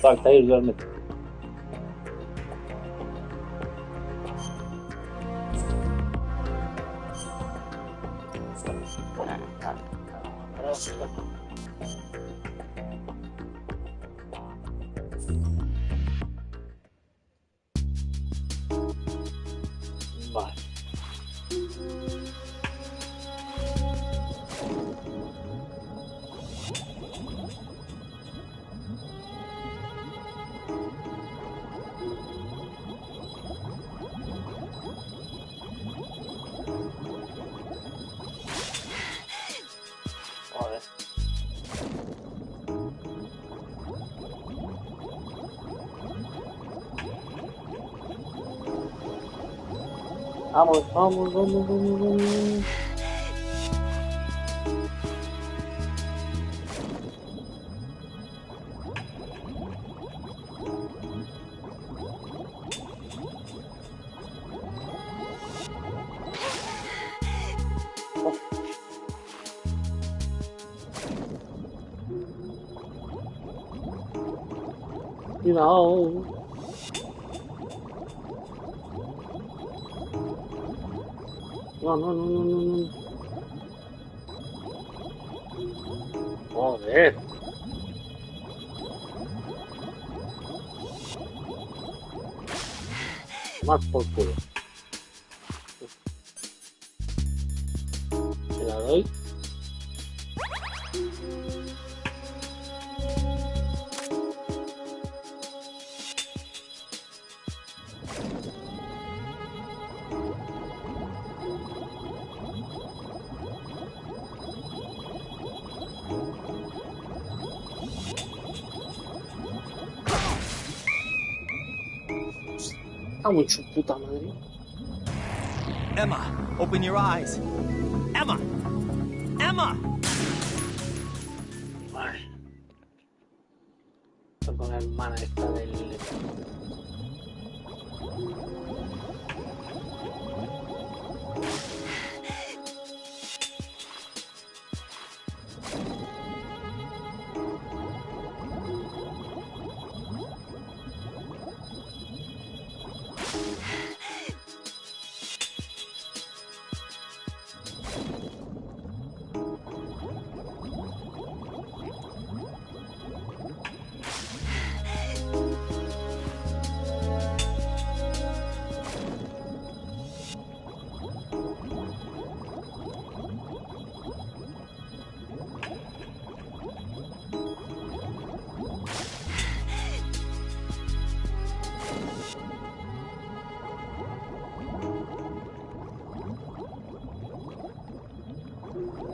Falta ir realmente. Vale. Joder. Vamos, vamos, vamos, vamos, vamos. Cuidado. No, no, no, no, no, no. Joder. Más por culo. Te la doy. Está muy su puta madre. Emma, open your eyes. Emma! Emma! Vale. Esto con la hermana esta del...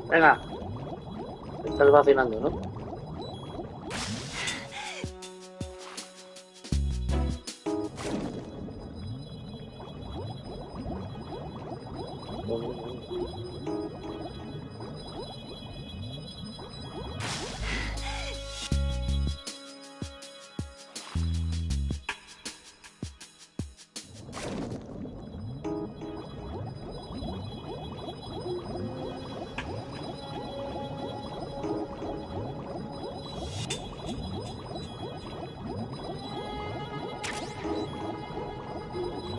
Venga. Te estás vacilando, ¿no?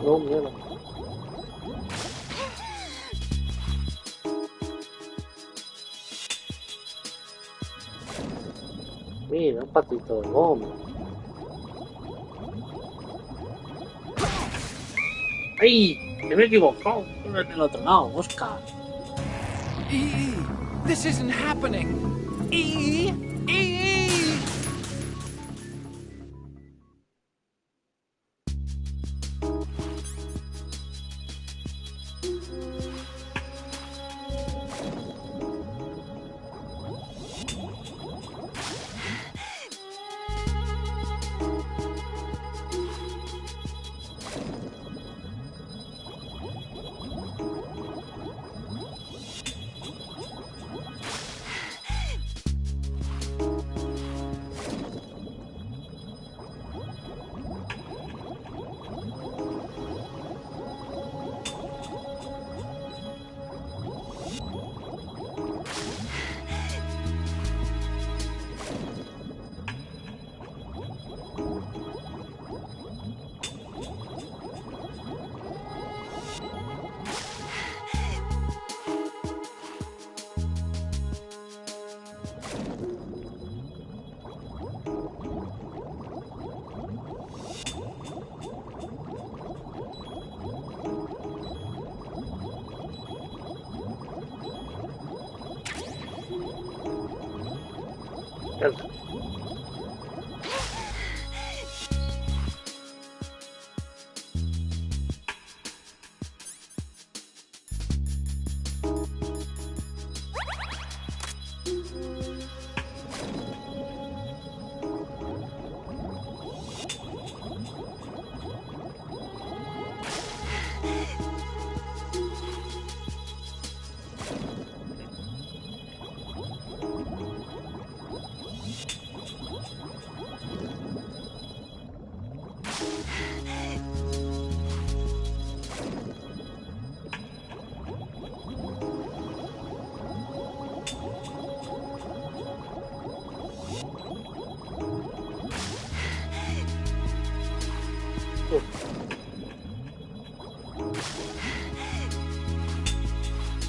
No, mierda. Mira, un patito de goma. ¡Ay! Me he equivocado. No es del otro lado, Oscar. This isn't happening. E.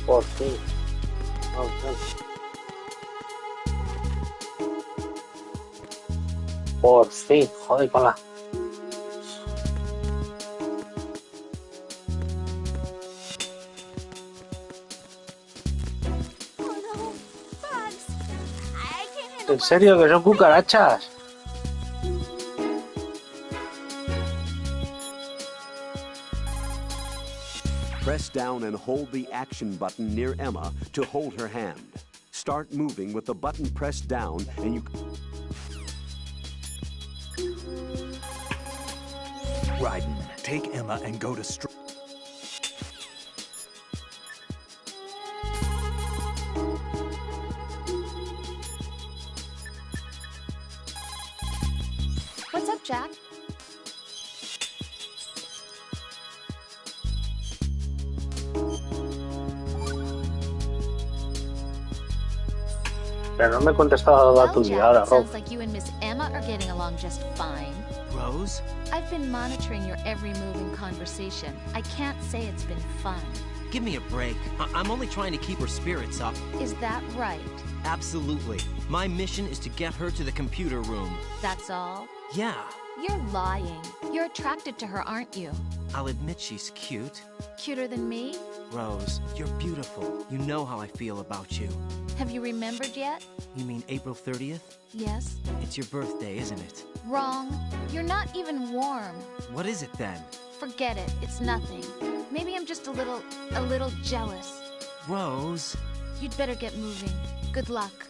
Por fin. Vamos, vamos. Por fin, joder con la... ¿En serio que son cucarachas? Press down and hold the action button near Emma to hold her hand. Start moving with the button pressed down and you... Raiden, take Emma and go to What's up, Jack? Pero no me he contestado a tu Jack, ahora, it Rob. sounds like you and Miss Emma are getting along just fine. Rose? I've been monitoring your every move and conversation. I can't say it's been fun. Give me a break. I'm only trying to keep her spirits up. Is that right? Absolutely. My mission is to get her to the computer room. That's all? Yeah. You're lying. You're attracted to her, aren't you? I'll admit she's cute. Cuter than me? Rose, you're beautiful. You know how I feel about you. Have you remembered yet? You mean April 30th? Yes. It's your birthday, isn't it? Wrong. You're not even warm. What is it then? Forget it. It's nothing. Maybe I'm just a little jealous. Rose. You'd better get moving. Good luck.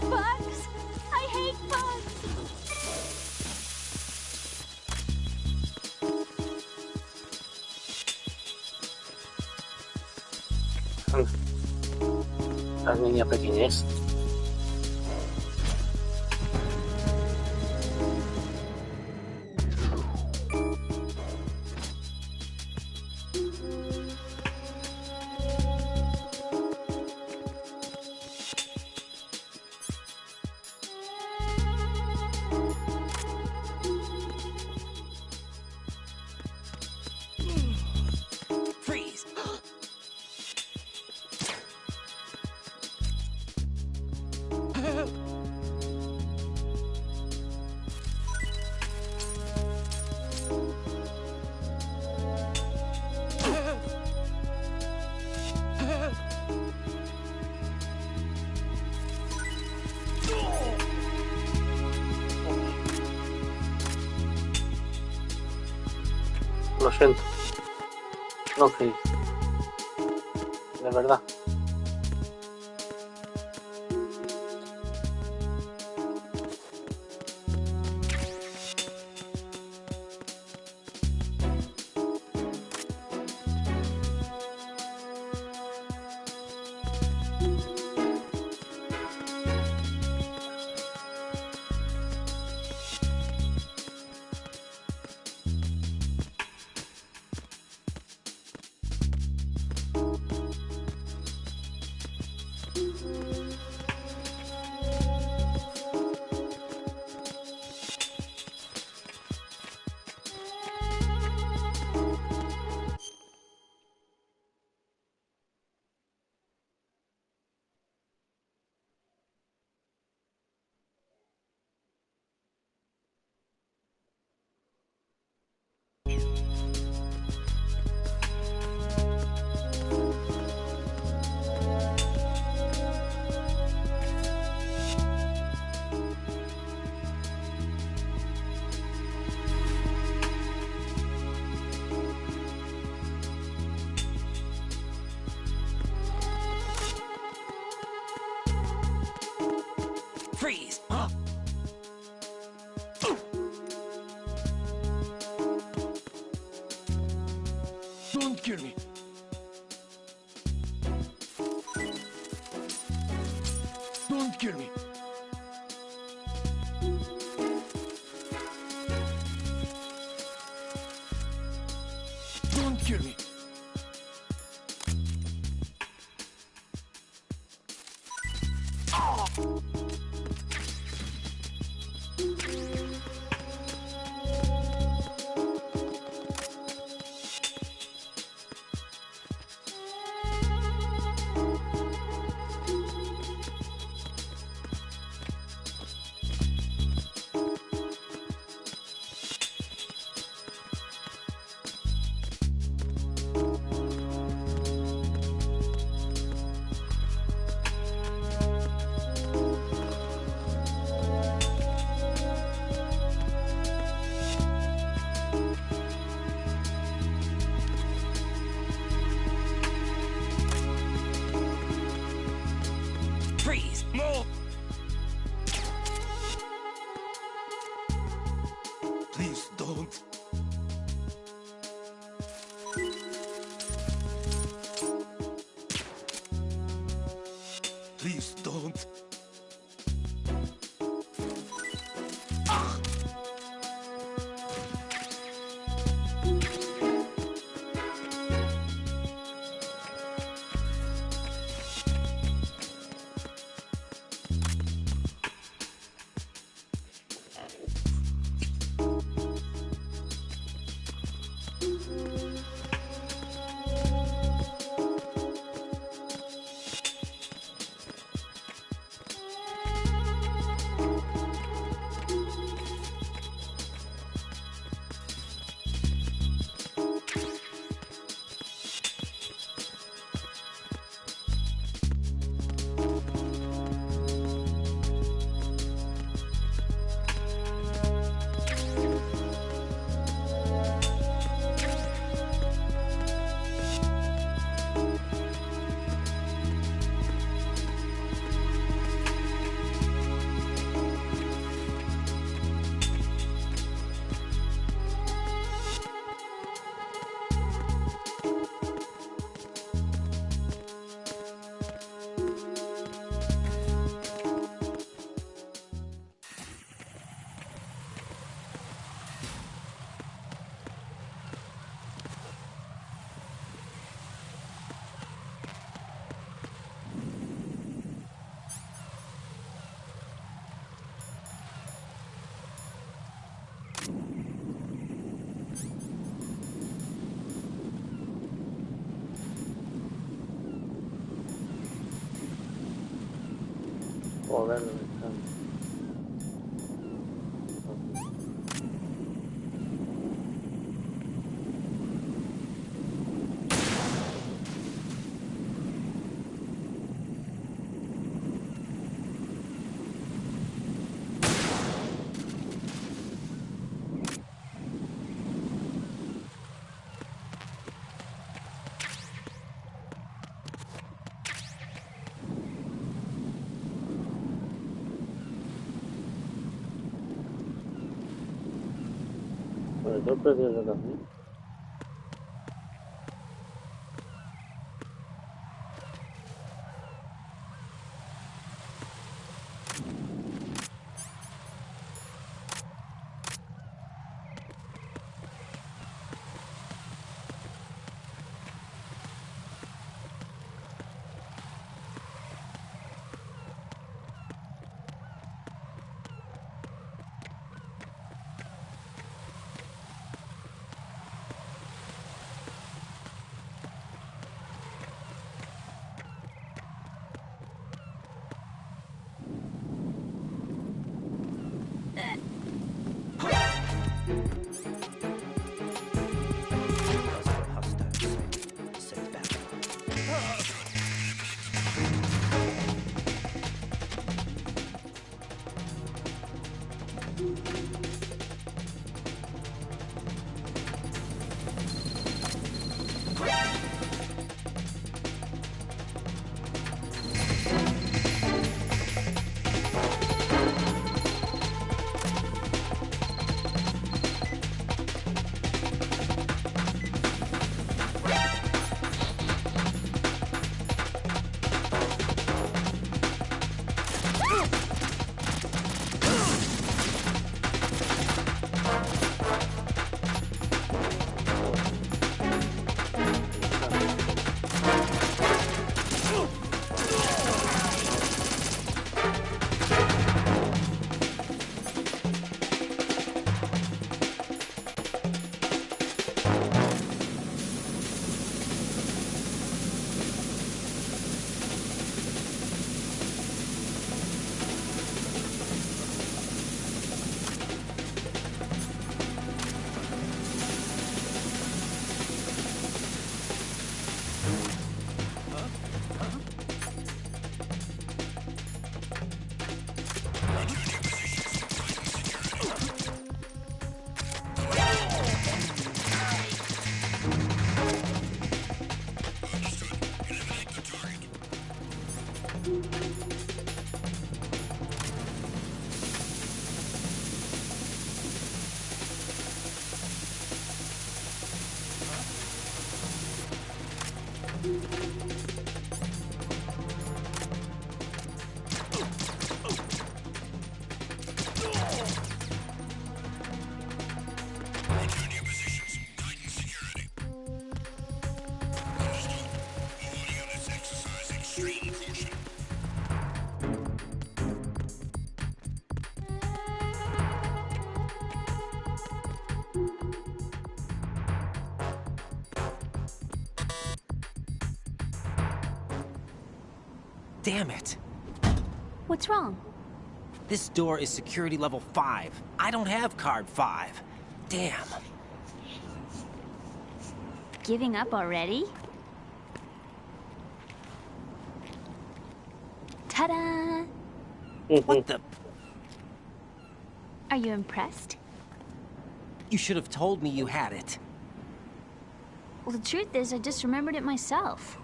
Bugs! I hate bugs! Las niñas pequeñas. Freeze! Lo siento. No, Chris. De verdad. Freeze! Huh? Don't kill me. Don't kill me. Don't kill me. Freeze! Move! Please don't. Please don't. Joder, no me están. Sobre todo el precio de también. Damn it. What's wrong? This door is security level 5. I don't have card 5. Damn. Giving up already? Ta-da! What the? Are you impressed? You should have told me you had it. Well, the truth is, I just remembered it myself.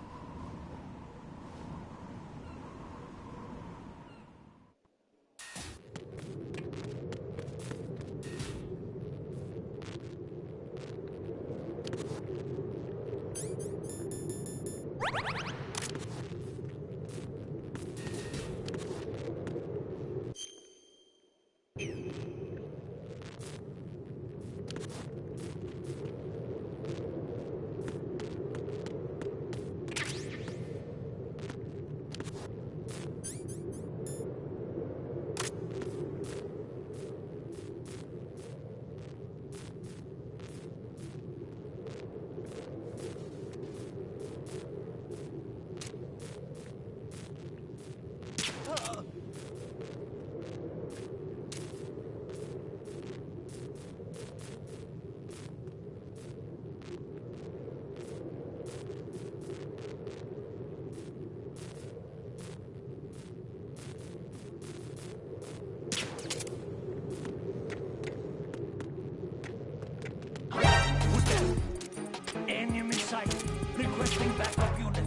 Enemy sight. Requesting backup unit.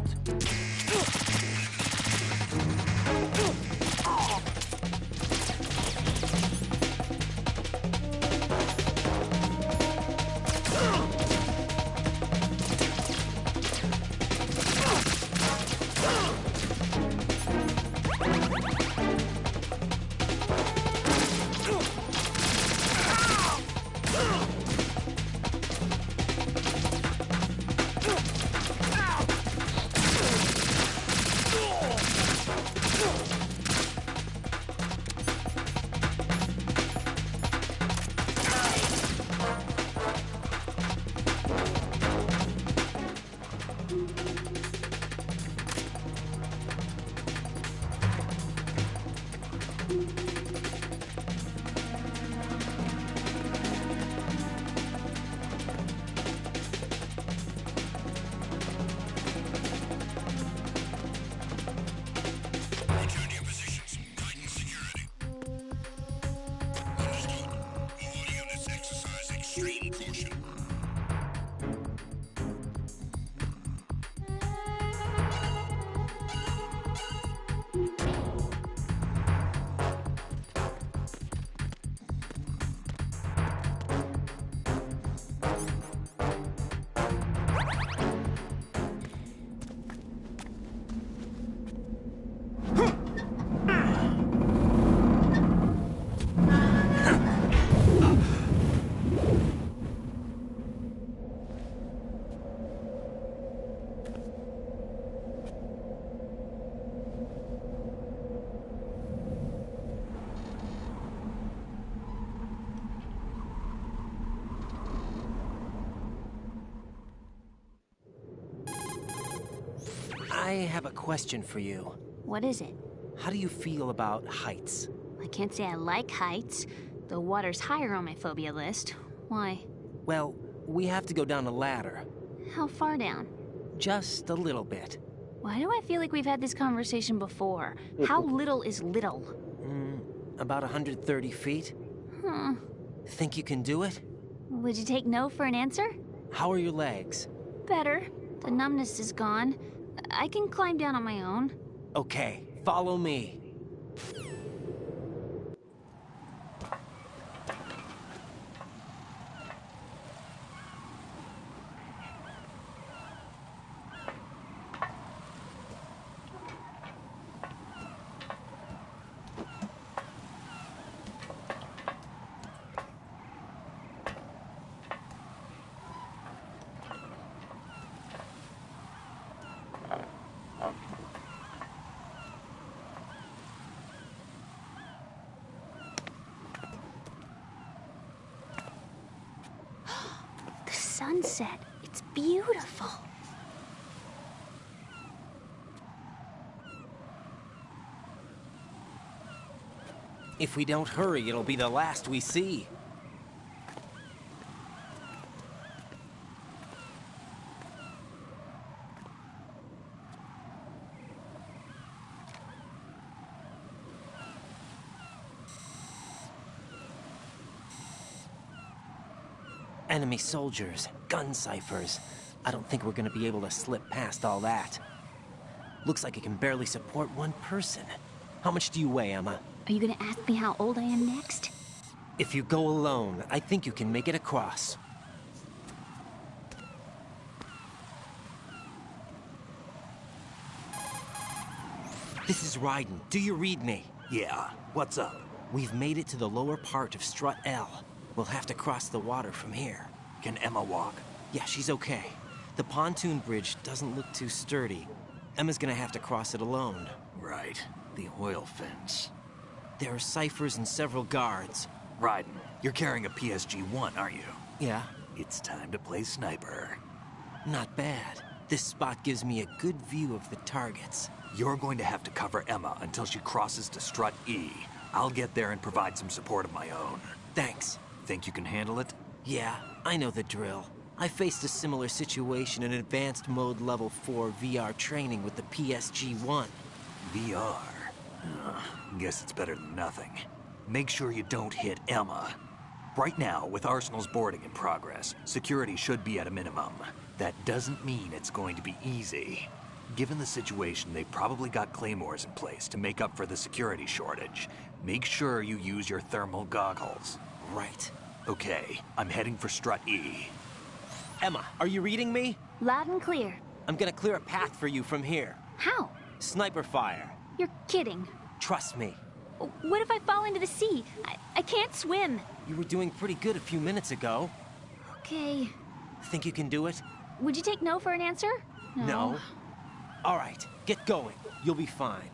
extreme caution. I have a question for you. What is it? How do you feel about heights? I can't say I like heights. The water's higher on my phobia list. Why? Well, we have to go down a ladder. How far down? Just a little bit. Why do I feel like we've had this conversation before? How little is little? About 130 feet. Think you can do it? Would you take no for an answer? How are your legs? Better. The numbness is gone. I can climb down on my own. Okay, follow me. Sunset. It's beautiful. If we don't hurry, it'll be the last we see. Enemy soldiers, gun ciphers. I don't think we're gonna be able to slip past all that. Looks like it can barely support one person. How much do you weigh, Emma? Are you gonna ask me how old I am next? If you go alone, I think you can make it across. This is Raiden. Do you read me? Yeah, what's up? We've made it to the lower part of Strut L. We'll have to cross the water from here. Can Emma walk? Yeah, she's okay. The pontoon bridge doesn't look too sturdy. Emma's gonna have to cross it alone. Right, the oil fence. There are ciphers and several guards. Raiden, you're carrying a PSG-1, aren't you? Yeah, It's time to play sniper. not bad. This spot gives me a good view of the targets. You're going to have to cover Emma until she crosses to Strut E. I'll get there and provide some support of my own. Thanks. Think you can handle it? Yeah, I know the drill. I faced a similar situation in advanced mode level 4 VR training with the PSG-1. VR? Guess it's better than nothing. Make sure you don't hit Emma. Right now, with Arsenal's boarding in progress, security should be at a minimum. That doesn't mean it's going to be easy. Given the situation, they've probably got claymores in place to make up for the security shortage. Make sure you use your thermal goggles. Right. Okay, I'm heading for Strut E. Emma, are you reading me? Loud and clear. I'm gonna clear a path for you from here. How? Sniper fire. You're kidding. Trust me. What if I fall into the sea? I can't swim. You were doing pretty good a few minutes ago. Okay. Think you can do it? Would you take no for an answer? No. All right, get going. You'll be fine.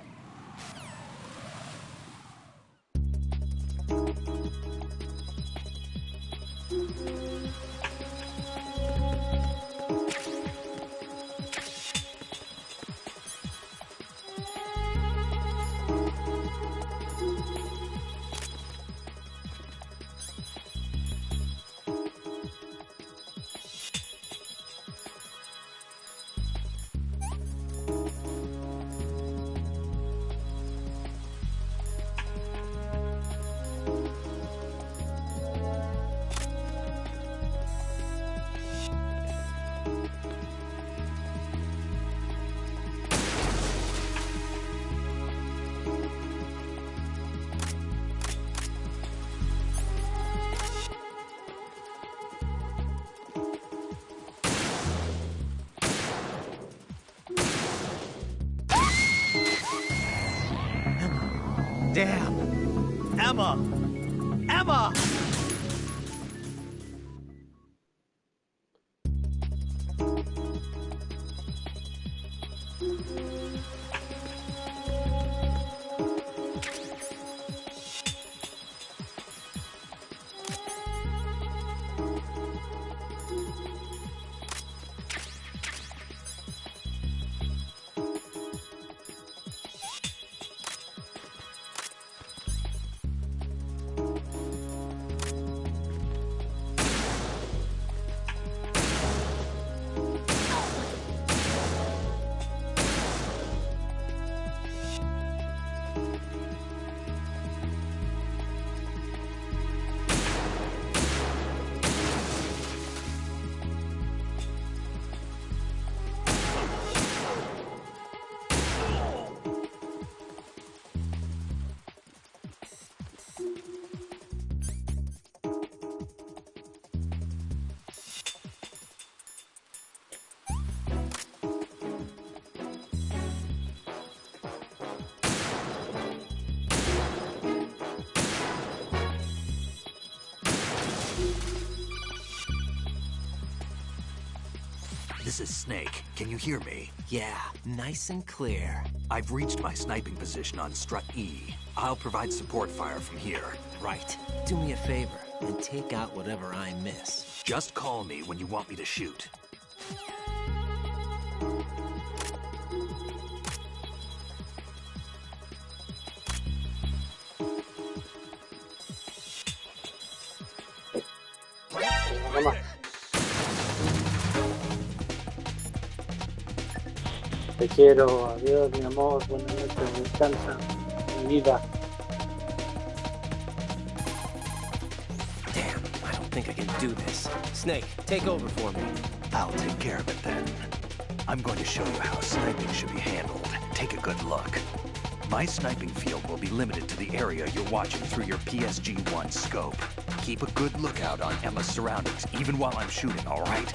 Damn! Emma! Emma! This is Snake. Can you hear me? Yeah, nice and clear. I've reached my sniping position on Strut E. I'll provide support fire from here. Right. Do me a favor and take out whatever I miss. Just call me when you want me to shoot. Toma. Te quiero, adiós mi amor, buenas noches, descansa, mi vida. Damn, I don't think I can do this. Snake, take over for me. I'll take care of it then. I'm going to show you how sniping should be handled. Take a good look. My sniping field will be limited to the area you're watching through your PSG-1 scope. Keep a good lookout on Emma's surroundings, even while I'm shooting, all right?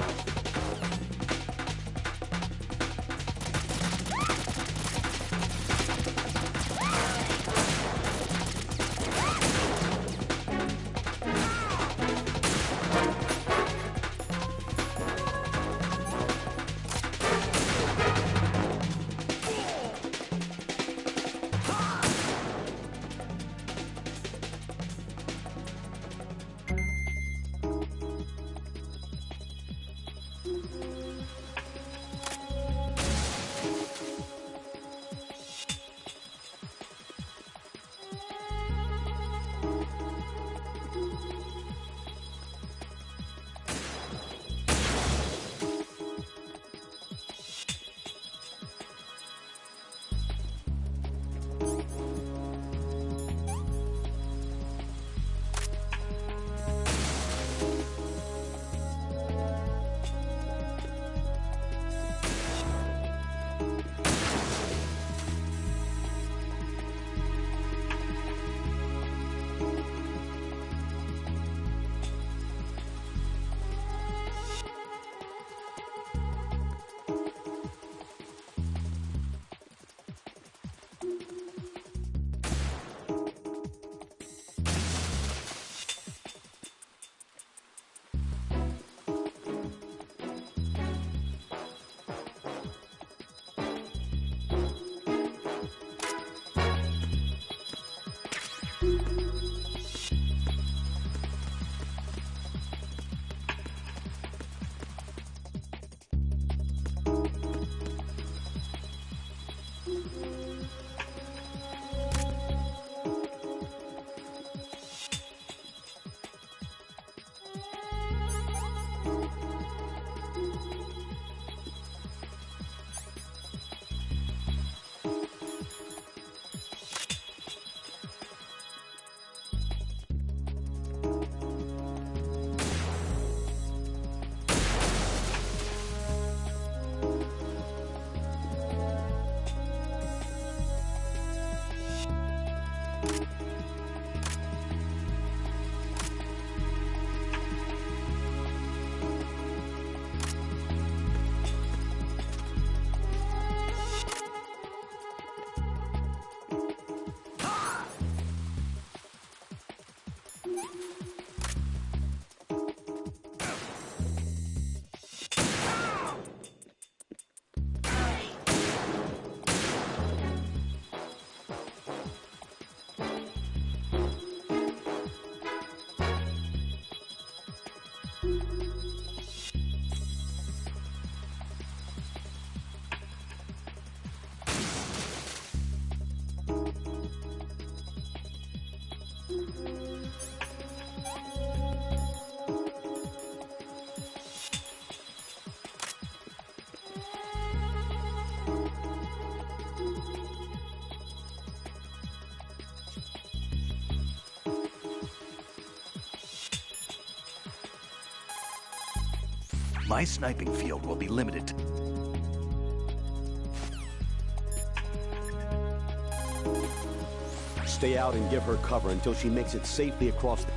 My sniping field will be limited to... Stay out and give her cover until she makes it safely across the...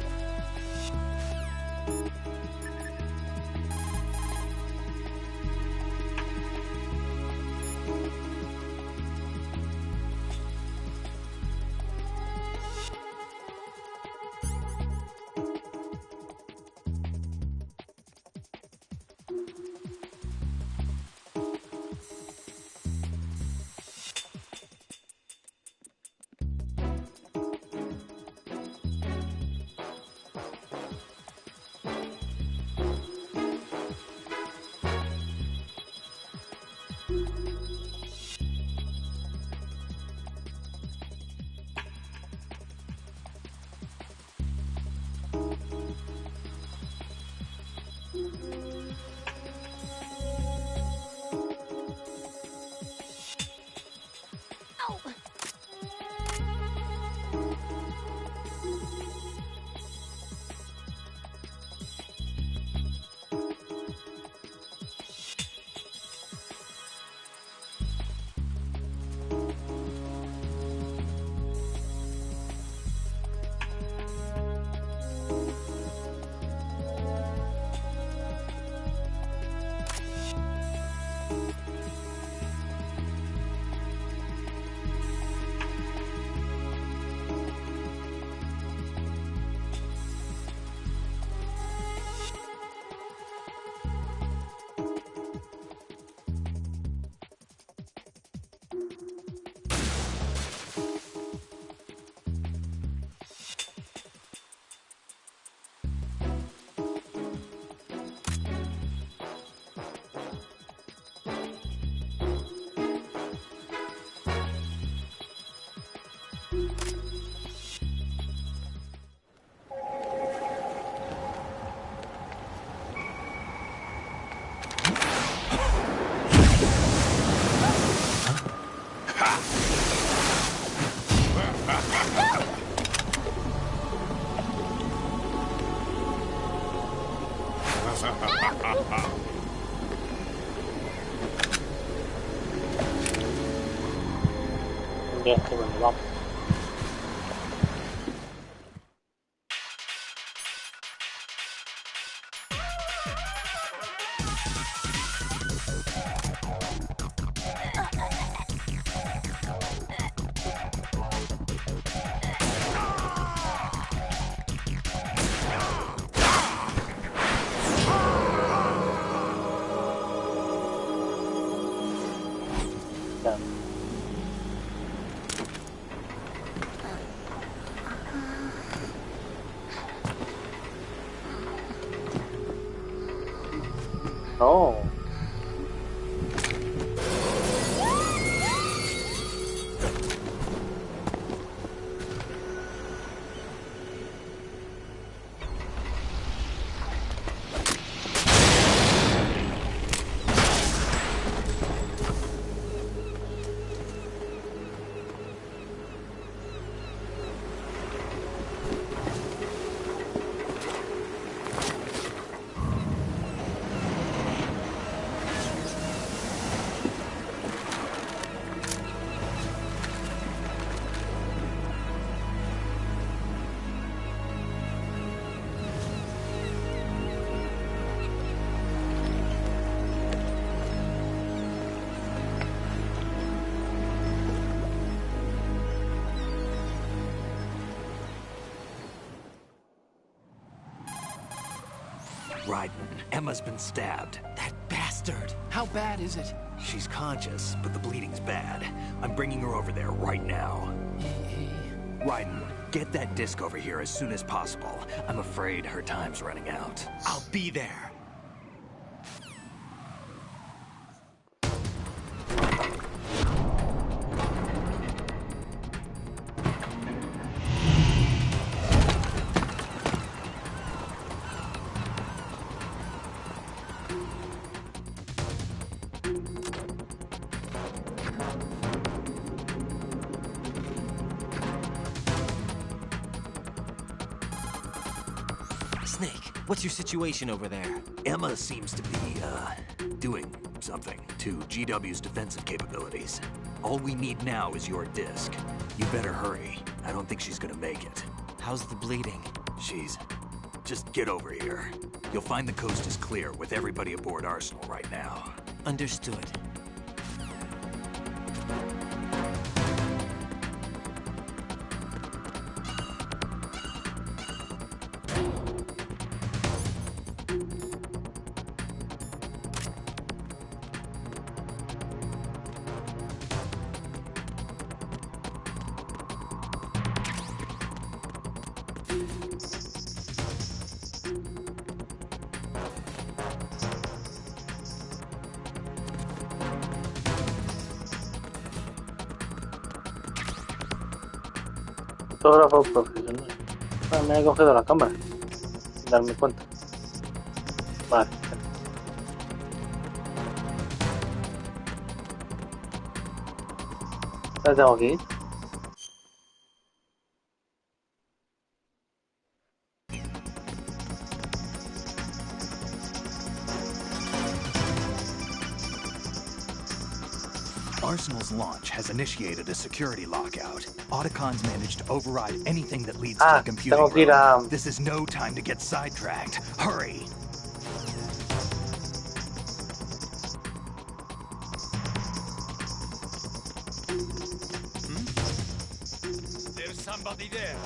Ya, que bueno, vamos. Ya. Oh. Raiden, Emma's been stabbed. That bastard! How bad is it? She's conscious, but the bleeding's bad. I'm bringing her over there right now. Raiden, get that disc over here as soon as possible. I'm afraid her time's running out. I'll be there. Snake, What's your situation over there? Emma seems to be, doing something to GW's defensive capabilities. All we need now is your disc. You better hurry. I don't think she's gonna make it. How's the bleeding? Just get over here. You'll find the coast is clear with everybody aboard Arsenal right now. Understood. Fotógrafo profesional. Ah, me he cogido la cámara sin darme cuenta. Vale. ¿Dónde tengo que ir? Arsenal's launch has initiated a security lockout. Otacons managed to override anything that leads to the computing tengo que ir a... room. This is no time to get sidetracked. Hurry! There's somebody there.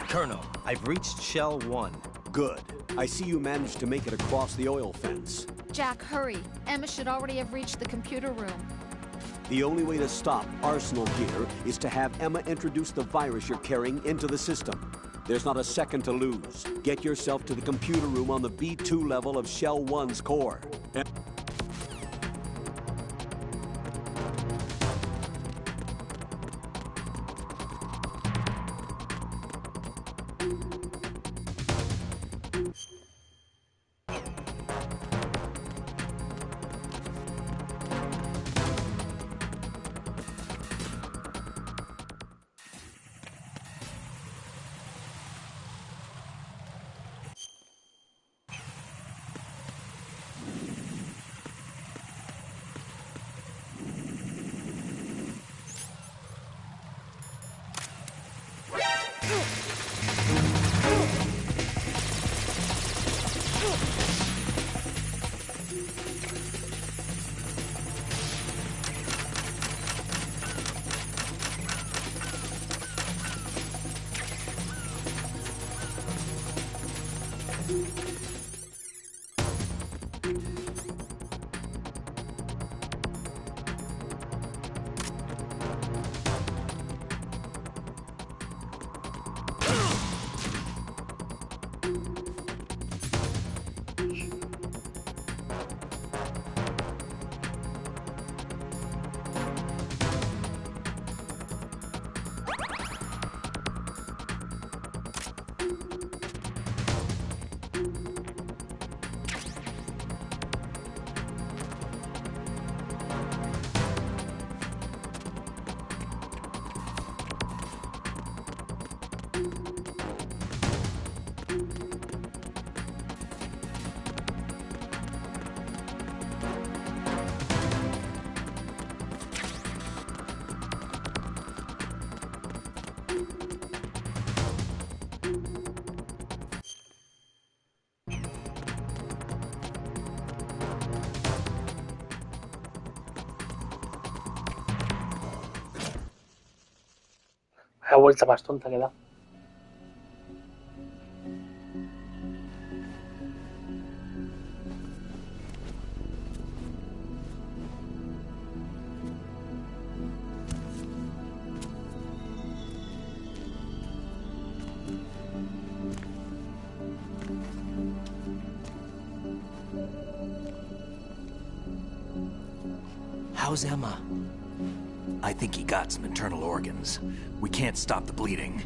Colonel, I've reached Shell 1. Good. I see you managed to make it across the oil fence. Jack, hurry. Emma should already have reached the computer room. The only way to stop Arsenal here is to have Emma introduce the virus you're carrying into the system. There's not a second to lose. Get yourself to the computer room on the B2 level of Shell 1's core. La vuelta más tonta que da. How's Emma? I think he got some internal organs. We can't stop the bleeding.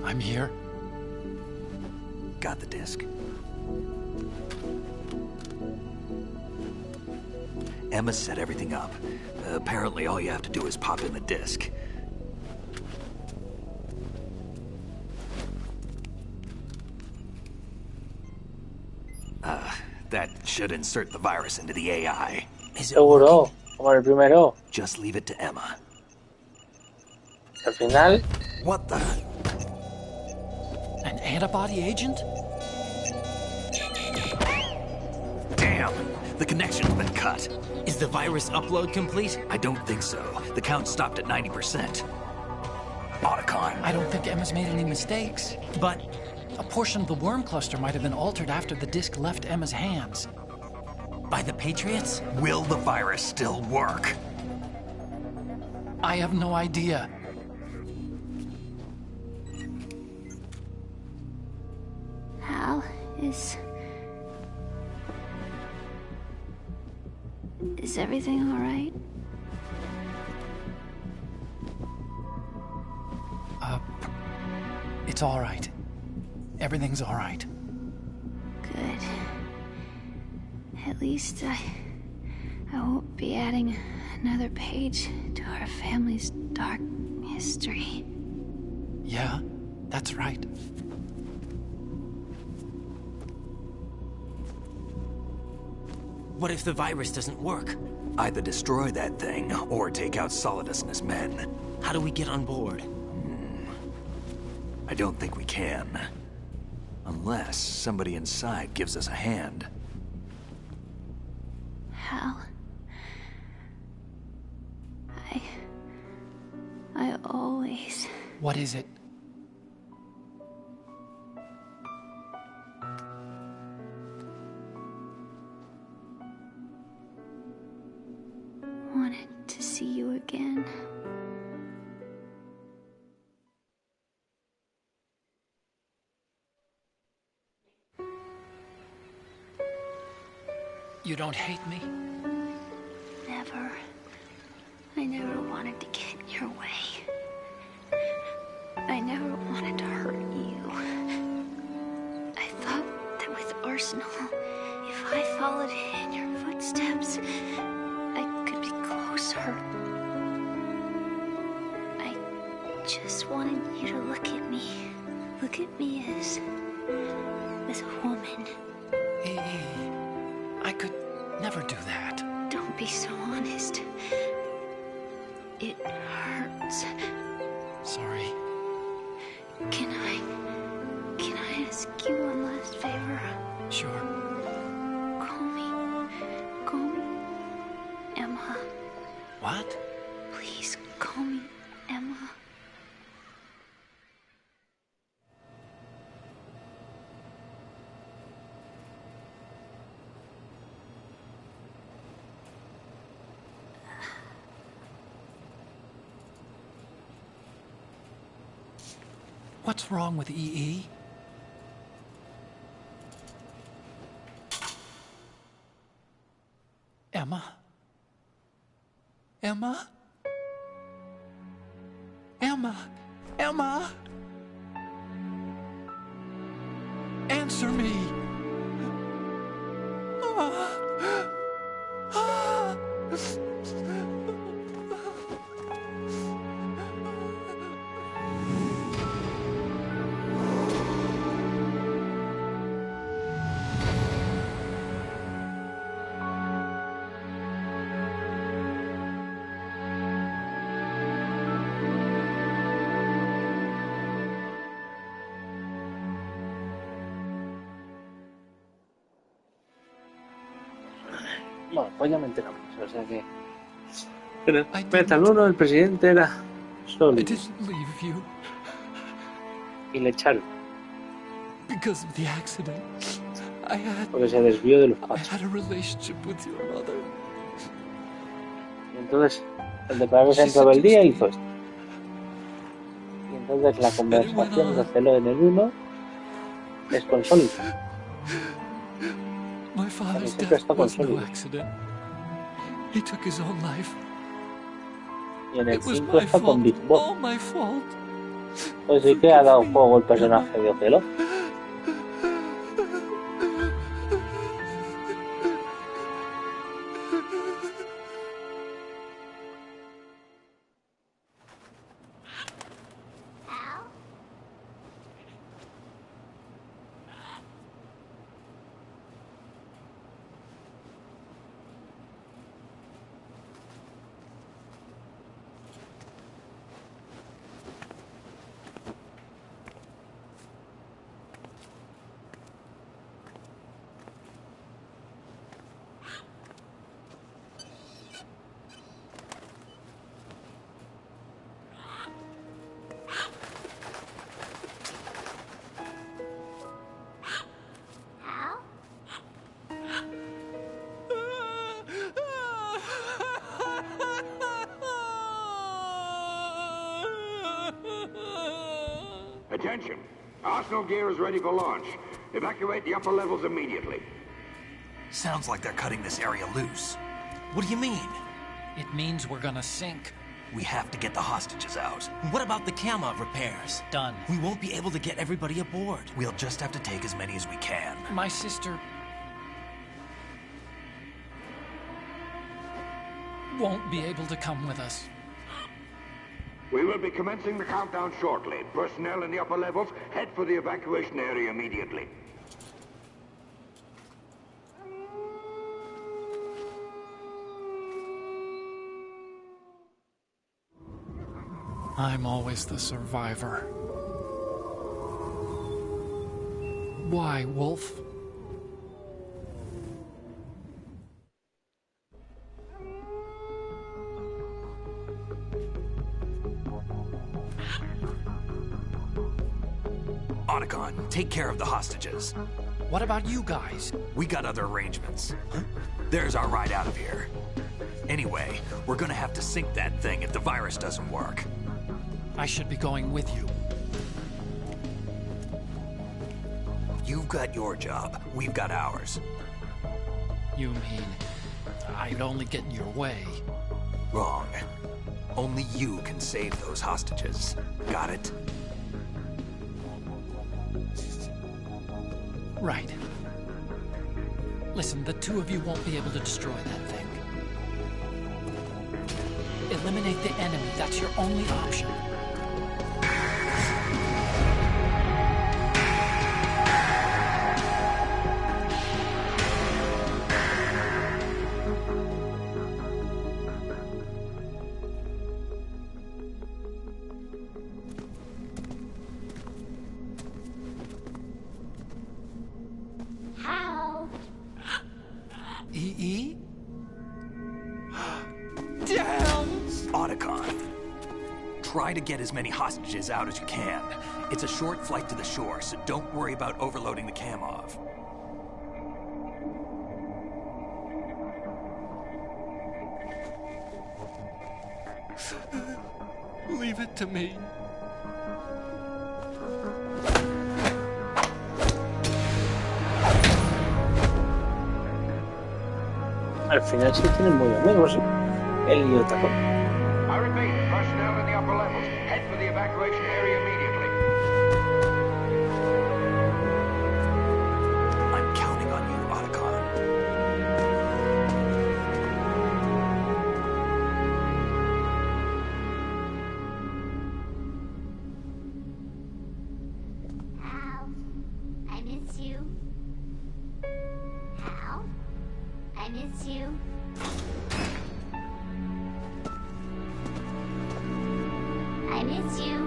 I'm here. Got the disc. Emma set everything up. Apparently all you have to do is pop in the disc. That should insert the virus into the AI. Is it Seguro, working? como en el primero. Just leave it to Emma. Al final, What the? An antibody agent? Damn! The connection's been cut. Is the virus upload complete? I don't think so. The count stopped at 90%. Otacon. I don't think Emma's made any mistakes. But A portion of the worm cluster might have been altered after the disc left Emma's hands. by the Patriots? Will the virus still work? I have no idea. Hal, is everything all right? It's all right. Everything's all right. Good. At least I won't be adding another page to our family's dark history. Yeah, that's right. What if the virus doesn't work? Either destroy that thing, or take out Solidus and his men. How do we get on board? I don't think we can. Unless somebody inside gives us a hand. Hal, I always... What is it? wanted to see you again. You don't hate me? Never. I never wanted to get in your way. I never wanted to hurt you. I thought that with Arsenal, if I followed in your footsteps, I could be closer. I just wanted you to look at me. Look at me as a woman. I could never do that. Don't be so honest. It hurts. Sorry. Can I ask you one last favor? Sure. Call me Emma. What? Please call me Emma. What's wrong with EE? Emma? Emma? Emma? Emma? Answer me! Bueno, pues ya me enteramos, o sea que... Pero, Metal 1, el presidente era I sólido didn't leave you y le echaron because of the accident. I porque se desvió de los pasos. had a relationship with your mother. Y entonces, el de pagar en rebeldía hizo esto. Y Entonces la conversación de hacerlo en el 1 es con Sonic. My father's siempre death está con was no Sonic. accident. He took his own life. Y en el It was 5 my está con fault. Big Boss. All my fault. Pues sí que ha dado juego el personaje de Ocelot. Attention! Arsenal gear is ready for launch. Evacuate the upper levels immediately. Sounds like they're cutting this area loose. What do you mean? It means we're gonna sink. We have to get the hostages out. What about the camo repairs? Done. We won't be able to get everybody aboard. We'll just have to take as many as we can. My sister won't be able to come with us. We will be commencing the countdown shortly. Personnel in the upper levels, head for the evacuation area immediately. I'm always the survivor. Why, Wolf? Otacon, take care of the hostages. What about you guys? We got other arrangements. There's our ride out of here. Anyway, we're gonna have to sink that thing if the virus doesn't work. I should be going with you. You've got your job, we've got ours. You mean I'd only get in your way? Wrong. Only you can save those hostages. Got it? Right. Listen, the two of you won't be able to destroy that thing. Eliminate the enemy. That's your only option. E? Damn! Otacon. Try to get as many hostages out as you can. It's a short flight to the shore, so don't worry about overloading the Kamov. Leave it to me. Al final sí tienen muy amigos, él y Otacon. I repeat, personnel in the upper levels, head for the evacuation area immediately. I'm counting on you, Otacon. Hal, I miss you. Hal, I miss you. I miss you.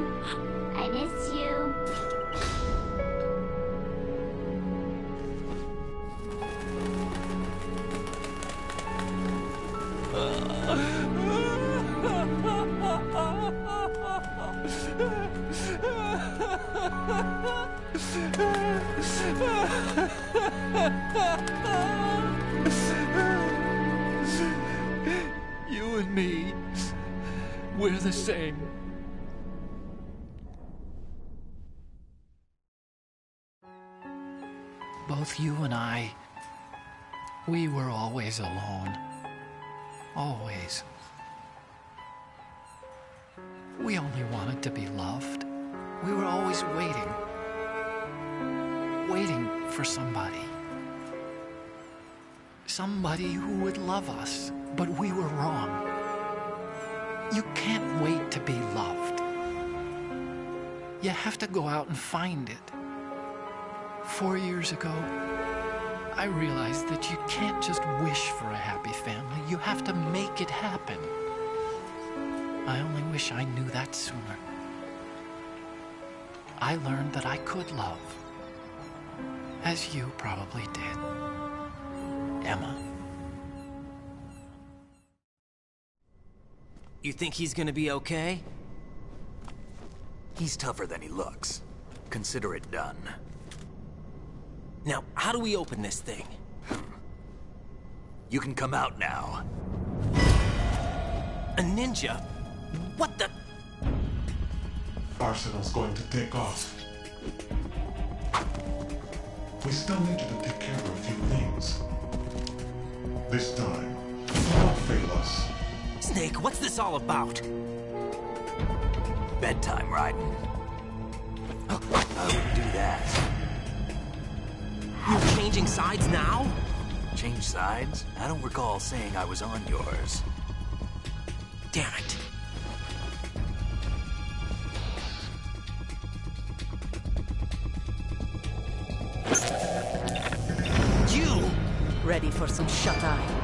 I miss you. You and me, we're the same. both you and I, we were always alone. Always. We only wanted to be loved. We were always waiting. Waiting for somebody. Somebody who would love us, but we were wrong. You can't wait to be loved. You have to go out and find it. 4 years ago, I realized that you can't just wish for a happy family. You have to make it happen. I only wish I knew that sooner. I learned that I could love. As you probably did, Emma. You think he's gonna be okay? He's tougher than he looks. Consider it done. Now, how do we open this thing? You can come out now. A ninja? What the? Arsenal's going to take off. We still need you to take care of a few things. This time, don't fail us. Snake, what's this all about? Bedtime, Raiden. I wouldn't do that. You're changing sides now? Change sides? I don't recall saying I was on yours. Damn it. You! Ready for some shut-eye?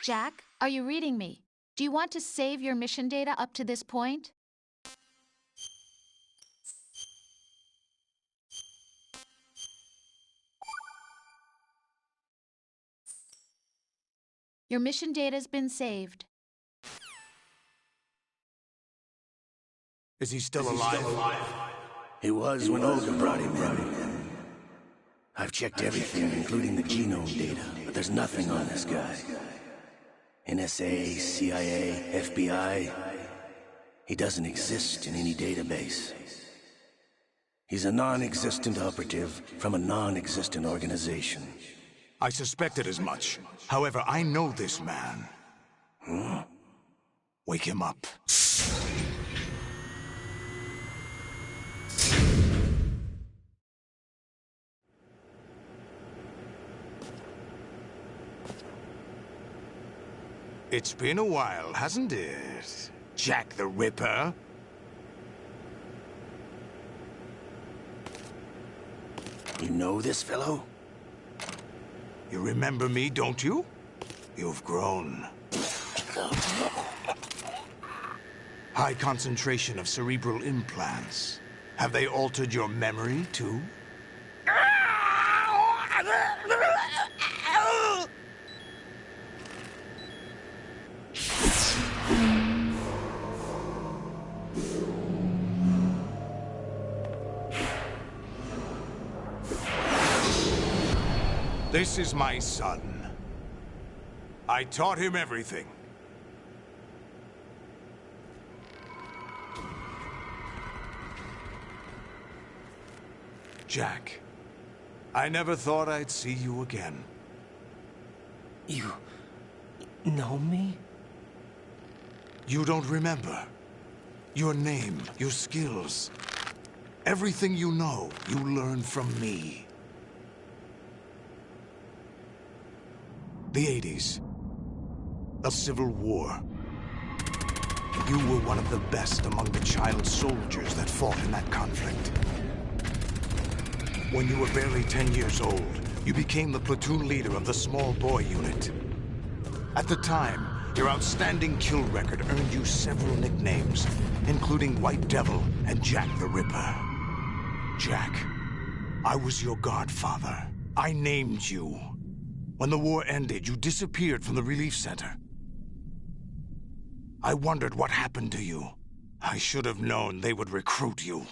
Jack, are you reading me? Do you want to save your mission data up to this point? Your mission data's been saved. Is he still alive? He was when Olga brought him in. I've checked everything, including the genome data, but there's nothing on this guy. NSA, CIA, FBI. He doesn't exist in any database. He's a non-existent operative from a non-existent organization. I suspected as much. However, I know this man. Huh? Wake him up. It's been a while, hasn't it, Jack the Ripper? You know this fellow? You remember me, don't you? You've grown. High concentration of cerebral implants. Have they altered your memory, too? This is my son. I taught him everything. Jack, I never thought I'd see you again. You know me? You don't remember. Your name, your skills. Everything you know, you learned from me. The 80s. A civil war. You were one of the best among the child soldiers that fought in that conflict. When you were barely 10 years old, you became the platoon leader of the small boy unit. At the time, your outstanding kill record earned you several nicknames, including White Devil and Jack the Ripper. Jack, I was your godfather. I named you. When the war ended, you disappeared from the relief center. I wondered what happened to you. I should have known they would recruit you.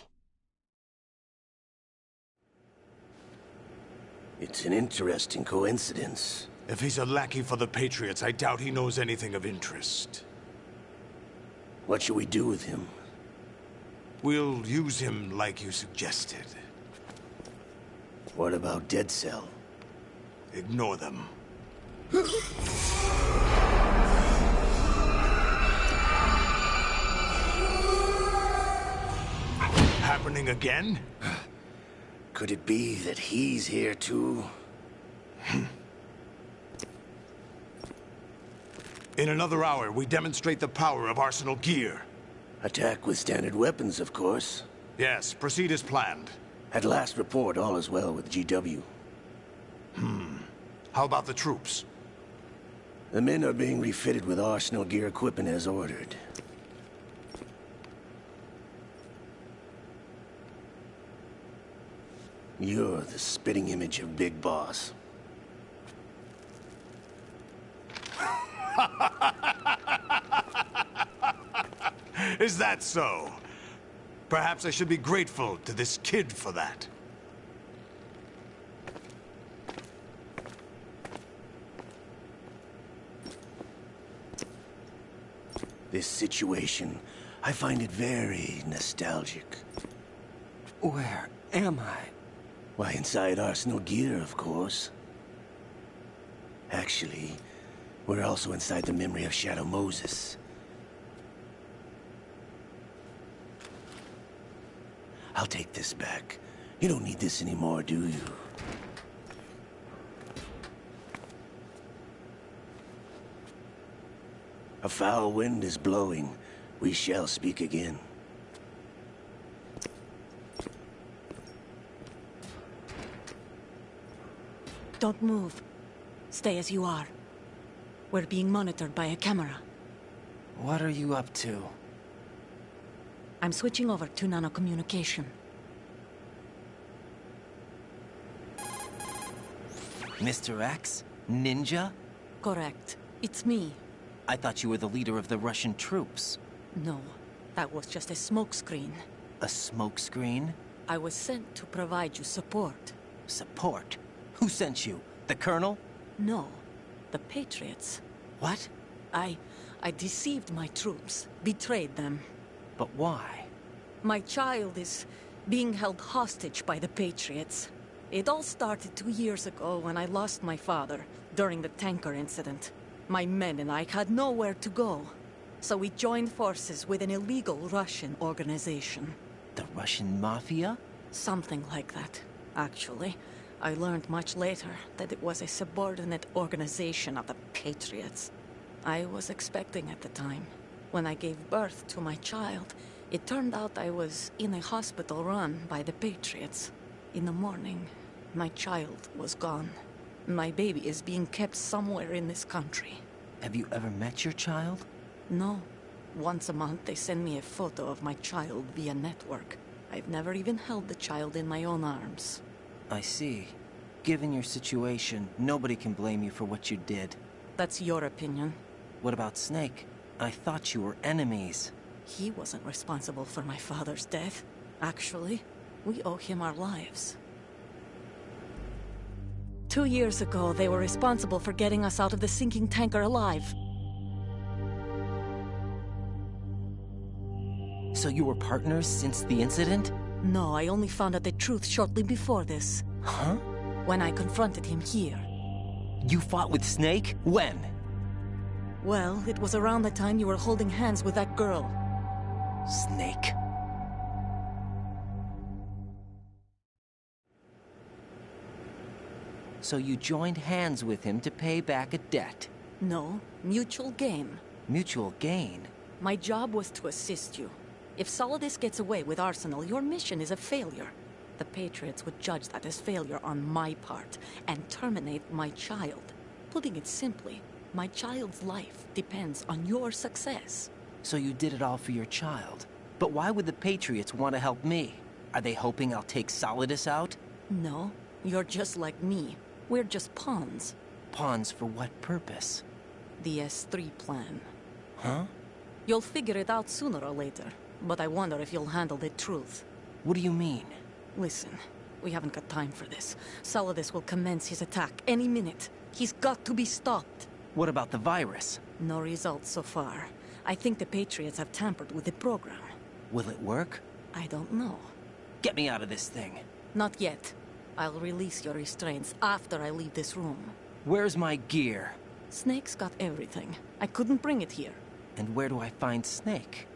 It's an interesting coincidence. If he's a lackey for the Patriots, I doubt he knows anything of interest. What should we do with him? We'll use him like you suggested. What about Dead Cell? Ignore them. Happening again? Could it be that he's here too? In another hour, we demonstrate the power of Arsenal gear. Attack with standard weapons, of course. Yes, proceed as planned. At last report, all is well with GW. How about the troops? The men are being refitted with Arsenal gear equipment as ordered. You're the spitting image of Big Boss. Is that so? Perhaps I should be grateful to this kid for that. This situation, I find it very nostalgic. Where am I? Why, inside Arsenal gear, of course. Actually, we're also inside the memory of Shadow Moses. I'll take this back. You don't need this anymore, do you? A foul wind is blowing. We shall speak again. Don't move. Stay as you are. We're being monitored by a camera. What are you up to? I'm switching over to nanocommunication. Mr. X? Ninja? Correct. It's me. I thought you were the leader of the Russian troops. No, that was just a smokescreen. A smokescreen? I was sent to provide you support. Support? Who sent you? The Colonel? No, the Patriots. What? I deceived my troops, betrayed them. But why? My child is being held hostage by the Patriots. It all started 2 years ago when I lost my father during the tanker incident. My men and I had nowhere to go, so we joined forces with an illegal Russian organization. The Russian Mafia? Something like that, actually. I learned much later that it was a subordinate organization of the Patriots. I was expecting at the time. When I gave birth to my child, it turned out I was in a hospital run by the Patriots. In the morning, my child was gone. My baby is being kept somewhere in this country. Have you ever met your child? No. Once a month, they send me a photo of my child via network. I've never even held the child in my own arms. I see. Given your situation, nobody can blame you for what you did. That's your opinion. What about Snake? I thought you were enemies. He wasn't responsible for my father's death. Actually, we owe him our lives. 2 years ago, they were responsible for getting us out of the sinking tanker alive. So you were partners since the incident? No, I only found out the truth shortly before this. Huh? When I confronted him here. You fought with Snake? When? Well, it was around the time you were holding hands with that girl. Snake. So you joined hands with him to pay back a debt? No, mutual gain. Mutual gain? My job was to assist you. If Solidus gets away with Arsenal, your mission is a failure. The Patriots would judge that as failure on my part and terminate my child. Putting it simply, my child's life depends on your success. So you did it all for your child. But why would the Patriots want to help me? Are they hoping I'll take Solidus out? No, you're just like me. We're just pawns. Pawns for what purpose? The S3 plan. Huh? You'll figure it out sooner or later, but I wonder if you'll handle the truth. What do you mean? Listen, we haven't got time for this. Solidus will commence his attack any minute. He's got to be stopped. What about the virus? No results so far. I think the Patriots have tampered with the program. Will it work? I don't know. Get me out of this thing. Not yet. I'll release your restraints after I leave this room. Where's my gear? Snake's got everything. I couldn't bring it here. And where do I find Snake?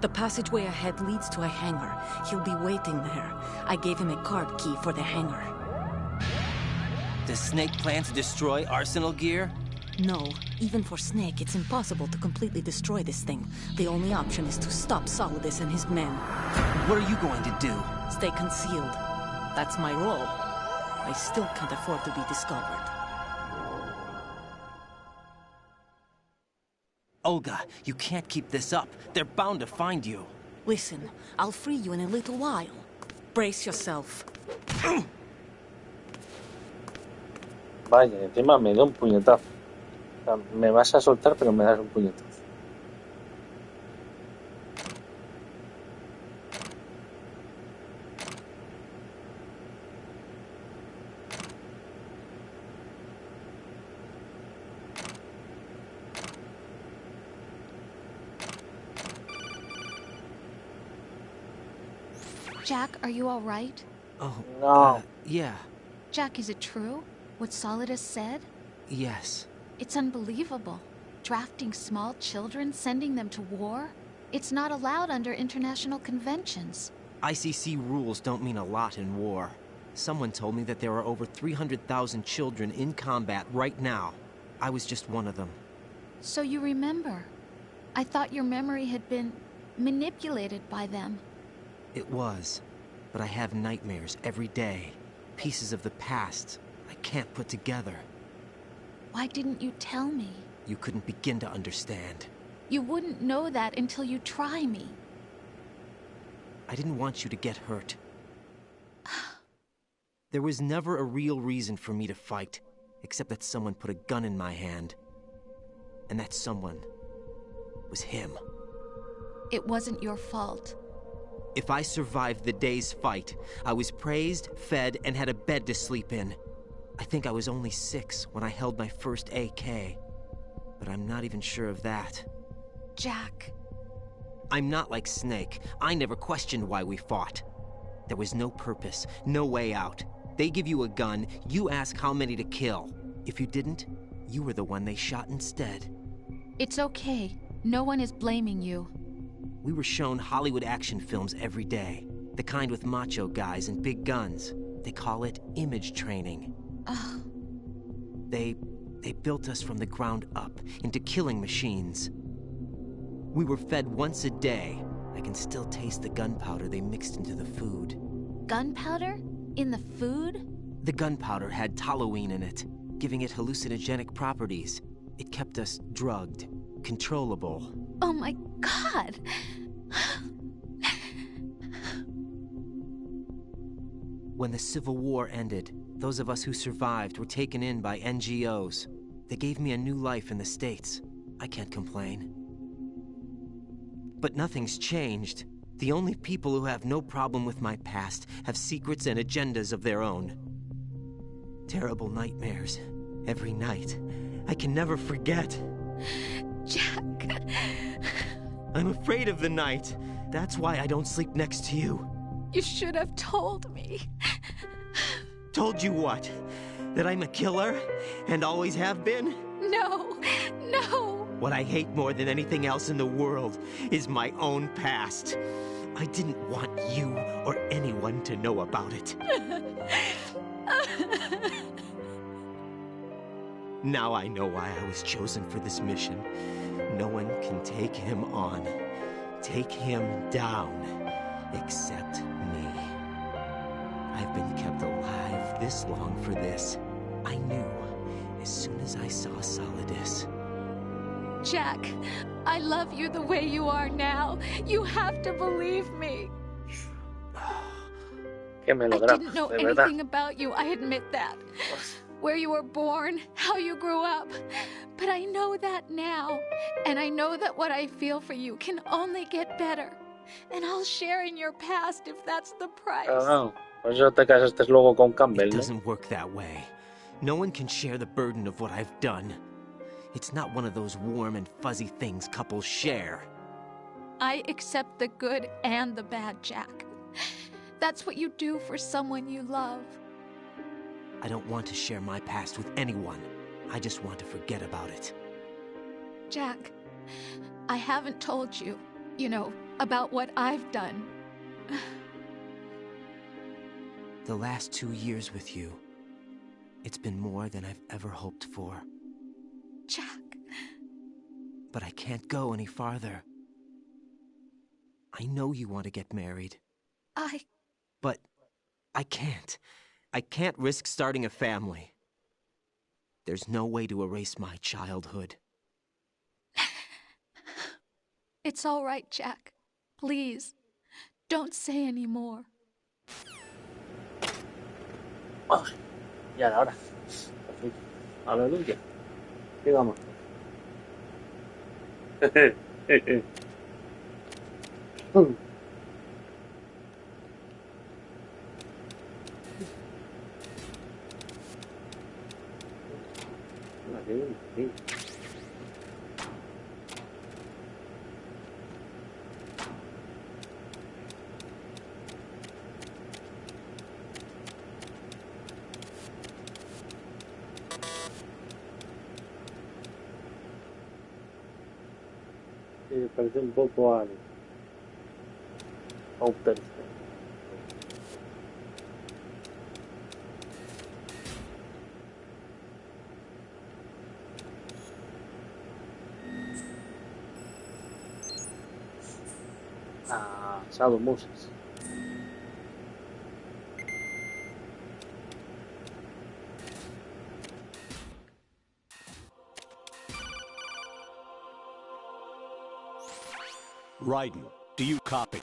The passageway ahead leads to a hangar. He'll be waiting there. I gave him a card key for the hangar. Does Snake plan to destroy Arsenal gear? No. Even for Snake, it's impossible to completely destroy this thing. The only option is to stop Solidus and his men. What are you going to do? Stay concealed. That's my role. I still can't afford to be discovered. Olga, you can't keep this up. They're bound to find you. Listen, I'll free you in a little while. Brace yourself. Vaya, encima me da un puñetazo. O sea, me vas a soltar, pero me das un puñetazo. Jack, are you all right? Oh, no. Yeah. Jack, is it true? What Solidus said? Yes. It's unbelievable. Drafting small children, sending them to war? It's not allowed under international conventions. ICC rules don't mean a lot in war. Someone told me that there are over 300,000 children in combat right now. I was just one of them. So you remember. I thought your memory had been manipulated by them. It was. But I have nightmares every day. Pieces of the past I can't put together. Why didn't you tell me? You couldn't begin to understand. You wouldn't know that until you try me. I didn't want you to get hurt. There was never a real reason for me to fight, except that someone put a gun in my hand. And that someone was him. It wasn't your fault. If I survived the day's fight, I was praised, fed, and had a bed to sleep in. I think I was only 6 when I held my first AK. But I'm not even sure of that. Jack. I'm not like Snake. I never questioned why we fought. There was no purpose, no way out. They give you a gun, you ask how many to kill. If you didn't, you were the one they shot instead. It's okay. No one is blaming you. We were shown Hollywood action films every day. The kind with macho guys and big guns. They call it image training. Ugh. They built us from the ground up into killing machines. We were fed once a day. I can still taste the gunpowder they mixed into the food. Gunpowder? In the food? The gunpowder had toluene in it, giving it hallucinogenic properties. It kept us drugged, controllable. Oh my God! When the Civil War ended, those of us who survived were taken in by NGOs. They gave me a new life in the States. I can't complain. But nothing's changed. The only people who have no problem with my past have secrets and agendas of their own. Terrible nightmares. Every night. I can never forget. Jack. I'm afraid of the night. That's why I don't sleep next to you. You should have told me. Told you what? That I'm a killer and always have been? No, no. What I hate more than anything else in the world is my own past. I didn't want you or anyone to know about it. Now I know why I was chosen for this mission. No one can take him on, take him down, except me. I've been kept alive this long for this. I knew as soon as I saw Solidus. Jack, I love you the way you are now. You have to believe me. Qué I melodrama, didn't know de verdad. anything about you, I admit that. Where you were born, how you grew up. But I know that now. And I know that what I feel for you can only get better. And I'll share in your past if that's the price. Ah, por eso te casaste luego con Campbell, It ¿no? doesn't work that way. No one can share the burden of what I've done. It's not one of those warm and fuzzy things couples share. I accept the good and the bad, Jack. That's what you do for someone you love. I don't want to share my past with anyone. I just want to forget about it. Jack, I haven't told you, about what I've done. The last 2 years with you, it's been more than I've ever hoped for. Jack. But I can't go any farther. I know you want to get married. But I can't. I can't risk starting a family. There's no way to erase my childhood. It's all right, Jack. Please, don't say any more. Oh, ya era hora. Perfecto. Aleluya. Digamos. Sí, parece un poco a Outer. Ah, Shadow Moses. Raiden, do you copy?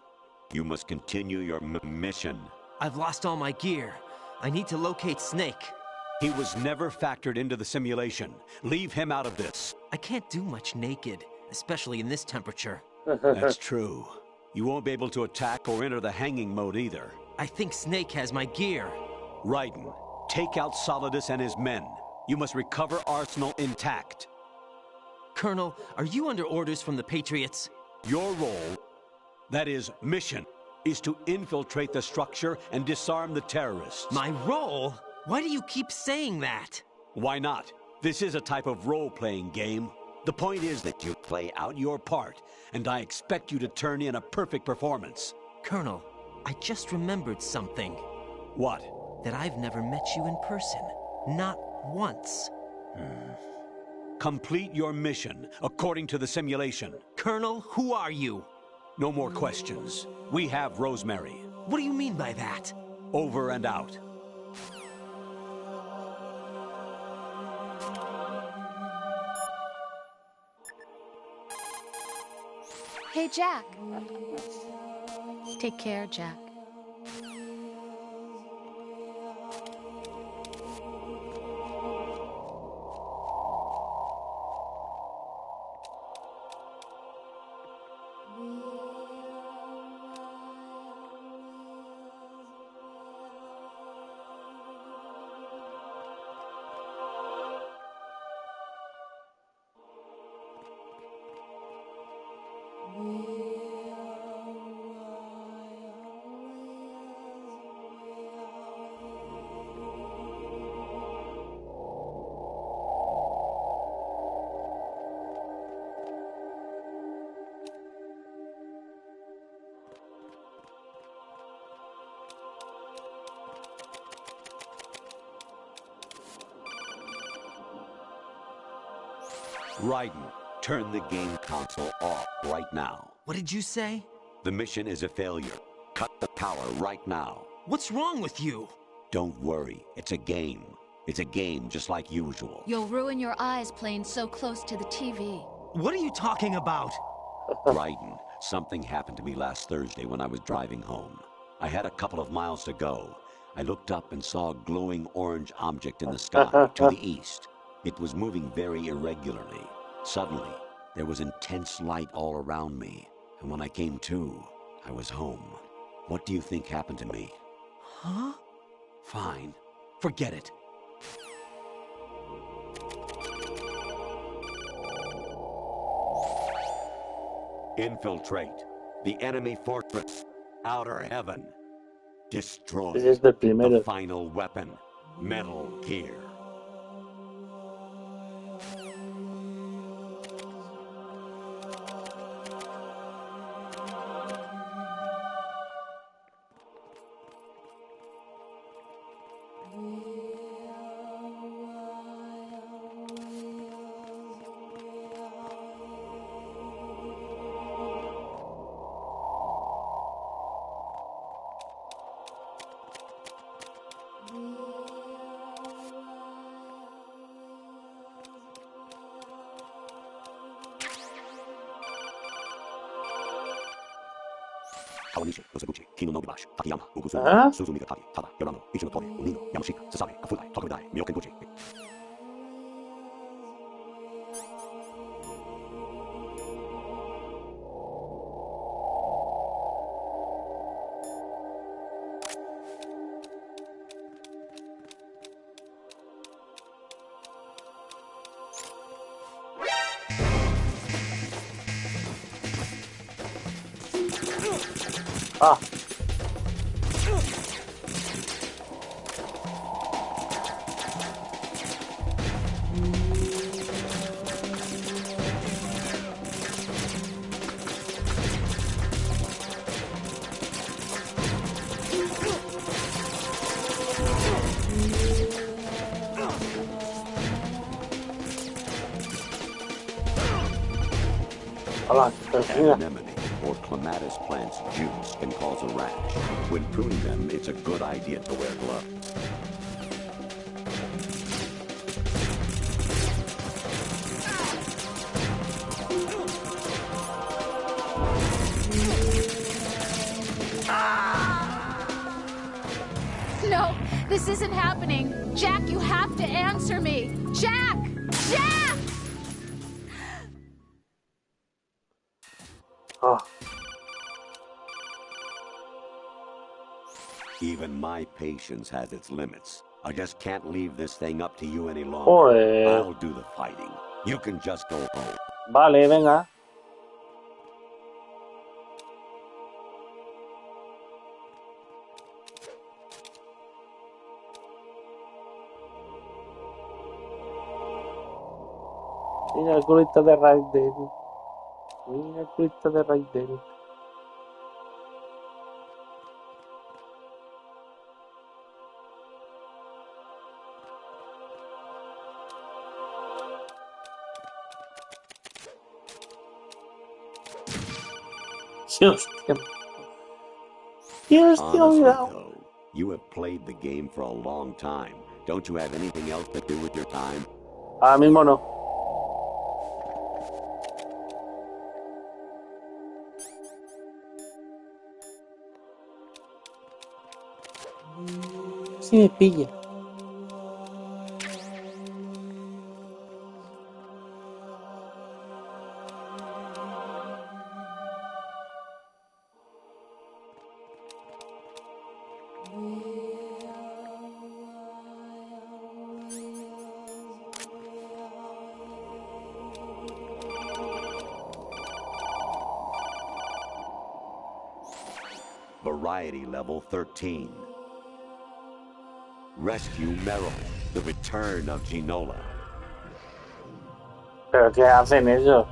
You must continue your mission. I've lost all my gear. I need to locate Snake. He was never factored into the simulation. Leave him out of this. I can't do much naked, especially in this temperature. That's true. You won't be able to attack or enter the hanging mode either. I think Snake has my gear. Raiden, take out Solidus and his men. You must recover Arsenal intact. Colonel, are you under orders from the Patriots? Your role, that is, mission, is to infiltrate the structure and disarm the terrorists. My role? Why do you keep saying that? Why not? This is a type of role-playing game. The point is that you play out your part, and I expect you to turn in a perfect performance. Colonel, I just remembered something. What? That I've never met you in person. Not once. Complete your mission, according to the simulation. Colonel, who are you? No more questions. We have Rosemary. What do you mean by that? Over and out. Hey, Jack. Take care, Jack. Raiden, turn the game console off right now. What did you say? The mission is a failure. Cut the power right now. What's wrong with you? Don't worry, it's a game. It's a game just like usual. You'll ruin your eyes playing so close to the TV. What are you talking about? Raiden, something happened to me last Thursday when I was driving home. I had a couple of miles to go. I looked up and saw a glowing orange object in the sky to the east. It was moving very irregularly. Suddenly, there was intense light all around me. And when I came to, I was home. What do you think happened to me? Huh? Fine. Forget it. Infiltrate the enemy fortress, Outer Heaven. Destroy Ese es el primero. the final weapon, Metal Gear. Ah. Anemone or clematis plant's juice can cause a rash. When pruning them, it's a good idea to wear gloves. No, this isn't happening. Jack, you have to answer me. Jack! Jack! Ah. Even my patience has its limits. I just can't leave this thing up to you any longer. Joder. I'll do the fighting. You can just go home. Vale, venga. Mira el culito de Raiden. Mira el culito de Raiden. Hostia. Dios, Honestly, cuidado. though, you have played the game for a long time. Don't you have anything else to do with your time? Ahora mismo no. Si me pilla. Variety level 13. Rescue Meryl, the return of Ginola. ¿Pero qué hacen ellos?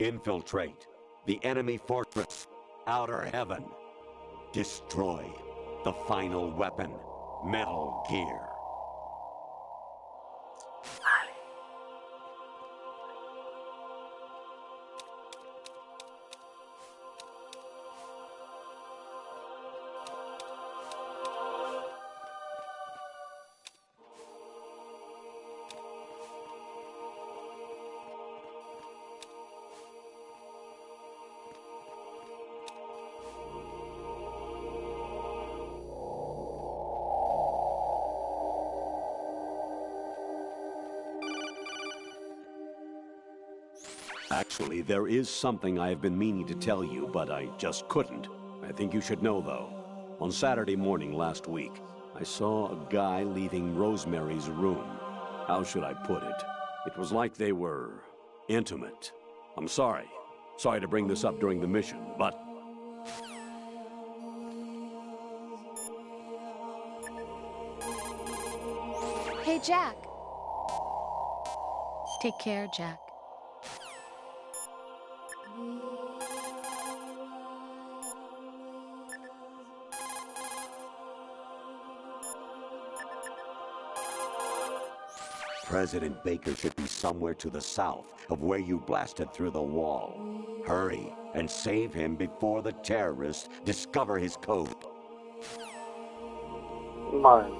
Infiltrate the enemy fortress, Outer Heaven. Destroy the final weapon, Metal Gear. Actually, there is something I have been meaning to tell you, but I just couldn't. I think you should know, though. On Saturday morning last week, I saw a guy leaving Rosemary's room. How should I put it? It was like they were intimate. I'm sorry. Sorry to bring this up during the mission, but... Hey, Jack. Take care, Jack. President Baker should be somewhere to the south of where you blasted through the wall. Hurry and save him before the terrorists discover his code. Madre.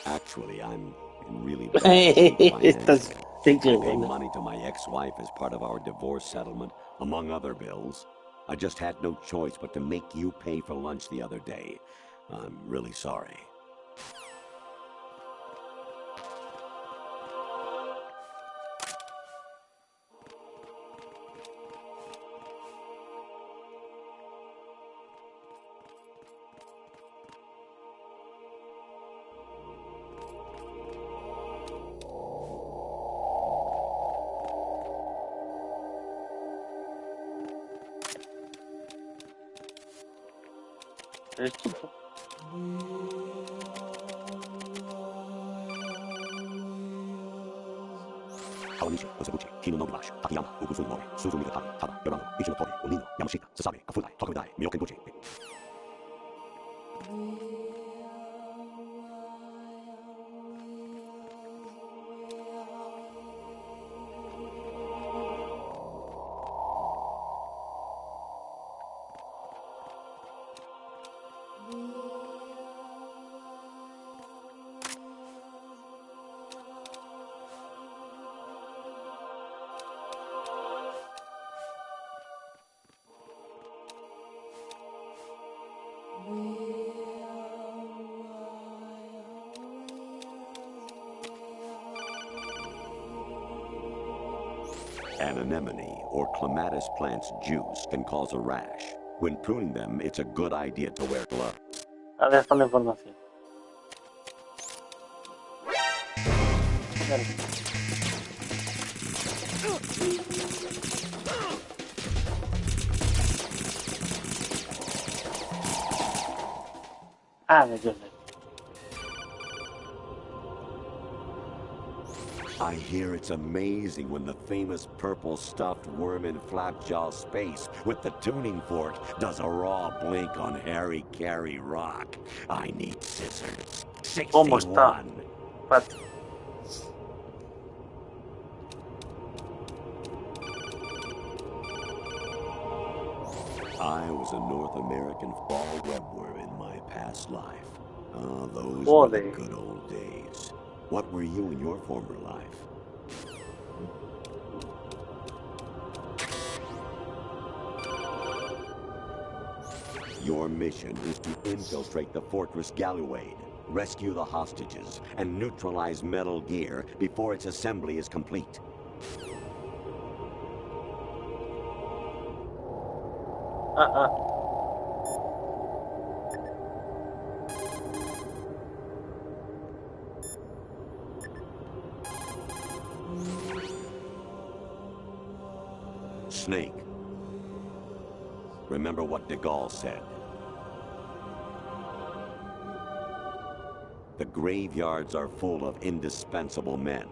Actually, I'm in really bad shape Estás financially. I pay money to my ex-wife as part of our divorce settlement, among other bills. I just had no choice but to make you pay for lunch the other day. I'm really sorry. Kawanishi, Osabuchi, Kino no Gilash, Takayama, Ukusun Mori, Suzumi Gatami, Tada, Yorano, Ichinotori, Olino, Yamashita, Sasabe, Kafudai, Tokudai, Miyokenbuchi. An anemone or clematis plant's juice can cause a rash. When pruning them, it's a good idea to wear gloves. Gracias por la información. Dale. Ah, me entiendo. I hear it's amazing when the famous purple stuffed worm in Flapjaw Space with the tuning fork does a raw blink on Harry Carey Rock. I need scissors. 61. But I was a North American fall webworm in my past life. Ah, those were the good old days. What were you in your former life? Your mission is to infiltrate the Fortress Galluade, rescue the hostages, and neutralize Metal Gear before its assembly is complete. Snake. Remember what de Gaulle said. The graveyards are full of indispensable men.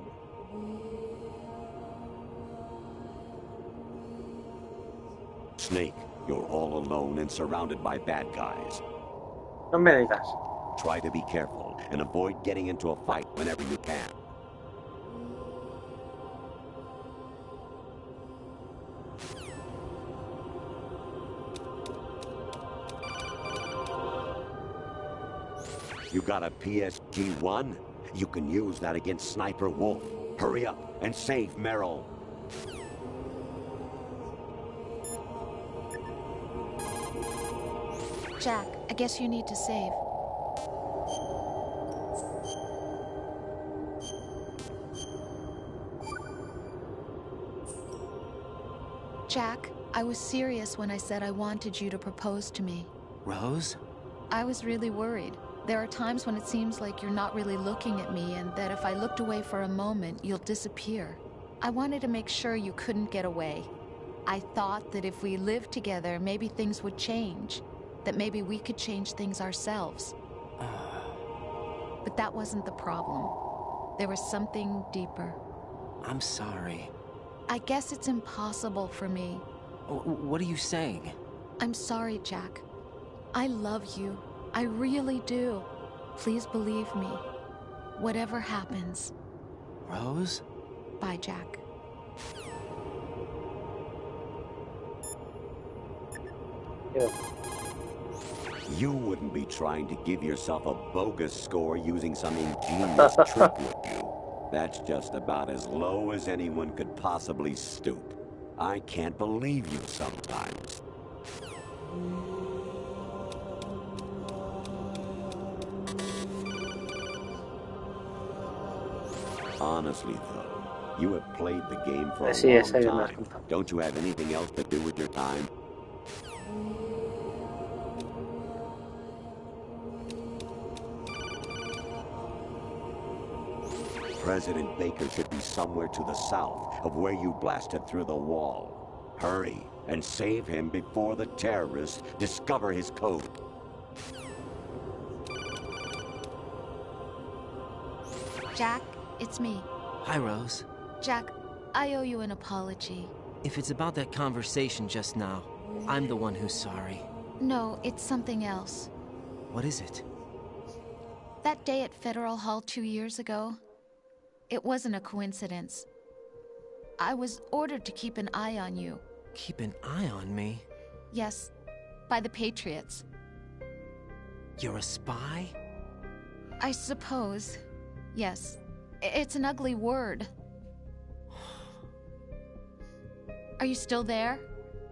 Snake, you're all alone and surrounded by bad guys. No me digas. Try to be careful and avoid getting into a fight whenever you can. You got a PSG-1? You can use that against Sniper Wolf. Hurry up and save Merrill. Jack, I guess you need to save. Jack, I was serious when I said I wanted you to propose to me. Rose? I was really worried. There are times when it seems like you're not really looking at me, and that if I looked away for a moment, you'll disappear. I wanted to make sure you couldn't get away. I thought that if we lived together, maybe things would change. That maybe we could change things ourselves. But that wasn't the problem. There was something deeper. I'm sorry. I guess it's impossible for me. What are you saying? I'm sorry, Jack. I love you. I really do. Please believe me. Whatever happens. Rose? Bye, Jack. Yeah. You wouldn't be trying to give yourself a bogus score using some ingenious trick, would you? That's just about as low as anyone could possibly stoop. I can't believe you sometimes. Honestly, though, you have played the game for a long time. Don't you have anything else to do with your time? President Baker should be somewhere to the south of where you blasted through the wall. Hurry and save him before the terrorists discover his code. Jack, it's me. Hi, Rose. Jack, I owe you an apology. If it's about that conversation just now, I'm the one who's sorry. No, it's something else. What is it? That day at Federal Hall 2 years ago, it wasn't a coincidence. I was ordered to keep an eye on you. Keep an eye on me? Yes, by the Patriots. You're a spy? I suppose. Yes. It's an ugly word. Are you still there?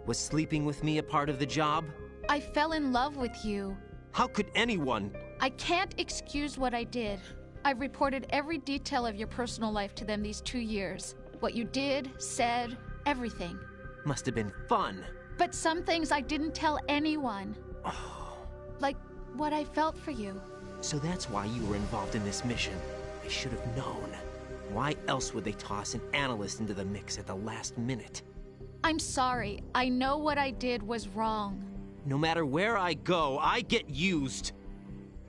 Was sleeping with me a part of the job? I fell in love with you. How could anyone? I can't excuse what I did. I've reported every detail of your personal life to them these 2 years. What you did, said, everything. Must have been fun. But some things I didn't tell anyone. Like what I felt for you. So that's why you were involved in this mission. I should have known. Why else would they toss an analyst into the mix at the last minute? I'm sorry. I know what I did was wrong. No matter where I go, I get used.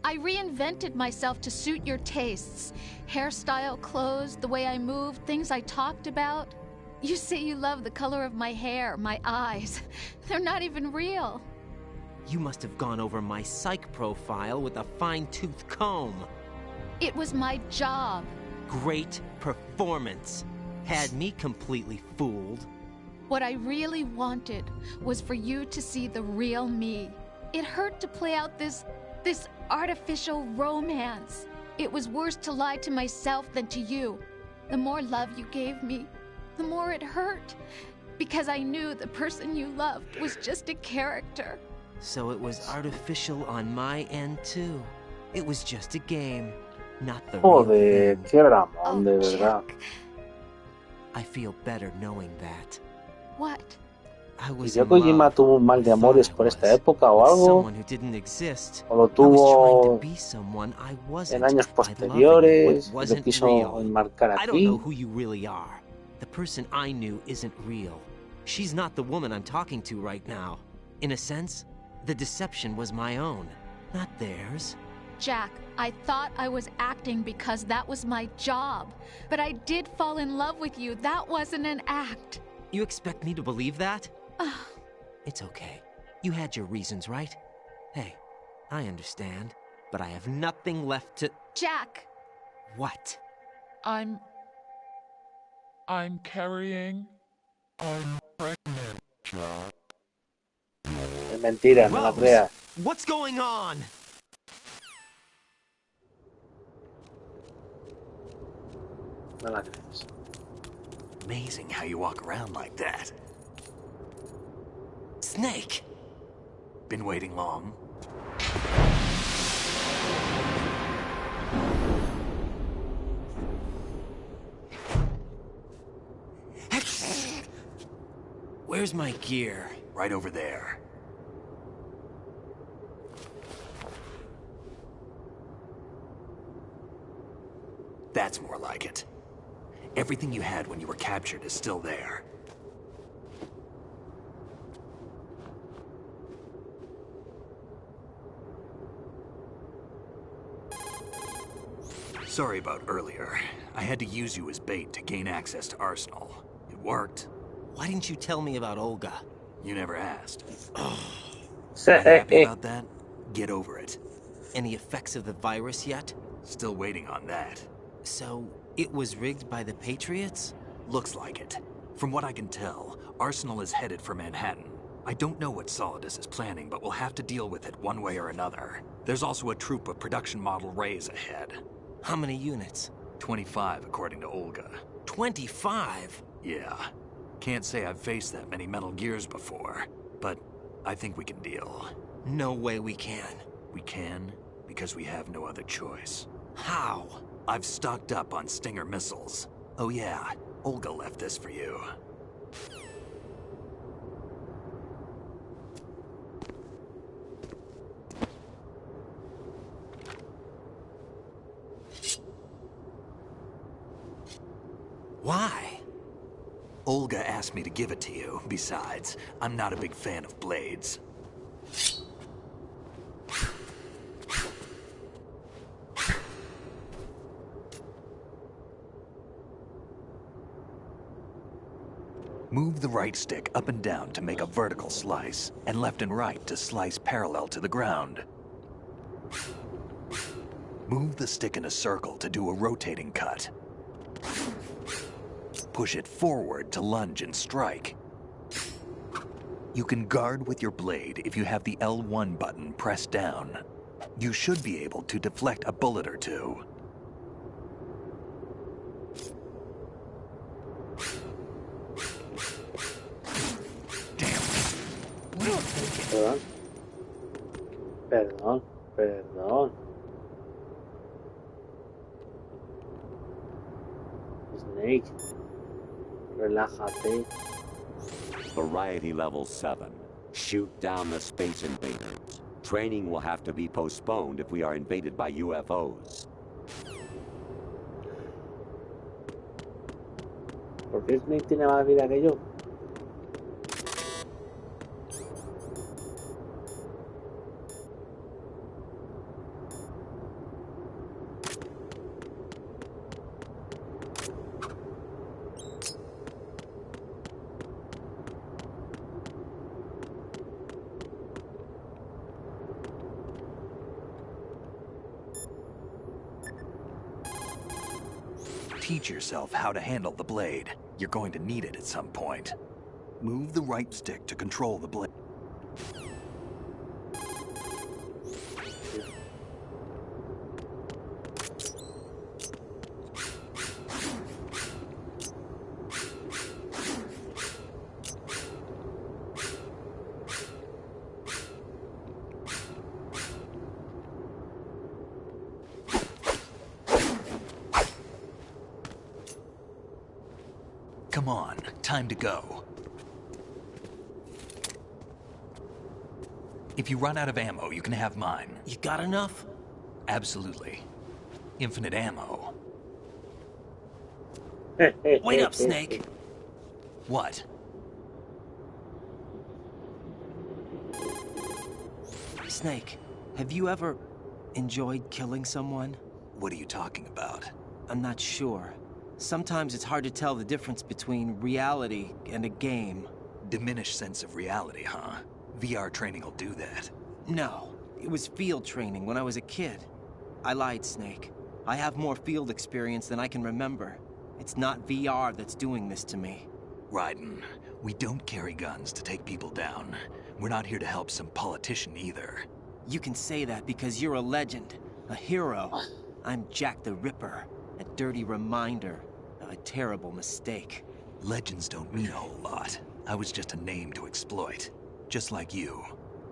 I reinvented myself to suit your tastes. Hairstyle, clothes, the way I moved, things I talked about. You say you love the color of my hair, my eyes. They're not even real. You must have gone over my psych profile with a fine-tooth comb. It was my job. Great performance. Had me completely fooled. What I really wanted was for you to see the real me. It hurt to play out this artificial romance. It was worse to lie to myself than to you. The more love you gave me, the more it hurt. Because I knew the person you loved was just a character. So it was artificial on my end too. It was just a game, not the real Joder, thing. qué drama, de verdad. I feel better knowing that. What? ¿Hideo Kojima tuvo un mal de amores por esta época o algo? ¿O lo tuvo en años posteriores y lo quiso enmarcar aquí? The person I knew isn't real. She's not the woman I'm talking to right now. In a sense, the deception was my own, not theirs. Jack, I thought I was acting because that was my job. But I did fall in love with you. That wasn't an act. You expect me to believe that? It's okay. You had your reasons, right? Hey, I understand, but I have nothing left to... Jack! What? I'm pregnant, Jack. Es mentira, no la creas. What's going on? No la creas. Amazing how you walk around like that. Snake! Been waiting long? Where's my gear? Right over there. That's more like it. Everything you had when you were captured is still there. Sorry about earlier. I had to use you as bait to gain access to Arsenal. It worked. Why didn't you tell me about Olga? You never asked. Not happy about that? Get over it. Any effects of the virus yet? Still waiting on that. So, it was rigged by the Patriots? Looks like it. From what I can tell, Arsenal is headed for Manhattan. I don't know what Solidus is planning, but we'll have to deal with it one way or another. There's also a troop of production model Rays ahead. How many units? 25, according to Olga. 25? Yeah. Can't say I've faced that many Metal Gears before, but I think we can deal. No way we can. We can, because we have no other choice. How? I've stocked up on Stinger missiles. Oh yeah, Olga left this for you. Why? Olga asked me to give it to you. Besides, I'm not a big fan of blades. Move the right stick up and down to make a vertical slice, and left and right to slice parallel to the ground. Move the stick in a circle to do a rotating cut. Push it forward to lunge and strike. You can guard with your blade if you have the L1 button pressed down. You should be able to deflect a bullet or two. Perdón. Snake, relájate. Variety level 7. Shoot down the space invaders. Training will have to be postponed if we are invaded by UFOs. ¿Por qué Snake tiene más vida que yo? Teach yourself how to handle the blade. You're going to need it at some point. Move the right stick to control the blade. Come on, time to go. If you run out of ammo, you can have mine. You got enough? Absolutely. Infinite ammo. Wait up, Snake. What? Snake, have you ever enjoyed killing someone? What are you talking about? I'm not sure. Sometimes it's hard to tell the difference between reality and a game. Diminished sense of reality, huh? VR training will do that. No, it was field training when I was a kid. I lied, Snake. I have more field experience than I can remember. It's not VR that's doing this to me. Raiden, we don't carry guns to take people down. We're not here to help some politician either. You can say that because you're a legend, a hero. I'm Jack the Ripper, a dirty reminder of a terrible mistake. Legends don't mean a whole lot. I was just a name to exploit, just like you.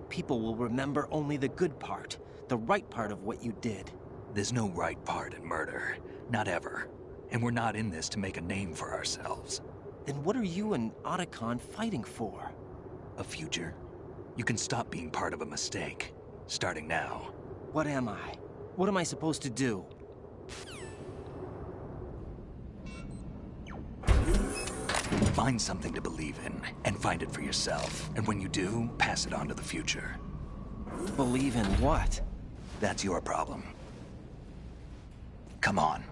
People will remember only the good part, the right part of what you did. There's no right part in murder, not ever. And we're not in this to make a name for ourselves. Then what are you and Otacon fighting for? A future. You can stop being part of a mistake, starting now. What am I? What am I supposed to do? Find something to believe in, and find it for yourself. And when you do, pass it on to the future. Believe in what? That's your problem. Come on.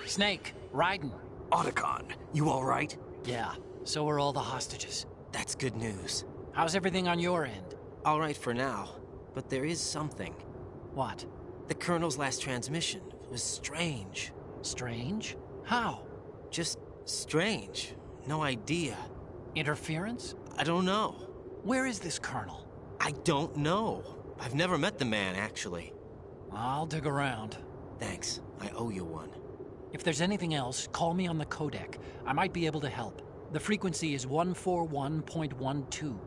Snake, Raiden. Otacon, you all right? Yeah, so are all the hostages. That's good news. How's everything on your end? All right for now, but there is something. What? The Colonel's last transmission was strange. Strange? How? Just strange. No idea. Interference? I don't know. Where is this Colonel? I don't know. I've never met the man, actually. I'll dig around. Thanks. I owe you one. If there's anything else, call me on the codec. I might be able to help. The frequency is 141.12.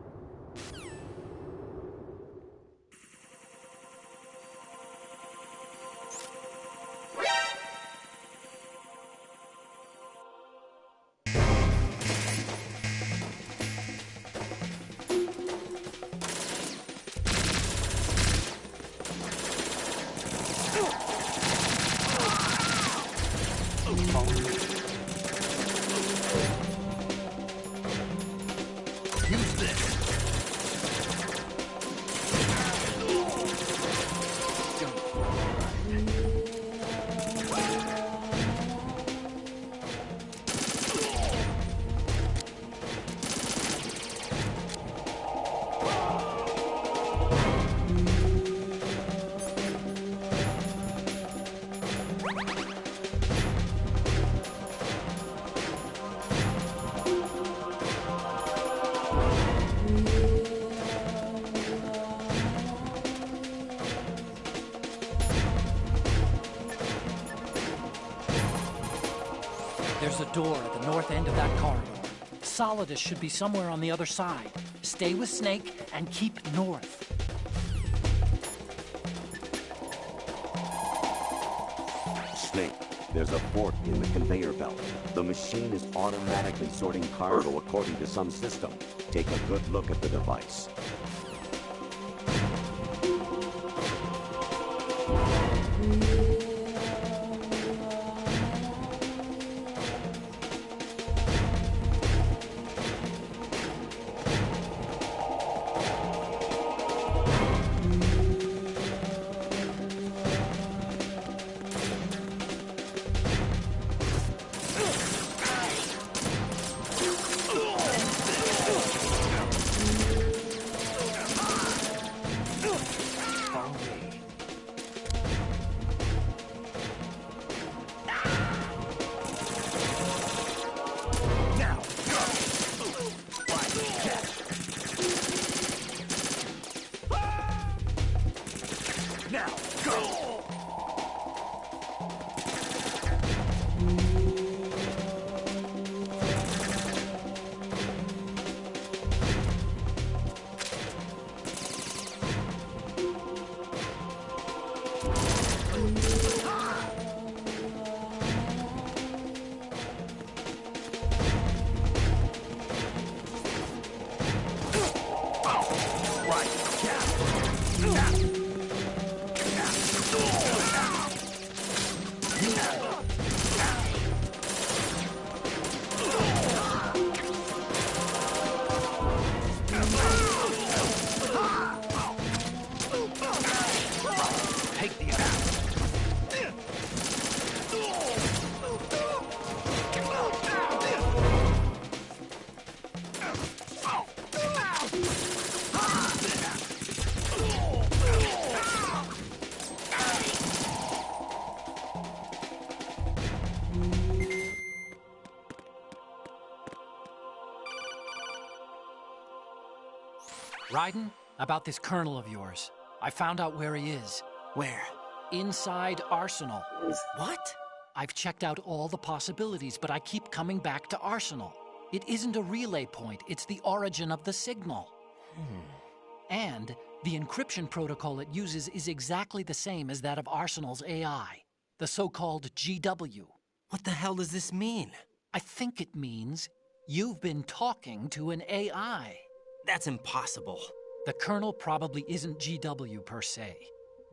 There's a door at the north end of that corridor. Solidus should be somewhere on the other side. Stay with Snake and keep north. Snake, there's a fork in the conveyor belt. The machine is automatically sorting cargo according to some system. Take a good look at the device. Raiden, about this colonel of yours. I found out where he is. Where? Inside Arsenal. What? I've checked out all the possibilities, but I keep coming back to Arsenal. It isn't a relay point, it's the origin of the signal. And the encryption protocol it uses is exactly the same as that of Arsenal's AI, the so-called GW. What the hell does this mean? I think it means you've been talking to an AI. That's impossible. The kernel probably isn't GW per se.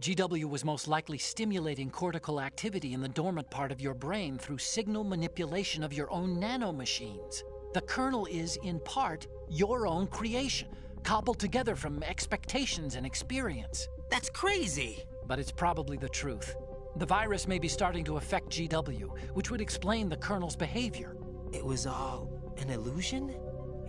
GW was most likely stimulating cortical activity in the dormant part of your brain through signal manipulation of your own nanomachines. The kernel is, in part, your own creation, cobbled together from expectations and experience. That's crazy! But it's probably the truth. The virus may be starting to affect GW, which would explain the kernel's behavior. It was all an illusion?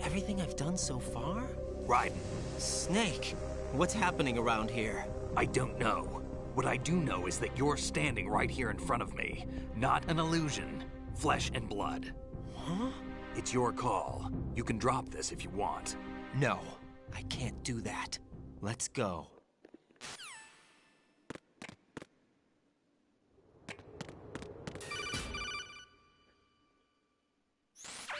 Everything I've done so far? Raiden. Snake, what's happening around here? I don't know. What I do know is that you're standing right here in front of me. Not an illusion. Flesh and blood. Huh? It's your call. You can drop this if you want. No, I can't do that. Let's go.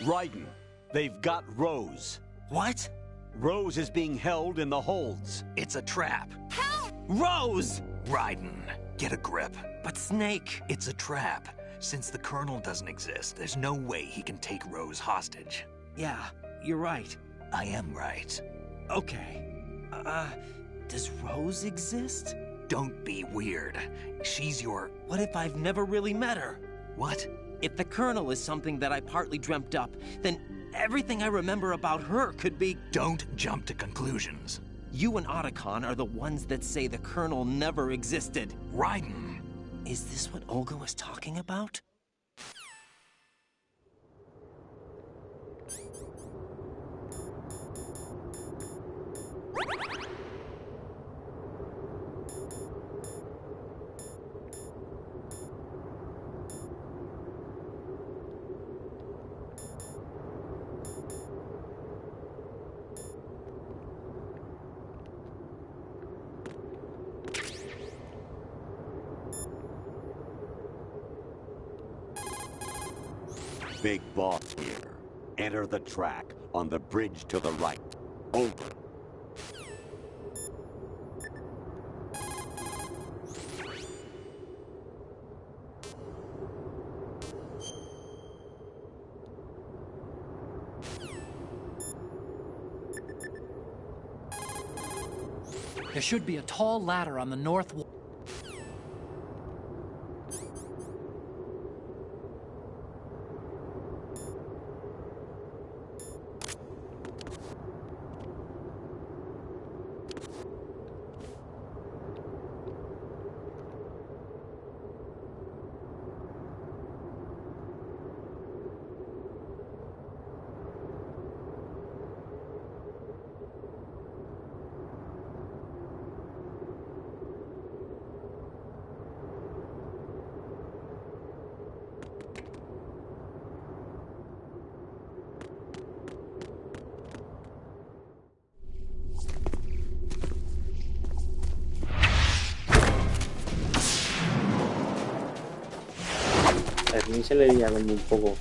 Raiden, they've got Rose. What? Rose is being held in the holds. It's a trap. Help! Rose! Raiden, get a grip. But Snake... It's a trap. Since the Colonel doesn't exist, there's no way he can take Rose hostage. Yeah, you're right. I am right. Okay. Does Rose exist? Don't be weird. She's your... What if I've never really met her? What? If the Colonel is something that I partly dreamt up, then everything I remember about her could be... Don't jump to conclusions. You and Otacon are the ones that say the Colonel never existed. Raiden. Is this what Olga was talking about? Big boss here. Enter the track on the bridge to the right. Over. There should be a tall ladder on the north wall. A mí se le veía como un poco.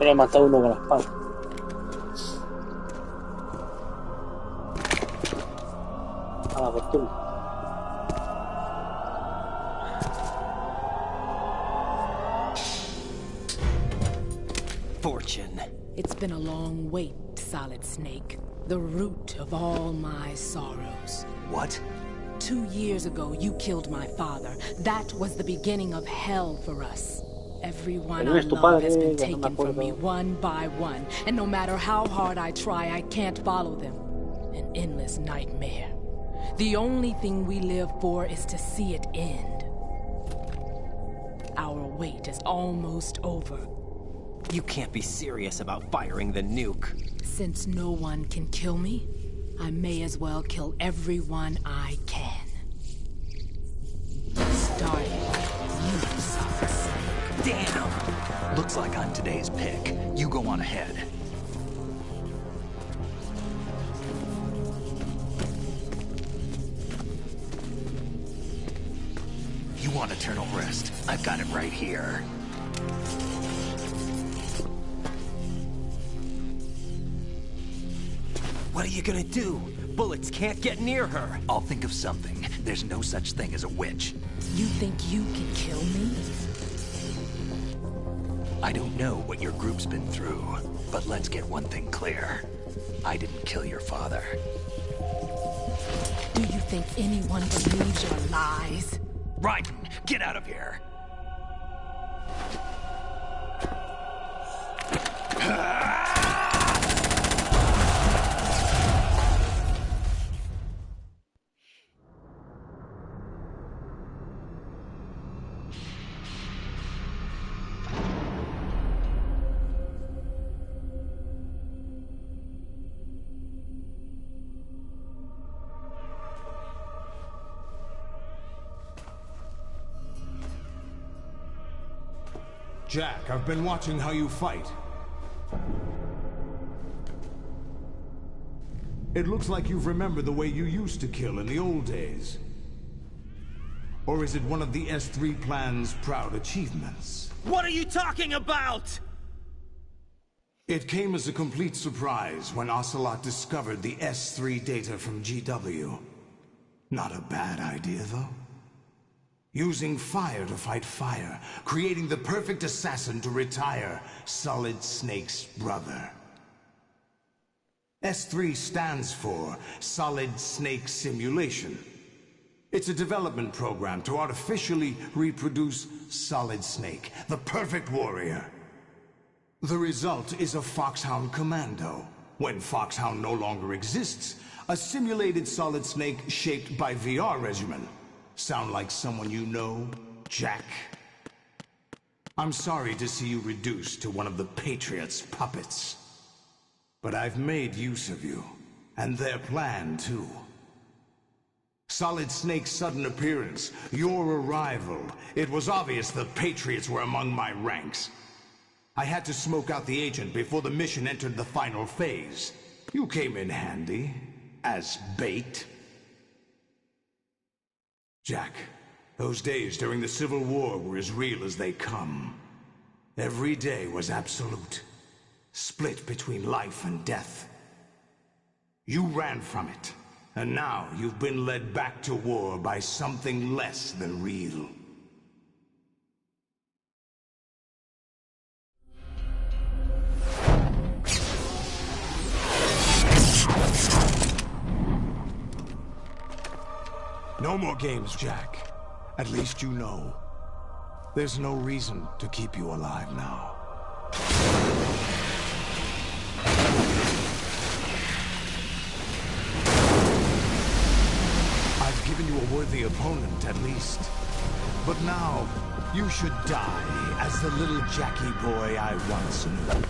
Solo he matado uno con la espada. A la costumbre. Fortune. It's been a long wait, Solid Snake. The root of all my sorrows. What? 2 years ago, you killed my father. That was the beginning of hell for us. Everyone I love has been taken from me one by one, and no matter how hard I try, I can't follow them. An endless nightmare. The only thing we live for is to see it end. Our wait is almost over. You can't be serious about firing the nuke. Since no one can kill me, I may as well kill everyone I can. Starting with you, Solid Snake. Damn! Looks like I'm today's pick. You go on ahead. You want eternal rest? I've got it right here. What are you gonna do? Bullets can't get near her. I'll think of something. There's no such thing as a witch. You think you can kill me? I don't know what your group's been through, but let's get one thing clear. I didn't kill your father. Do you think anyone believes your lies? Raiden, get out of here! Jack, I've been watching how you fight. It looks like you've remembered the way you used to kill in the old days. Or is it one of the S3 plan's proud achievements? What are you talking about? It came as a complete surprise when Ocelot discovered the S3 data from GW. Not a bad idea, though. Using fire to fight fire, creating the perfect assassin to retire Solid Snake's brother. S3 stands for Solid Snake Simulation. It's a development program to artificially reproduce Solid Snake, the perfect warrior. The result is a Foxhound Commando. When Foxhound no longer exists, a simulated Solid Snake shaped by VR regimen. Sound like someone you know, Jack? I'm sorry to see you reduced to one of the Patriots' puppets. But I've made use of you, and their plan too. Solid Snake's sudden appearance, your arrival, it was obvious the Patriots were among my ranks. I had to smoke out the agent before the mission entered the final phase. You came in handy, as bait. Jack, those days during the Civil War were as real as they come. Every day was absolute, split between life and death. You ran from it, and now you've been led back to war by something less than real. No more games, Jack. At least you know. There's no reason to keep you alive now. I've given you a worthy opponent, at least. But now, you should die as the little Jackie boy I once knew.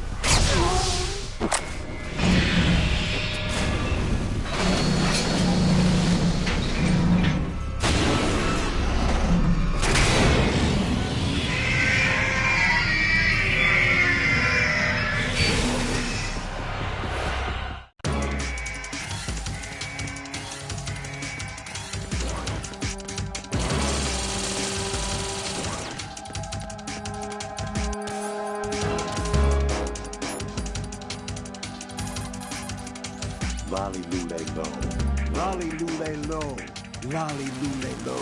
lule lo. Lolly lule lo. Lolly lule lo.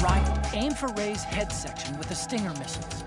Right, aim for Ray's head section with the Stinger missiles.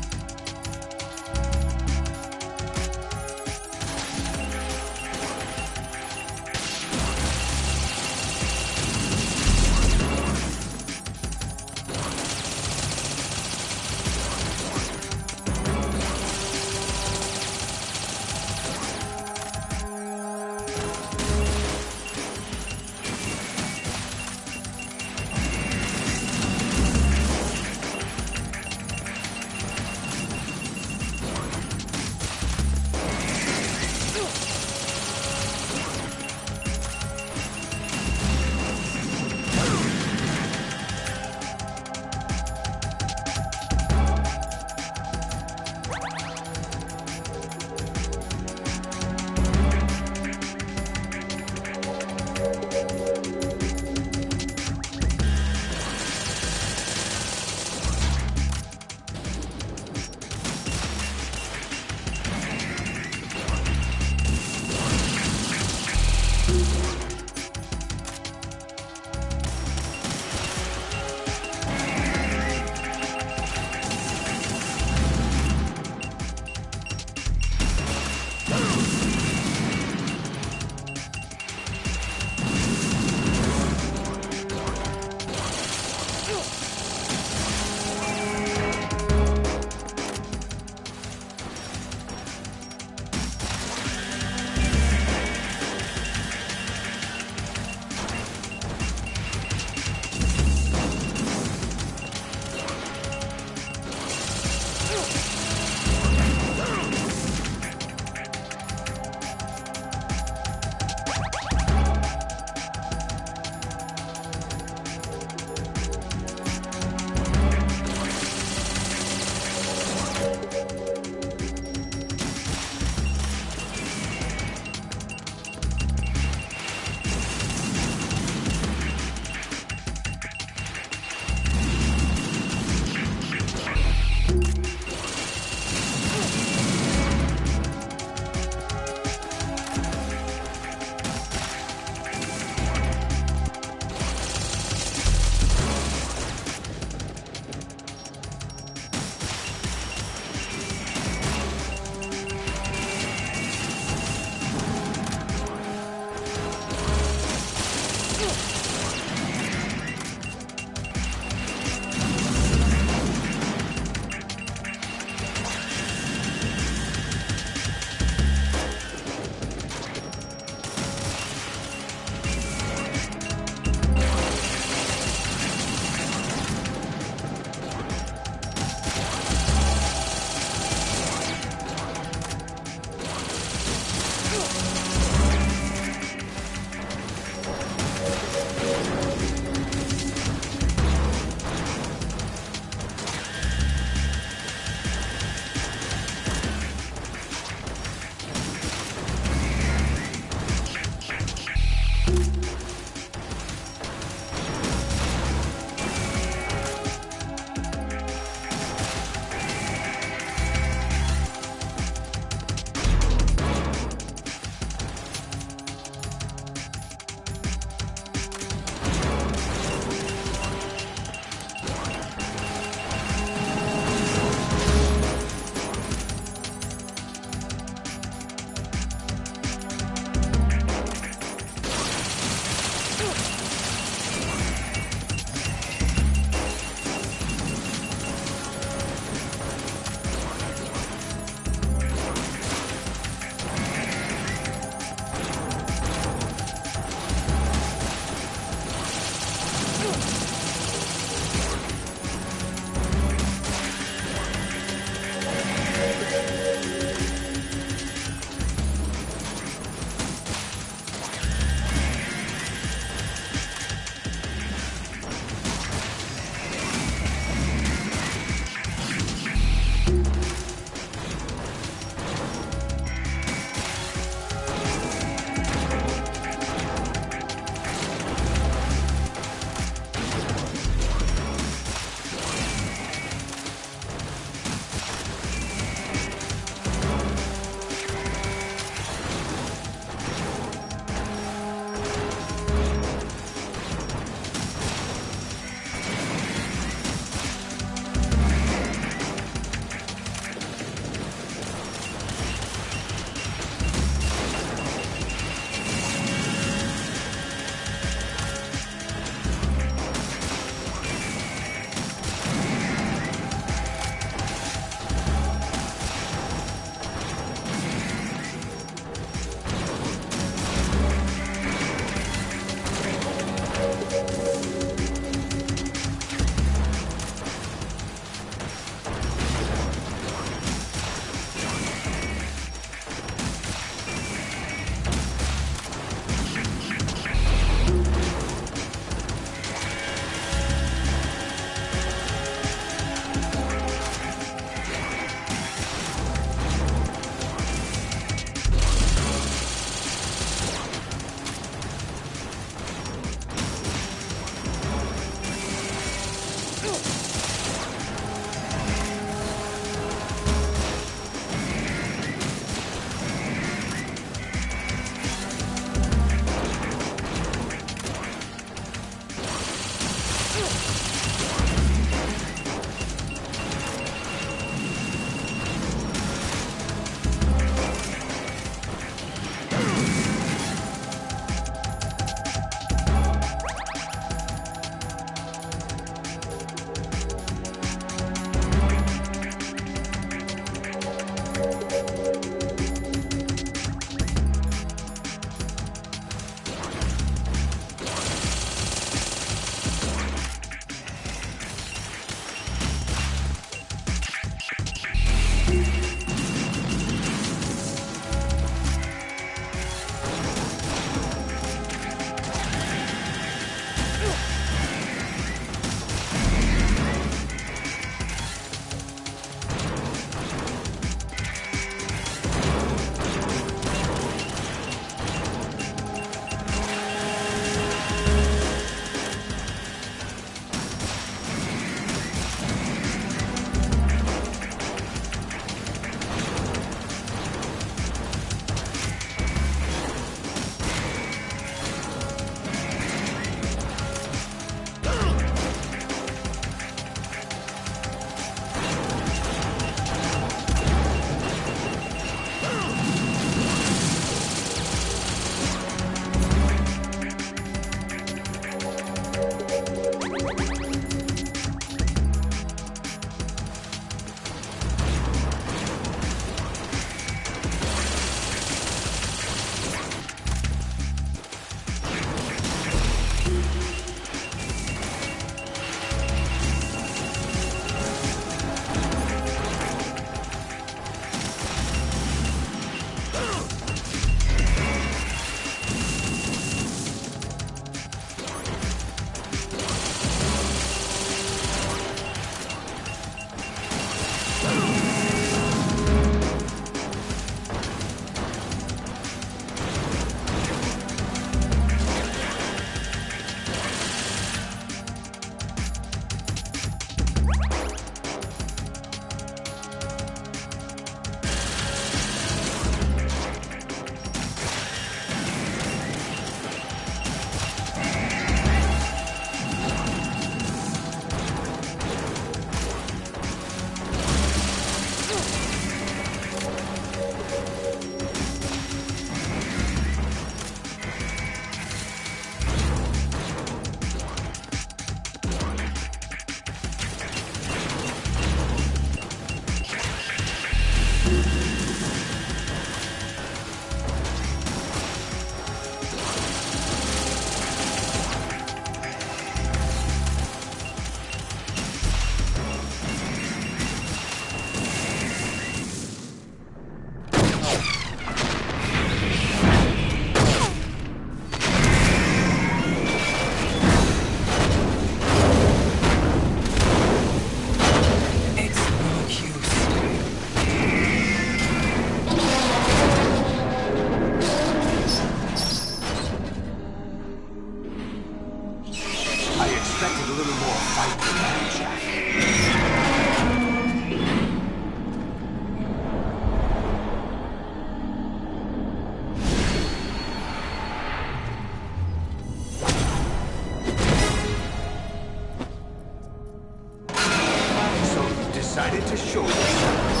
show yourselves.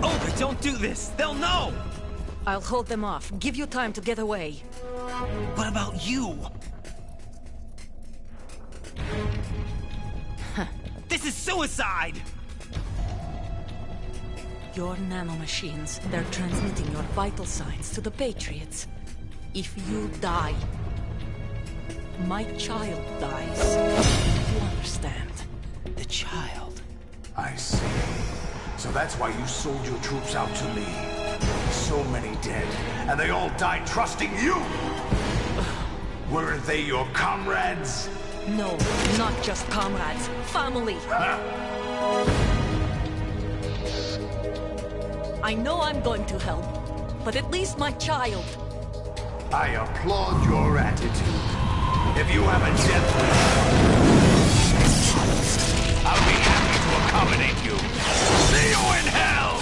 Olga, don't do this! They'll know! I'll hold them off. Give you time to get away. What about you? This is suicide! Your nanomachines, they're transmitting your vital signs to the Patriots. If you die, my child dies. You understand? The child. I see. So that's why you sold your troops out to me. So many dead, and they all died trusting you! Weren't they your comrades? No, not just comrades. Family! I know I'm going to help, but at least my child. I applaud your attitude. If you have a death wish, I'll be happy to accommodate you. See you in hell!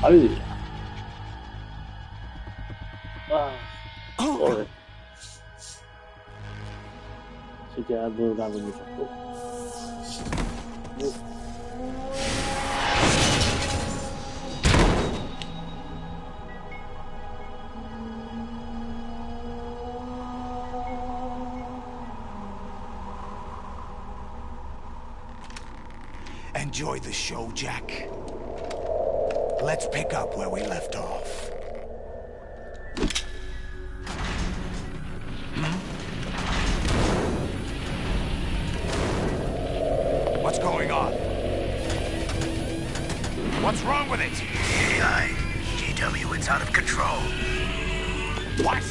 Ay. Joder. Sí que ha durado mucho tiempo. Enjoy the show, Jack. Let's pick up where we left off. What's going on? What's wrong with it? AI, GW, it's out of control. What?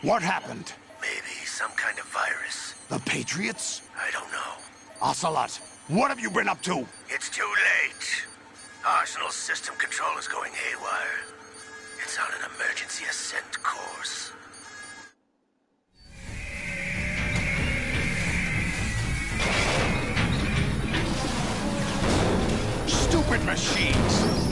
What happened? Maybe some kind of virus. The Patriots? I don't know. Ocelot, what have you been up to? It's too late. Arsenal's system control is going haywire. It's on an emergency ascent course. Stupid machines!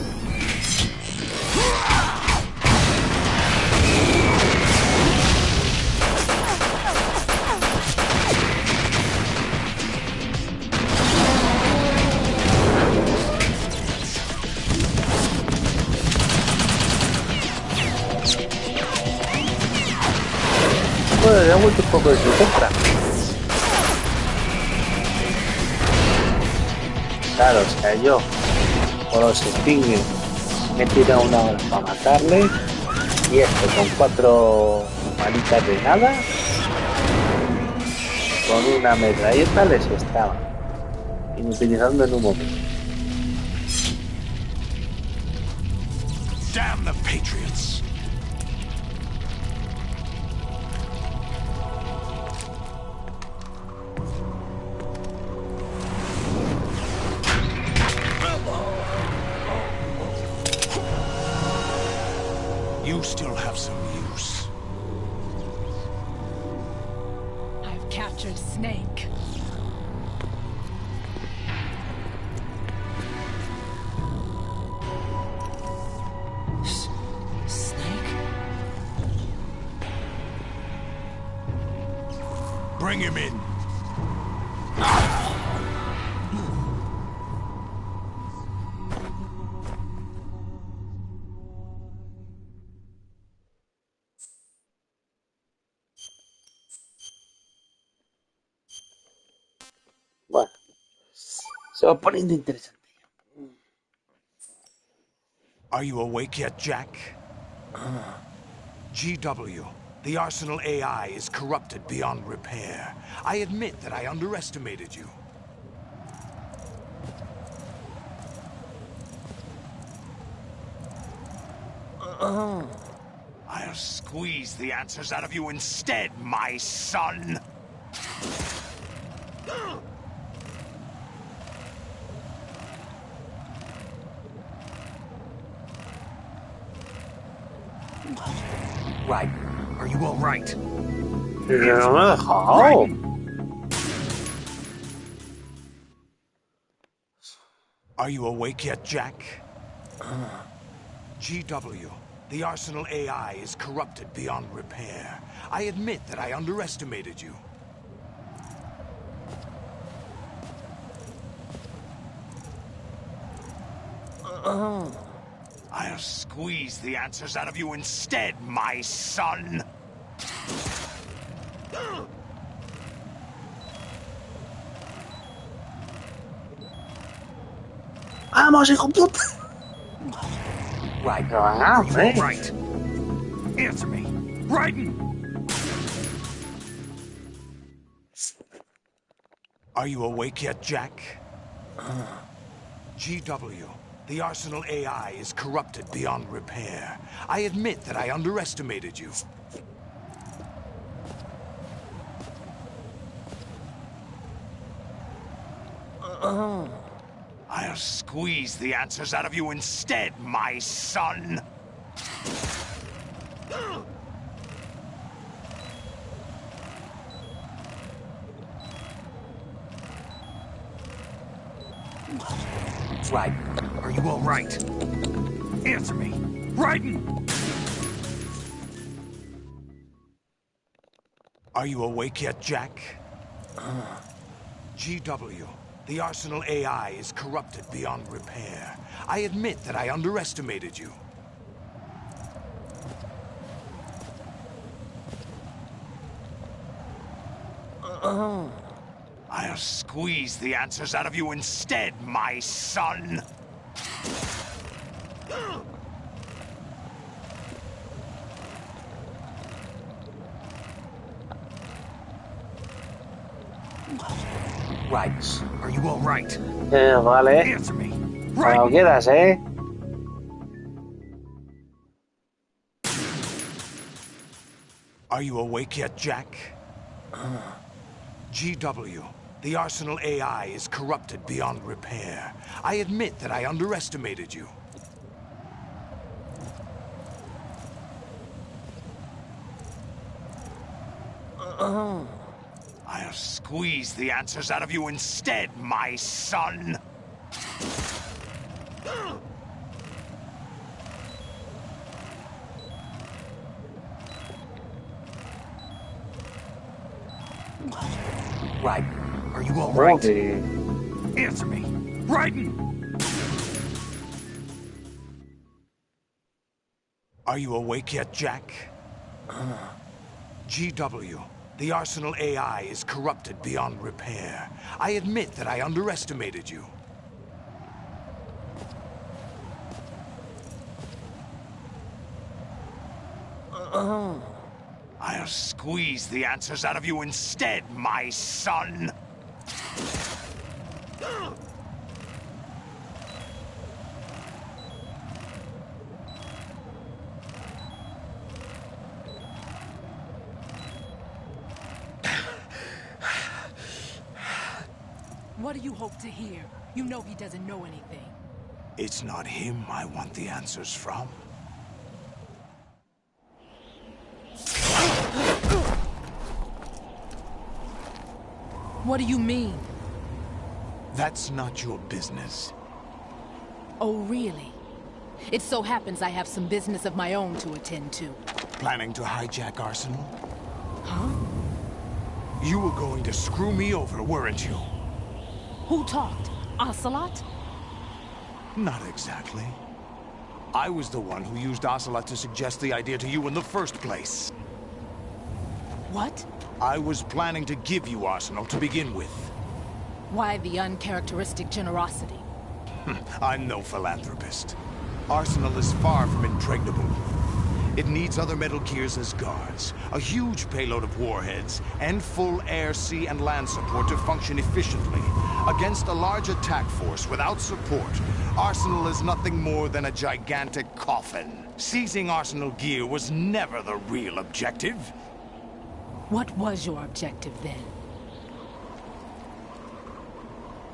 Bueno, le ha vuelto un poco de su compra. Claro, o sea, yo por los Stinger me he tirado una hora para matarle y esto con 4 manitas de nada, con una metralleta les estaba inutilizando en un momento. Damn the Patriots! You still have some use. I've captured Snake. Snake? Bring him in. Se va poniendo interesante. Are you awake yet, Jack? GW, the Arsenal AI is corrupted beyond repair. I admit that I underestimated you. I'll squeeze the answers out of you instead, my son! Right. Are you all right? How? Are you awake yet, Jack? GW, the Arsenal AI is corrupted beyond repair. I admit that I underestimated you. I'll squeeze the answers out of you instead, my son! Vamos, hijo puta. Right. Right. Answer me. Raiden! Are you awake yet, Jack? GW, the Arsenal AI is corrupted beyond repair. I admit that I underestimated you. I'll squeeze the answers out of you instead, my son! Right. Are you all right? Answer me. Raiden! Are you awake yet, Jack? GW, the Arsenal AI is corrupted beyond repair. I admit that I underestimated you. I'll squeeze the answers out of you instead, my son! Right. Are you all right? Vale. Answer me. Cuando quieras, Are you awake yet, Jack? GW, the Arsenal AI is corrupted beyond repair. I admit that I underestimated you. I'll squeeze the answers out of you instead, my son! Right. Are you all right? Okay. Answer me. Raiden! Are you awake yet, Jack? GW, the Arsenal AI is corrupted beyond repair. I admit that I underestimated you. I'll squeeze the answers out of you instead, my son! What do you hope to hear? You know he doesn't know anything. It's not him I want the answers from. What do you mean? That's not your business. Oh, really? It so happens I have some business of my own to attend to. Planning to hijack Arsenal? Huh? You were going to screw me over, weren't you? Who talked? Ocelot? Not exactly. I was the one who used Ocelot to suggest the idea to you in the first place. What? I was planning to give you Arsenal to begin with. Why the uncharacteristic generosity? I'm no philanthropist. Arsenal is far from impregnable. It needs other Metal Gears as guards, a huge payload of warheads, and full air, sea, and land support to function efficiently. Against a large attack force without support, Arsenal is nothing more than a gigantic coffin. Seizing Arsenal gear was never the real objective. What was your objective then?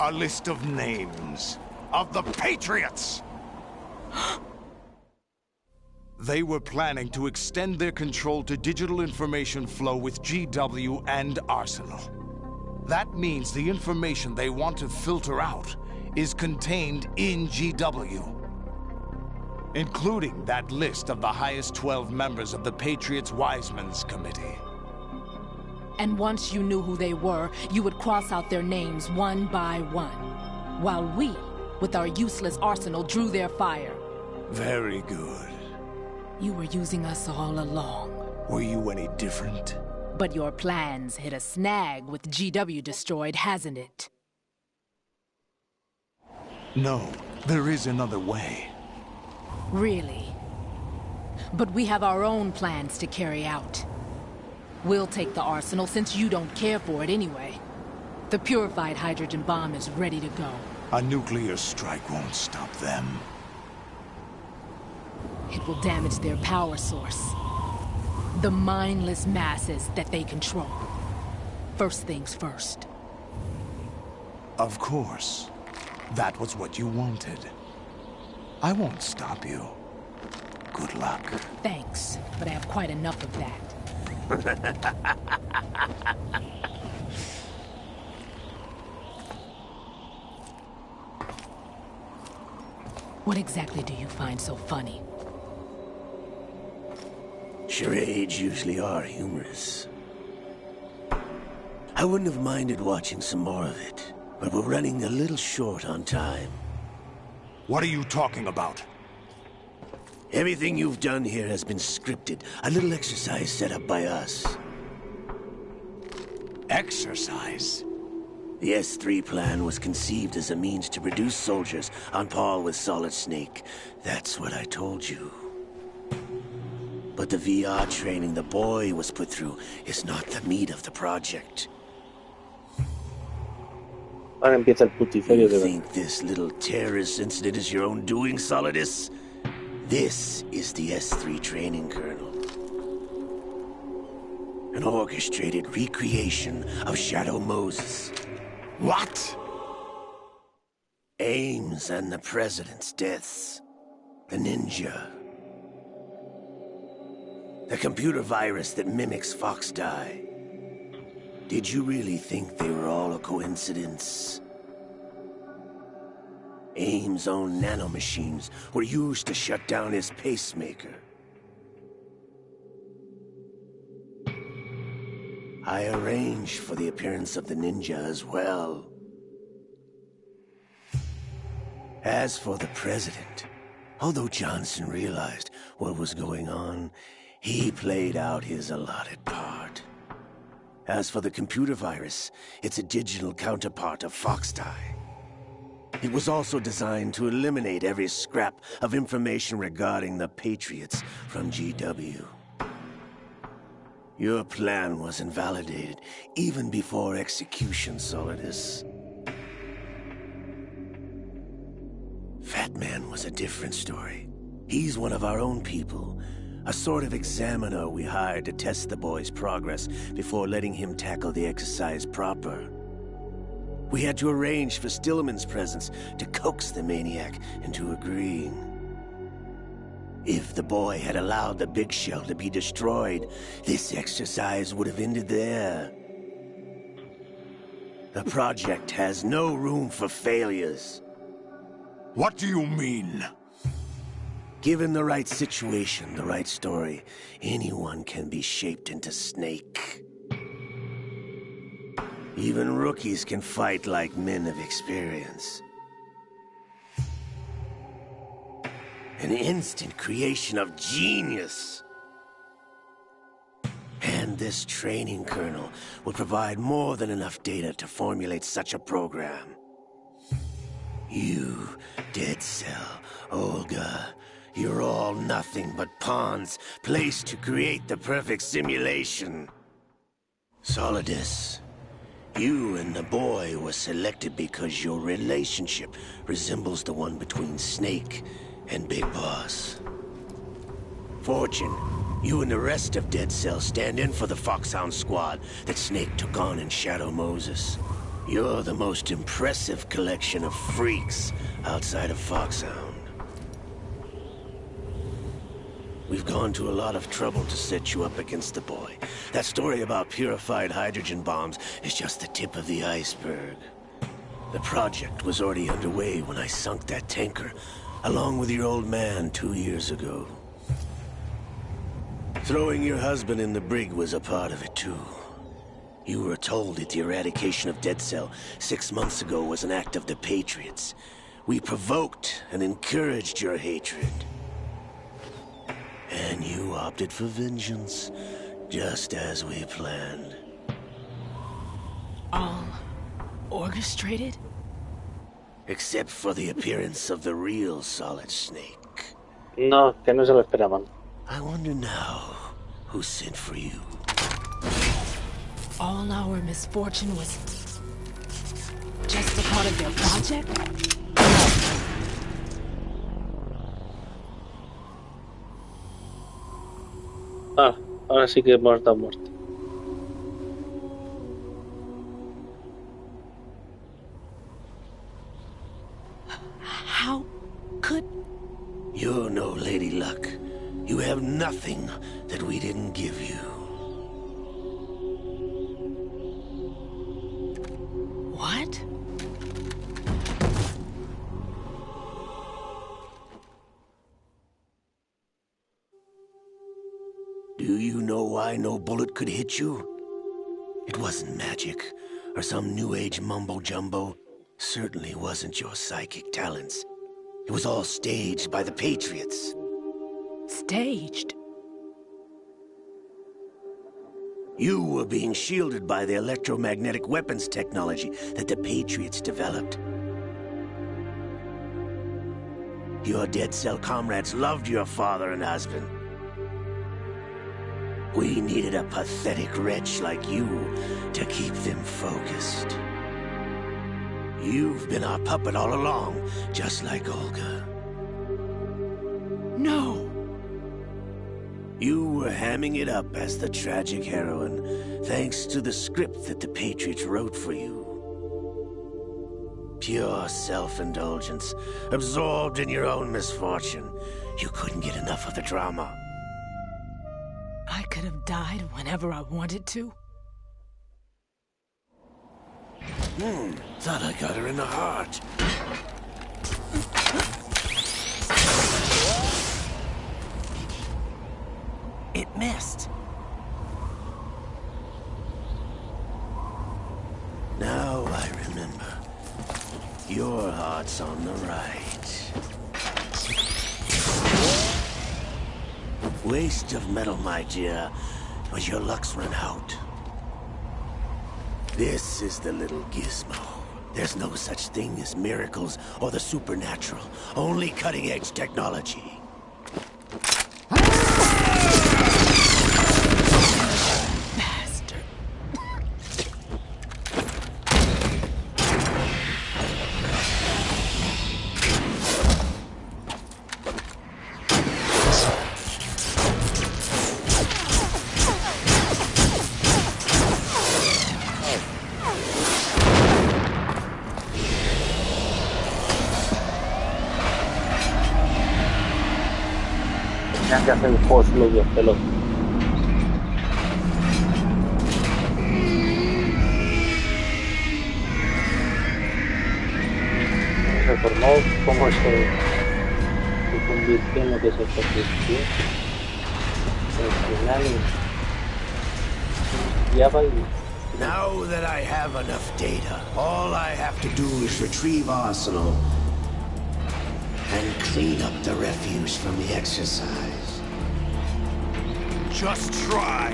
A list of names of the Patriots! They were planning to extend their control to digital information flow with GW and Arsenal. That means the information they want to filter out is contained in GW, including that list of the highest 12 members of the Patriots Wiseman's Committee. And once you knew who they were, you would cross out their names one by one, while we, with our useless arsenal, drew their fire. Very good. You were using us all along. Were you any different? But your plans hit a snag with GW destroyed, hasn't it? No, there is another way. Really? But we have our own plans to carry out. We'll take the arsenal since you don't care for it anyway. The purified hydrogen bomb is ready to go. A nuclear strike won't stop them. It will damage their power source. The mindless masses that they control. First things first. Of course. That was what you wanted. I won't stop you. Good luck. Thanks, but I have quite enough of that. What exactly do you find so funny? Charades usually are humorous. I wouldn't have minded watching some more of it, but we're running a little short on time. What are you talking about? Everything you've done here has been scripted. A little exercise set up by us. Exercise? The S3 plan was conceived as a means to produce soldiers on par with Solid Snake. That's what I told you. But the VR training the boy was put through is not the meat of the project. Ahora empieza el putiferio You de think this little terrorist incident is your own doing, Solidus? This is the S3 training kernel. An orchestrated recreation of Shadow Moses. What? Ames and the President's deaths. The ninja. The computer virus that mimics Foxdie. Did you really think they were all a coincidence? Ames' own nanomachines were used to shut down his pacemaker. I arranged for the appearance of the ninja as well. As for the President, although Johnson realized what was going on, he played out his allotted part. As for the computer virus, it's a digital counterpart of Foxdie. It was also designed to eliminate every scrap of information regarding the Patriots from GW. Your plan was invalidated even before execution, Solidus. Fat Man was a different story. He's one of our own people, a sort of examiner we hired to test the boy's progress before letting him tackle the exercise proper. We had to arrange for Stillman's presence to coax the maniac into agreeing. If the boy had allowed the big shell to be destroyed, this exercise would have ended there. The project has no room for failures. What do you mean? Given the right situation, the right story, anyone can be shaped into Snake. Even rookies can fight like men of experience. An instant creation of genius. And And this training kernel would provide more than enough data to formulate such a program. You, Dead Cell, Olga, you're all nothing but pawns placed to create the perfect simulation. Solidus, you and the boy were selected because your relationship resembles the one between Snake and Big Boss. Fortune, you and the rest of Dead Cell stand in for the Foxhound squad that Snake took on in Shadow Moses. You're the most impressive collection of freaks outside of Foxhound. We've gone to a lot of trouble to set you up against the boy. That story about purified hydrogen bombs is just the tip of the iceberg. The project was already underway when I sunk that tanker, along with your old man 2 years ago. Throwing your husband in the brig was a part of it too. You were told that the eradication of Dead Cell 6 months ago was an act of the Patriots. We provoked and encouraged your hatred. And you opted for vengeance, just as we planned. All orchestrated? Except for the appearance of the real Solid Snake. No, que no se lo esperaban. I wonder now who sent for you. All our misfortune was just a part of their project? Ah, ahora sí que muerta. How could... You're no Lady Luck. You have nothing that we didn't give you. What? Do you know why no bullet could hit you? It wasn't magic, or some new age mumbo-jumbo. Certainly wasn't your psychic talents. It was all staged by the Patriots. Staged? You were being shielded by the electromagnetic weapons technology that the Patriots developed. Your Dead Cell comrades loved your father and husband. We needed a pathetic wretch like you to keep them focused. You've been our puppet all along, just like Olga. No! You were hamming it up as the tragic heroine, thanks to the script that the Patriots wrote for you. Pure self-indulgence, absorbed in your own misfortune. You couldn't get enough of the drama. I could have died whenever I wanted to. Thought I got her in the heart. It missed. Now I remember. Your heart's on the right. Waste of metal, my dear, but your luck's run out. This is the little gizmo. There's no such thing as miracles or the supernatural. Only cutting-edge technology. Que hacer el post lo de pelota. Se formó como se convirtió en lo que se convirtió. Al final ya y... Now that I have enough data, all I have to do is retrieve Arsenal and clean up the refuse from the exercise. Just try.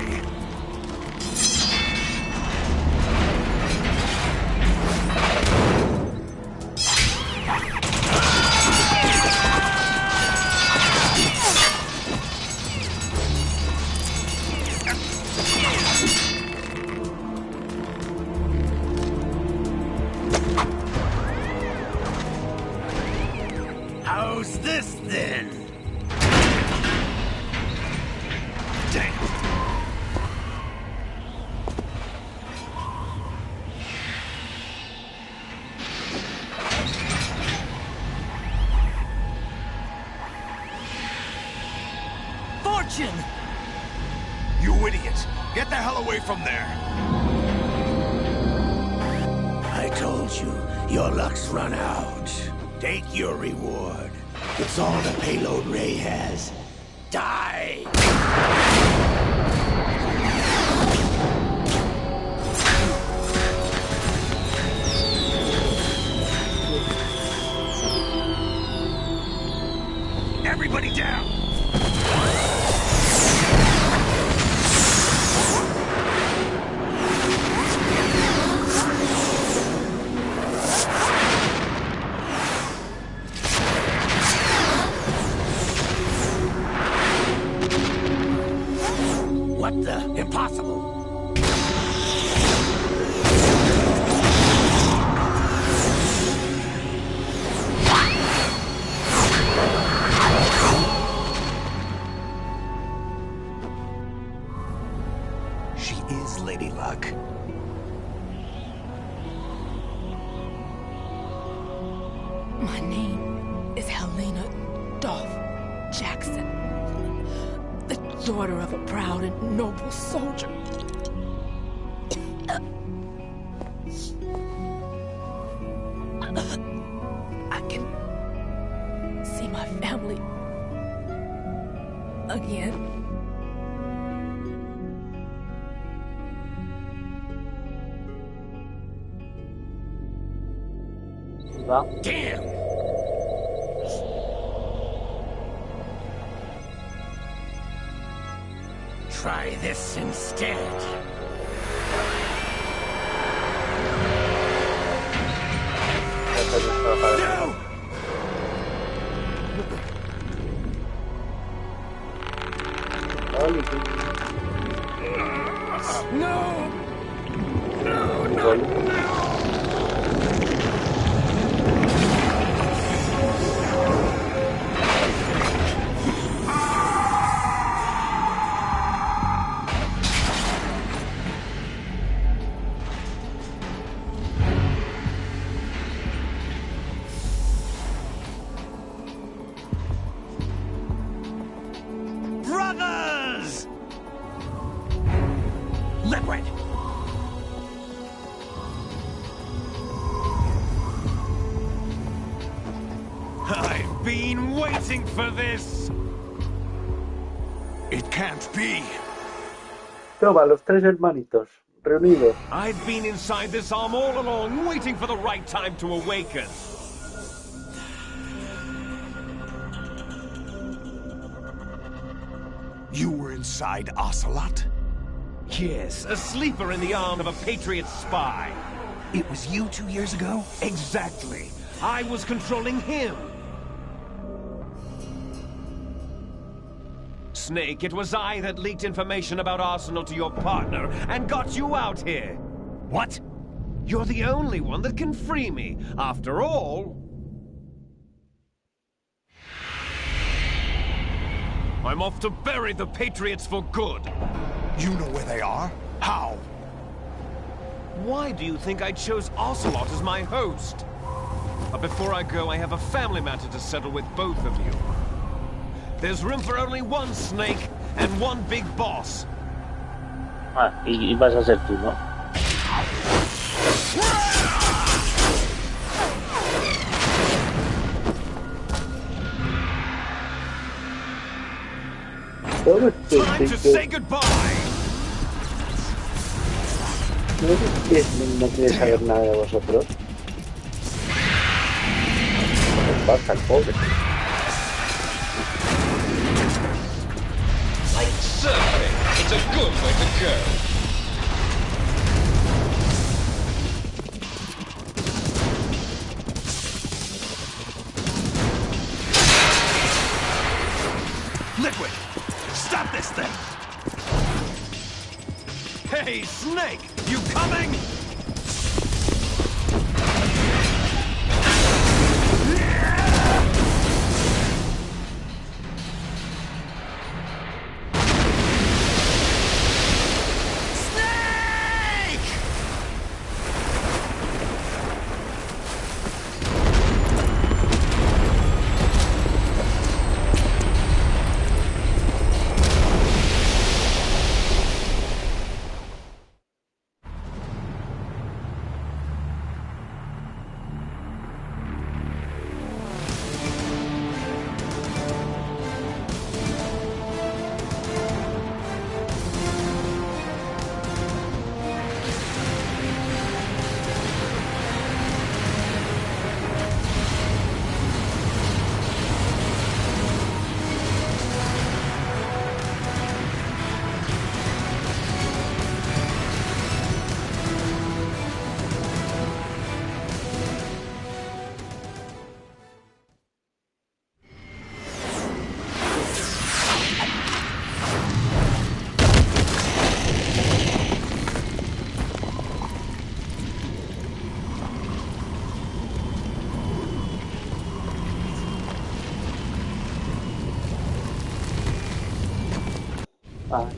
How's this then? Damn. Fortune! You idiot! Get the hell away from there! I told you, your luck's run out. Take your reward. It's all the payload Ray has. Die! Everybody down! What the? Impossible! She is Lady Luck. My name is Helena Dolph Jackson, the daughter of a proud and noble soldier. I can see my family again. Damn! Try this instead. No! No! No, no, no! Brothers! Liquid! I've been waiting for this! It can't be. Toma, los tres hermanitos, reunidos. I've been inside this arm all along, waiting for the right time to awaken. You were inside Ocelot? Yes, a sleeper in the arm of a Patriot spy. It was you 2 years ago? Exactly. I was controlling him. Snake, it was I that leaked information about Arsenal to your partner and got you out here. What? You're the only one that can free me. After all, I'm off to bury the Patriots for good. You know where they are? How? Why do you think I chose Ocelot as my host? But before I go, I have a family matter to settle with both of you. There's room for only one Snake and one big boss. Ah, y vas a ser tú, ¿no? Time to say goodbye. No quiere saber nada de vosotros. Basta el pobre. Like surfing, it's a good way to go. Liquid, stop this thing! Hey, Snake, you coming?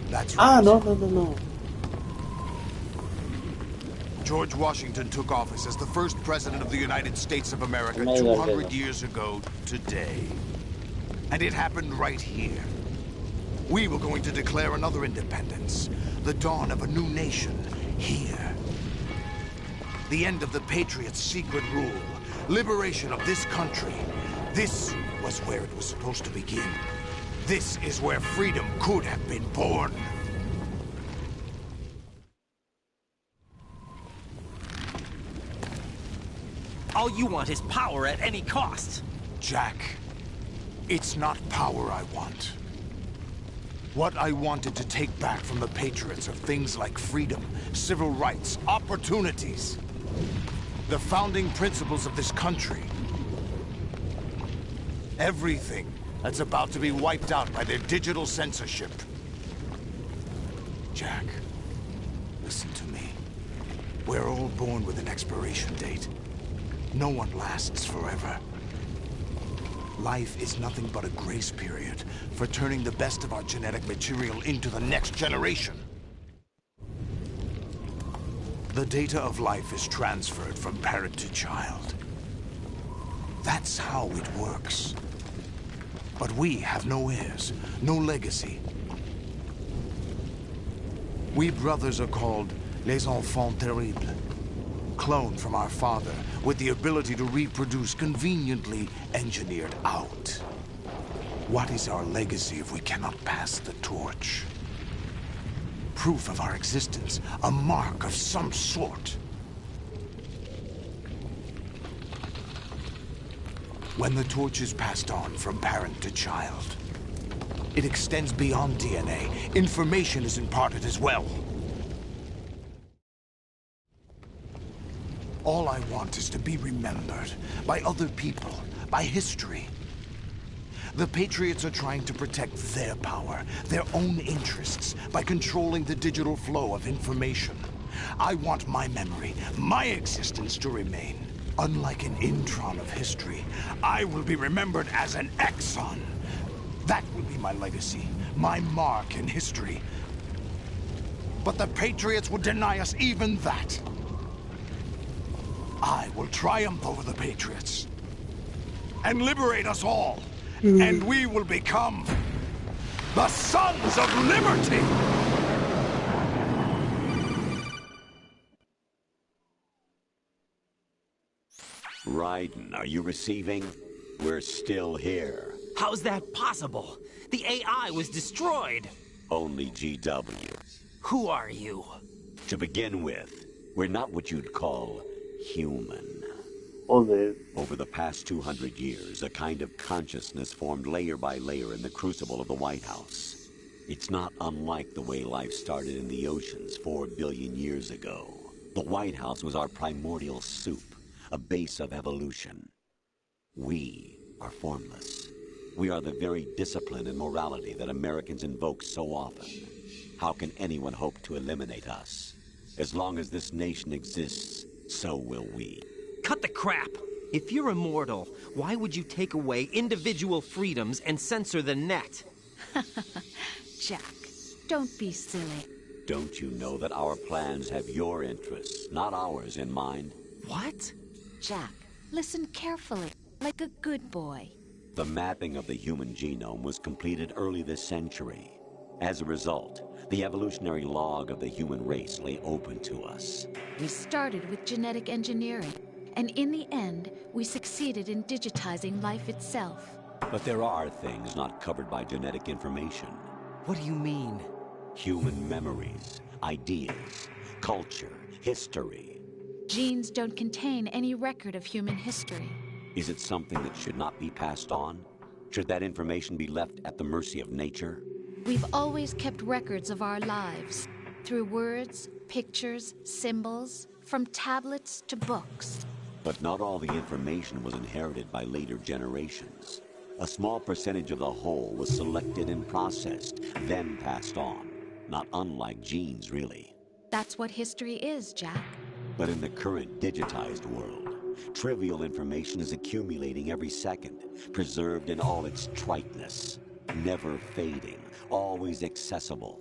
That's Ah, right. no. George Washington took office as the first president of the United States of America Me he ido al 200 dedo. years ago today. And it happened right here. We were going to declare another independence, the dawn of a new nation, here. The end of the Patriots' secret rule, liberation of this country. This was where it was supposed to begin. This is where freedom could have been born. All you want is power at any cost. Jack, it's not power I want. What I wanted to take back from the Patriots are things like freedom, civil rights, opportunities. The founding principles of this country. Everything that's about to be wiped out by their digital censorship. Jack, listen to me. We're all born with an expiration date. No one lasts forever. Life is nothing but a grace period for turning the best of our genetic material into the next generation. The data of life is transferred from parent to child. That's how it works. But we have no heirs, no legacy. We brothers are called les enfants terribles. Cloned from our father, with the ability to reproduce conveniently engineered out. What is our legacy if we cannot pass the torch? Proof of our existence, a mark of some sort. When the torch is passed on from parent to child, it extends beyond DNA. Information is imparted as well. All I want is to be remembered by other people, by history. The Patriots are trying to protect their power, their own interests, by controlling the digital flow of information. I want my memory, my existence to remain. Unlike an intron of history, I will be remembered as an exon. That will be my legacy, my mark in history. But the Patriots would deny us even that. I will triumph over the Patriots and liberate us all, and we will become the Sons of Liberty! Raiden, are you receiving? We're still here. How's that possible? The AI was destroyed. Only GW. Who are you? To begin with, we're not what you'd call human. Over the past 200 years, a kind of consciousness formed layer by layer in the crucible of the White House. It's not unlike the way life started in the oceans 4 billion years ago. The White House was our primordial soup, a base of evolution. We are formless. We are the very discipline and morality that Americans invoke so often. How can anyone hope to eliminate us? As long as this nation exists, so will we. Cut the crap! If you're immortal, why would you take away individual freedoms and censor the net? Jack, don't be silly. Don't you know that our plans have your interests, not ours, in mind? What? Jack, listen carefully, like a good boy. The mapping of the human genome was completed early this century. As a result, the evolutionary log of the human race lay open to us. We started with genetic engineering, and in the end, we succeeded in digitizing life itself. But there are things not covered by genetic information. What do you mean? Human memories, ideas, culture, history. Genes don't contain any record of human history. Is it something that should not be passed on? Should that information be left at the mercy of nature? We've always kept records of our lives, through words, pictures, symbols, from tablets to books. But not all the information was inherited by later generations. A small percentage of the whole was selected and processed, then passed on. Not unlike genes, really. That's what history is, Jack. But in the current digitized world, trivial information is accumulating every second, preserved in all its triteness, never fading, always accessible.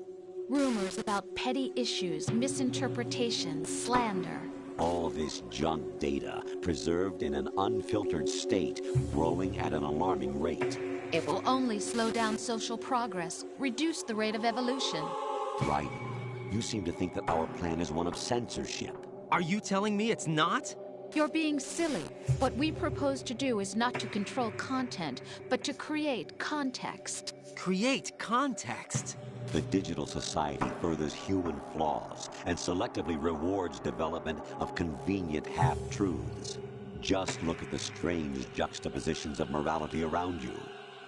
Rumors about petty issues, misinterpretations, slander. All this junk data, preserved in an unfiltered state, growing at an alarming rate. It will only slow down social progress, reduce the rate of evolution. Right. You seem to think that our plan is one of censorship. Are you telling me it's not? You're being silly. What we propose to do is not to control content, but to create context. Create context? The digital society furthers human flaws and selectively rewards development of convenient half-truths. Just look at the strange juxtapositions of morality around you.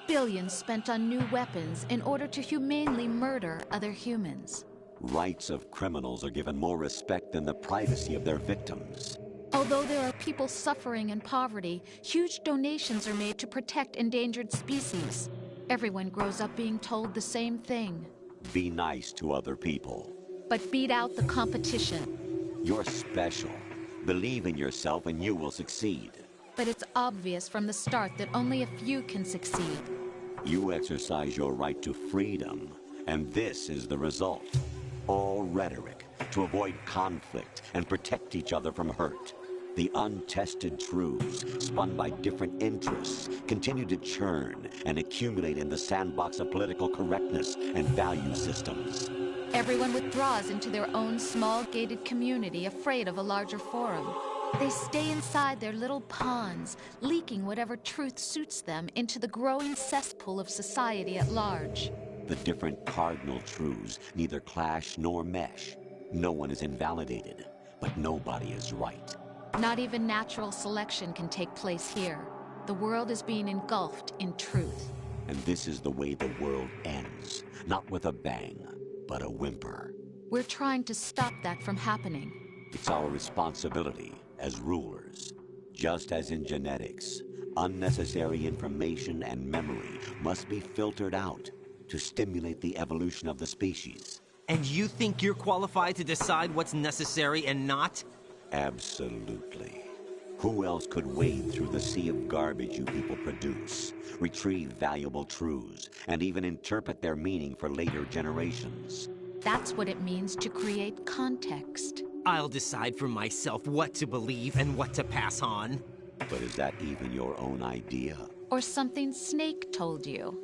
Billions spent on new weapons in order to humanely murder other humans. Rights of criminals are given more respect than the privacy of their victims. Although there are people suffering in poverty, huge donations are made to protect endangered species. Everyone grows up being told the same thing. Be nice to other people. But beat out the competition. You're special. Believe in yourself and you will succeed. But it's obvious from the start that only a few can succeed. You exercise your right to freedom, and this is the result. All rhetoric to avoid conflict and protect each other from hurt. The untested truths, spun by different interests, continue to churn and accumulate in the sandbox of political correctness and value systems. Everyone withdraws into their own small gated community, afraid of a larger forum. They stay inside their little ponds, leaking whatever truth suits them into the growing cesspool of society at large. The different cardinal truths neither clash nor mesh. No one is invalidated, but nobody is right. Not even natural selection can take place here. The world is being engulfed in truth. And this is the way the world ends. Not with a bang, but a whimper. We're trying to stop that from happening. It's our responsibility as rulers. Just as in genetics, unnecessary information and memory must be filtered out to stimulate the evolution of the species. And you think you're qualified to decide what's necessary and not? Absolutely. Who else could wade through the sea of garbage you people produce, retrieve valuable truths, and even interpret their meaning for later generations? That's what it means to create context. I'll decide for myself what to believe and what to pass on. But is that even your own idea? Or something Snake told you?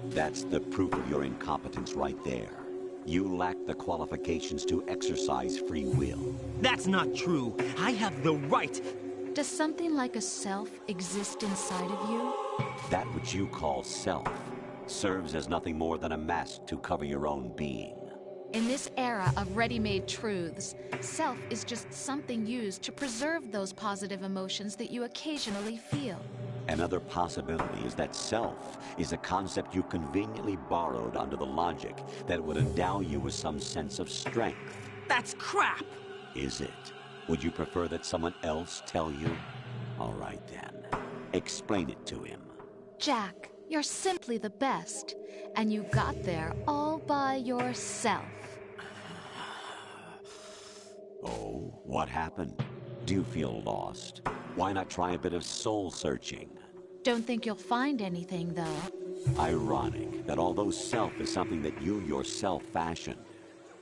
That's the proof of your incompetence right there. You lack the qualifications to exercise free will. That's not true. I have the right. Does something like a self exist inside of you? That which you call self serves as nothing more than a mask to cover your own being. In this era of ready-made truths, self is just something used to preserve those positive emotions that you occasionally feel. Another possibility is that self is a concept you conveniently borrowed under the logic that would endow you with some sense of strength. That's crap! Is it? Would you prefer that someone else tell you? All right then. Explain it to him. Jack, you're simply the best. And you got there all by yourself. Oh, what happened? Do you feel lost? Why not try a bit of soul-searching? Don't think you'll find anything, though. Ironic that although self is something that you yourself fashioned,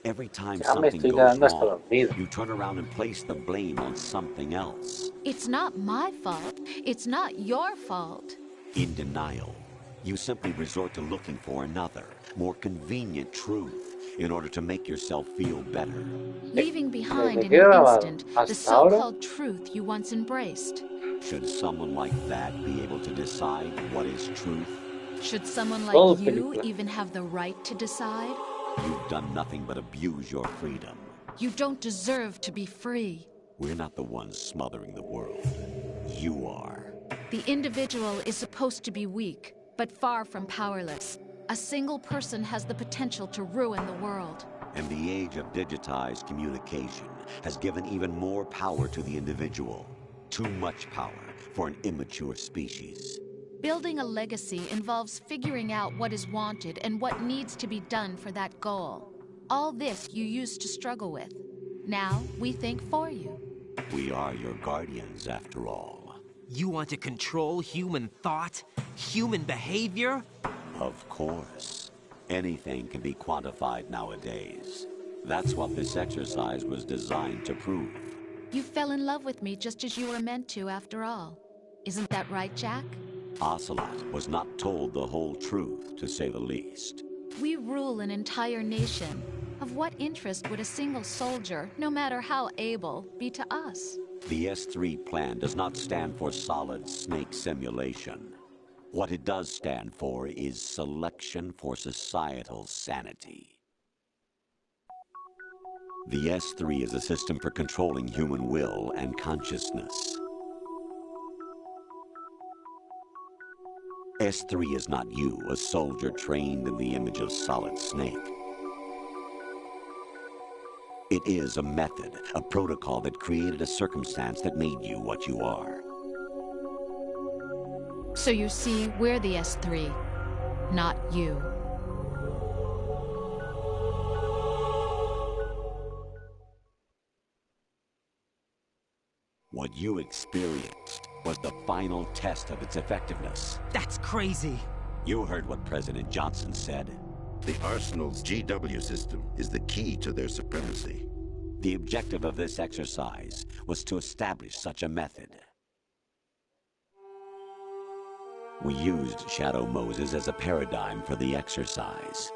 every time something goes wrong, you turn around and place the blame on something else. It's not my fault. It's not your fault. In denial, you simply resort to looking for another, more convenient truth in order to make yourself feel better. Leaving behind in an instant the so-called truth you once embraced. Should someone like that be able to decide what is truth? Should someone like you even have the right to decide? You've done nothing but abuse your freedom. You don't deserve to be free. We're not the ones smothering the world. You are. The individual is supposed to be weak, but far from powerless. A single person has the potential to ruin the world. And the age of digitized communication has given even more power to the individual. Too much power for an immature species. Building a legacy involves figuring out what is wanted and what needs to be done for that goal. All this you used to struggle with. Now we think for you. We are your guardians, after all. You want to control human thought? Human behavior? Of course. Anything can be quantified nowadays. That's what this exercise was designed to prove. You fell in love with me just as you were meant to, after all. Isn't that right, Jack? Ocelot was not told the whole truth, to say the least. We rule an entire nation. Of what interest would a single soldier, no matter how able, be to us? The S3 plan does not stand for solid snake simulation. What it does stand for is selection for societal sanity. The S3 is a system for controlling human will and consciousness. S3 is not you, a soldier trained in the image of Solid Snake. It is a method, a protocol that created a circumstance that made you what you are. So you see, we're the S3, not you. What you experienced was the final test of its effectiveness. That's crazy. You heard what President Johnson said. The Arsenal's GW system is the key to their supremacy. The objective of this exercise was to establish such a method. We used Shadow Moses as a paradigm for the exercise.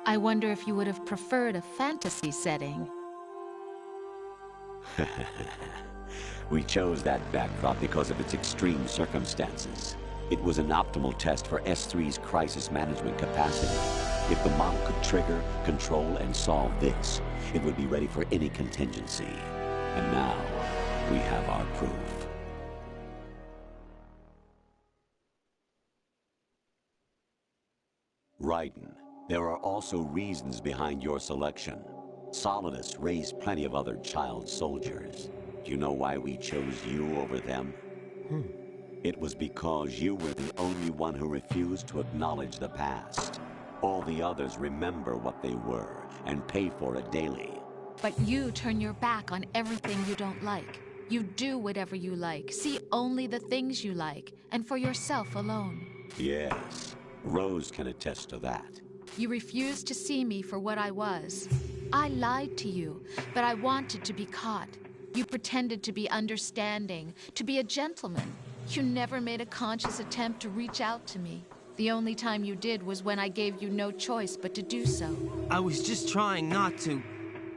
I wonder if you would have preferred a fantasy setting. We chose that backdrop because of its extreme circumstances. It was an optimal test for S3's crisis management capacity. If the model could trigger, control, and solve this, it would be ready for any contingency. And now, we have our proof. Raiden, there are also reasons behind your selection. Solidus raised plenty of other child soldiers. Do you know why we chose you over them? It was because you were the only one who refused to acknowledge the past. All the others remember what they were and pay for it daily. But you turn your back on everything you don't like. You do whatever you like, see only the things you like, and for yourself alone. Yes, Rose can attest to that. You refused to see me for what I was. I lied to you, but I wanted to be caught. You pretended to be understanding, to be a gentleman. You never made a conscious attempt to reach out to me. The only time you did was when I gave you no choice but to do so. I was just trying not to...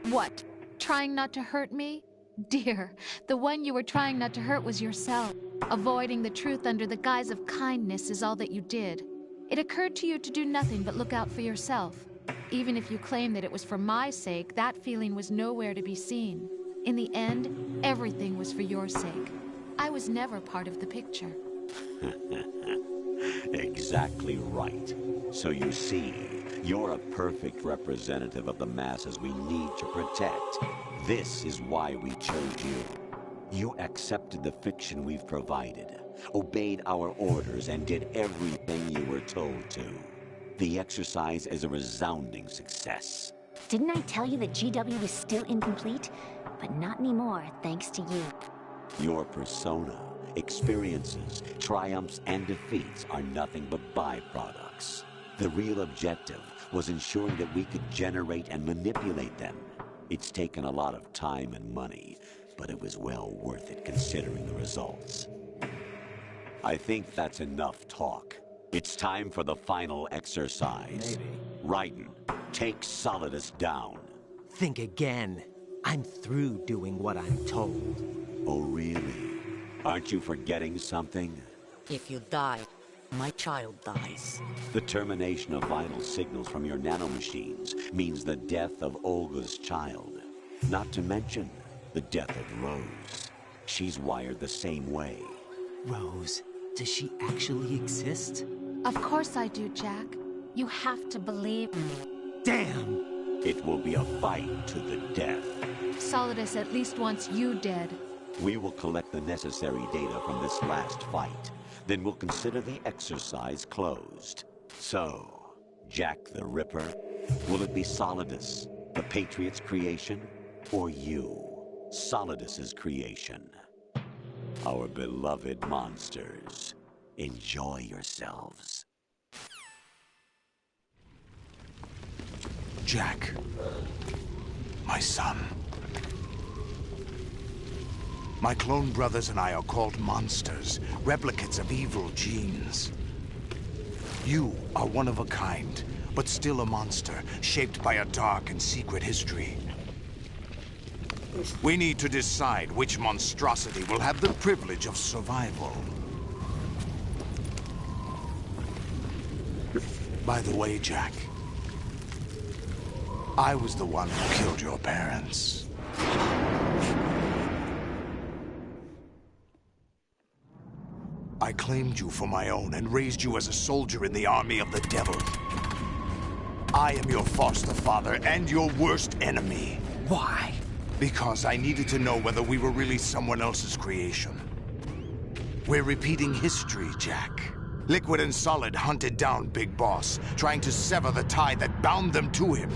What? Trying not to hurt me? Dear, the one you were trying not to hurt was yourself. Avoiding the truth under the guise of kindness is all that you did. It occurred to you to do nothing but look out for yourself. Even if you claim that it was for my sake, that feeling was nowhere to be seen. In the end, everything was for your sake. I was never part of the picture. Exactly right. So you see, you're a perfect representative of the masses we need to protect. This is why we chose you. You accepted the fiction we've provided, obeyed our orders, and did everything you were told to. The exercise is a resounding success. Didn't I tell you that GW is still incomplete? But not anymore, thanks to you. Your persona, experiences, triumphs, and defeats are nothing but byproducts. The real objective was ensuring that we could generate and manipulate them. It's taken a lot of time and money, but it was well worth it considering the results. I think that's enough talk. It's time for the final exercise. Maybe. Raiden, take Solidus down. Think again. I'm through doing what I'm told. Oh, really? Aren't you forgetting something? If you die, my child dies. The termination of vital signals from your nanomachines means the death of Olga's child. Not to mention the death of Rose. She's wired the same way. Rose, does she actually exist? Of course I do, Jack. You have to believe me. Damn! It will be a fight to the death. Solidus at least wants you dead. We will collect the necessary data from this last fight. Then we'll consider the exercise closed. So, Jack the Ripper, will it be Solidus, the Patriot's creation, or you, Solidus's creation? Our beloved monsters, enjoy yourselves. Jack, my son. My clone brothers and I are called monsters, replicates of evil genes. You are one of a kind, but still a monster, shaped by a dark and secret history. We need to decide which monstrosity will have the privilege of survival. By the way, Jack, I was the one who killed your parents. I claimed you for my own and raised you as a soldier in the army of the devil. I am your foster father and your worst enemy. Why? Because I needed to know whether we were really someone else's creation. We're repeating history, Jack. Liquid and Solid hunted down Big Boss, trying to sever the tie that bound them to him.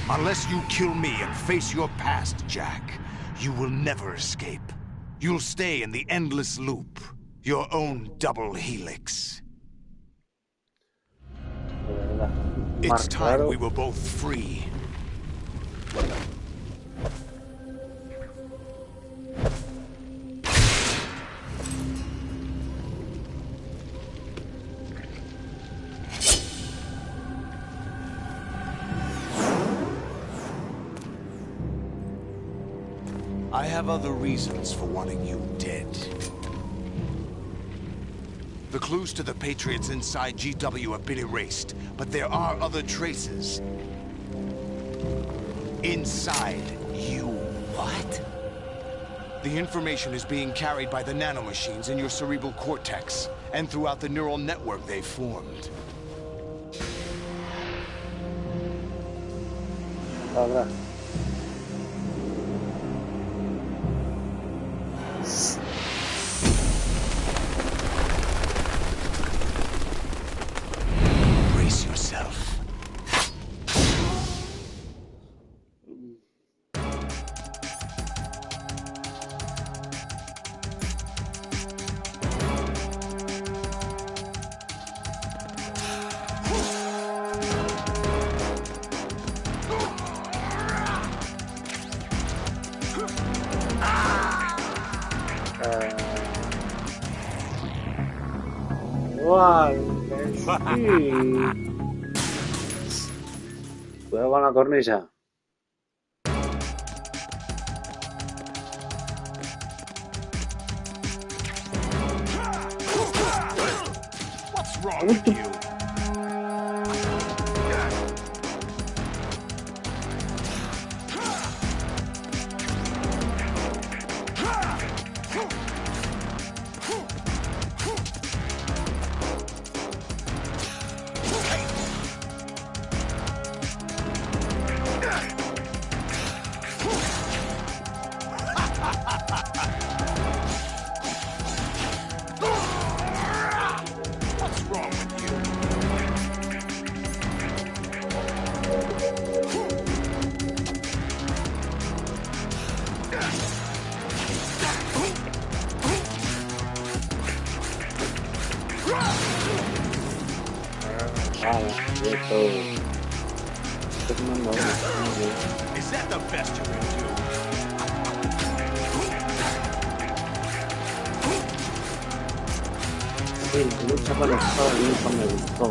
Unless you kill me and face your past, Jack, you will never escape. You'll stay in the endless loop, your own double helix. It's time we were both free. I have other reasons for wanting you dead. The clues to the Patriots inside GW have been erased, but there are other traces. Inside you. What? The information is being carried by the nanomachines in your cerebral cortex, and throughout the neural network they formed. Brace yourself. Cuidado con la cornisa. What's wrong with you? Is that the best you can do? Sí, lucha con la espada nunca me gustó.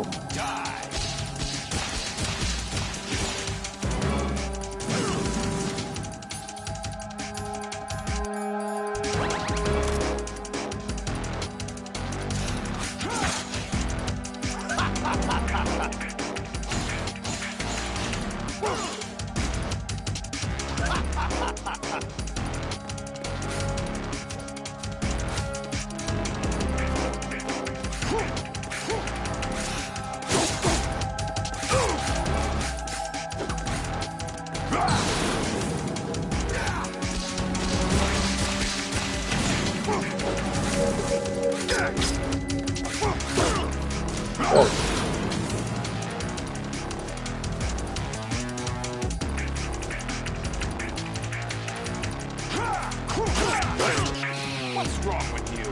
What's wrong with you?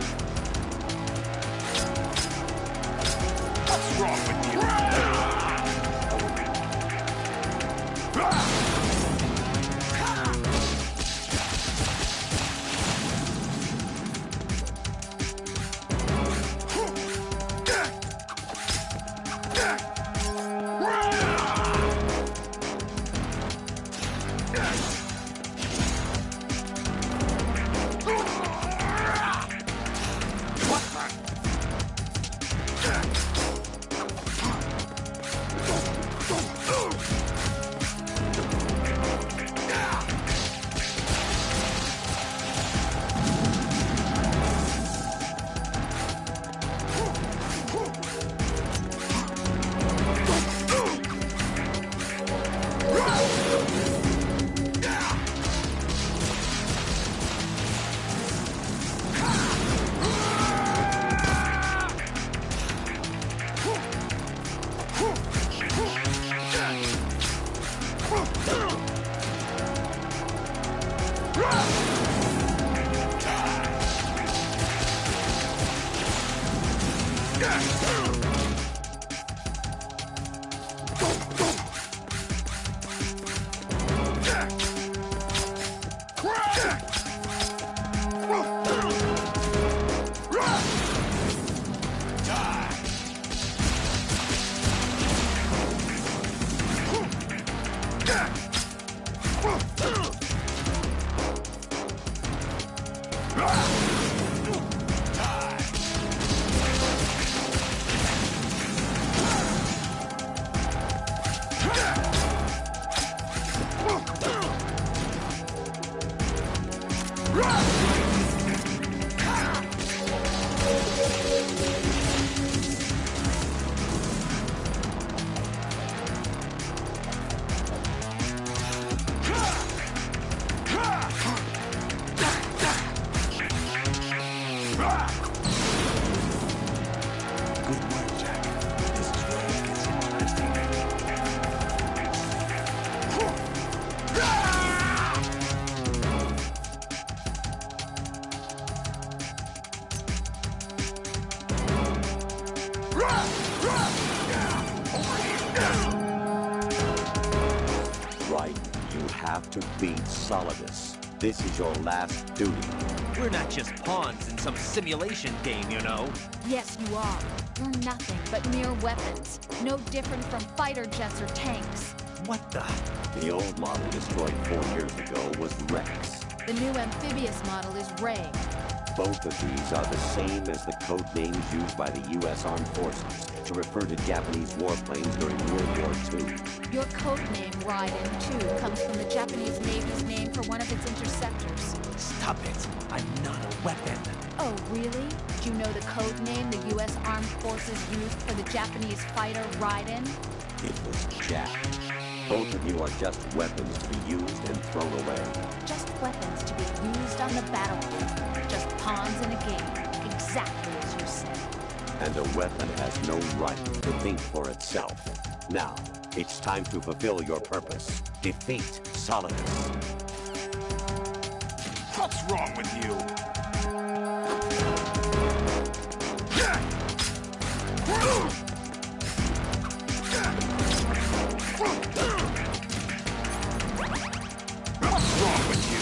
What's wrong with you? To beat Solidus. This is your last duty. We're not just pawns in some simulation game, you know. Yes, you are. You're nothing but mere weapons. No different from fighter jets or tanks. What the? The old model destroyed 4 years ago was Rex. The new amphibious model is Ray. Both of these are the same as the code names used by the U.S. Armed Forces to refer to Japanese warplanes during World War II. Your code name, Raiden 2, comes from the Japanese Navy's name for one of its interceptors. Stop it. I'm not a weapon. Oh, really? Do you know the code name the U.S. Armed Forces used for the Japanese fighter Raiden? It was Jack. Both of you are just weapons to be used and thrown away. Just weapons to be used on the battlefield. Just pawns in a game. Exactly as you said. And a weapon has no right to think for itself. Now, it's time to fulfill your purpose. Defeat Solidus. What's wrong with you? What's wrong with you?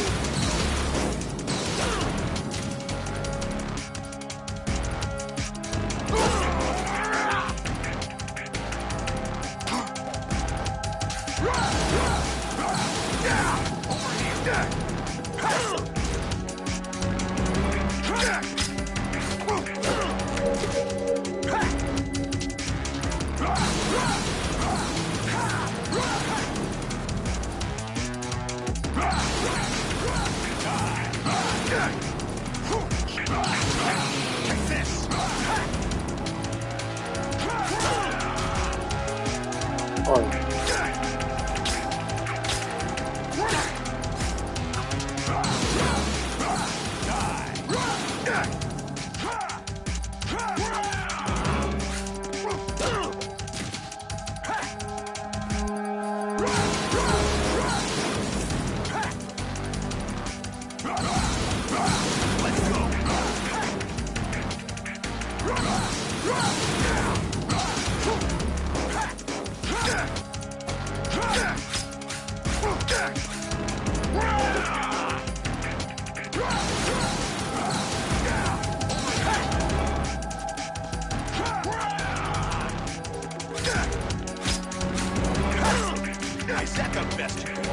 Is that the best you can do?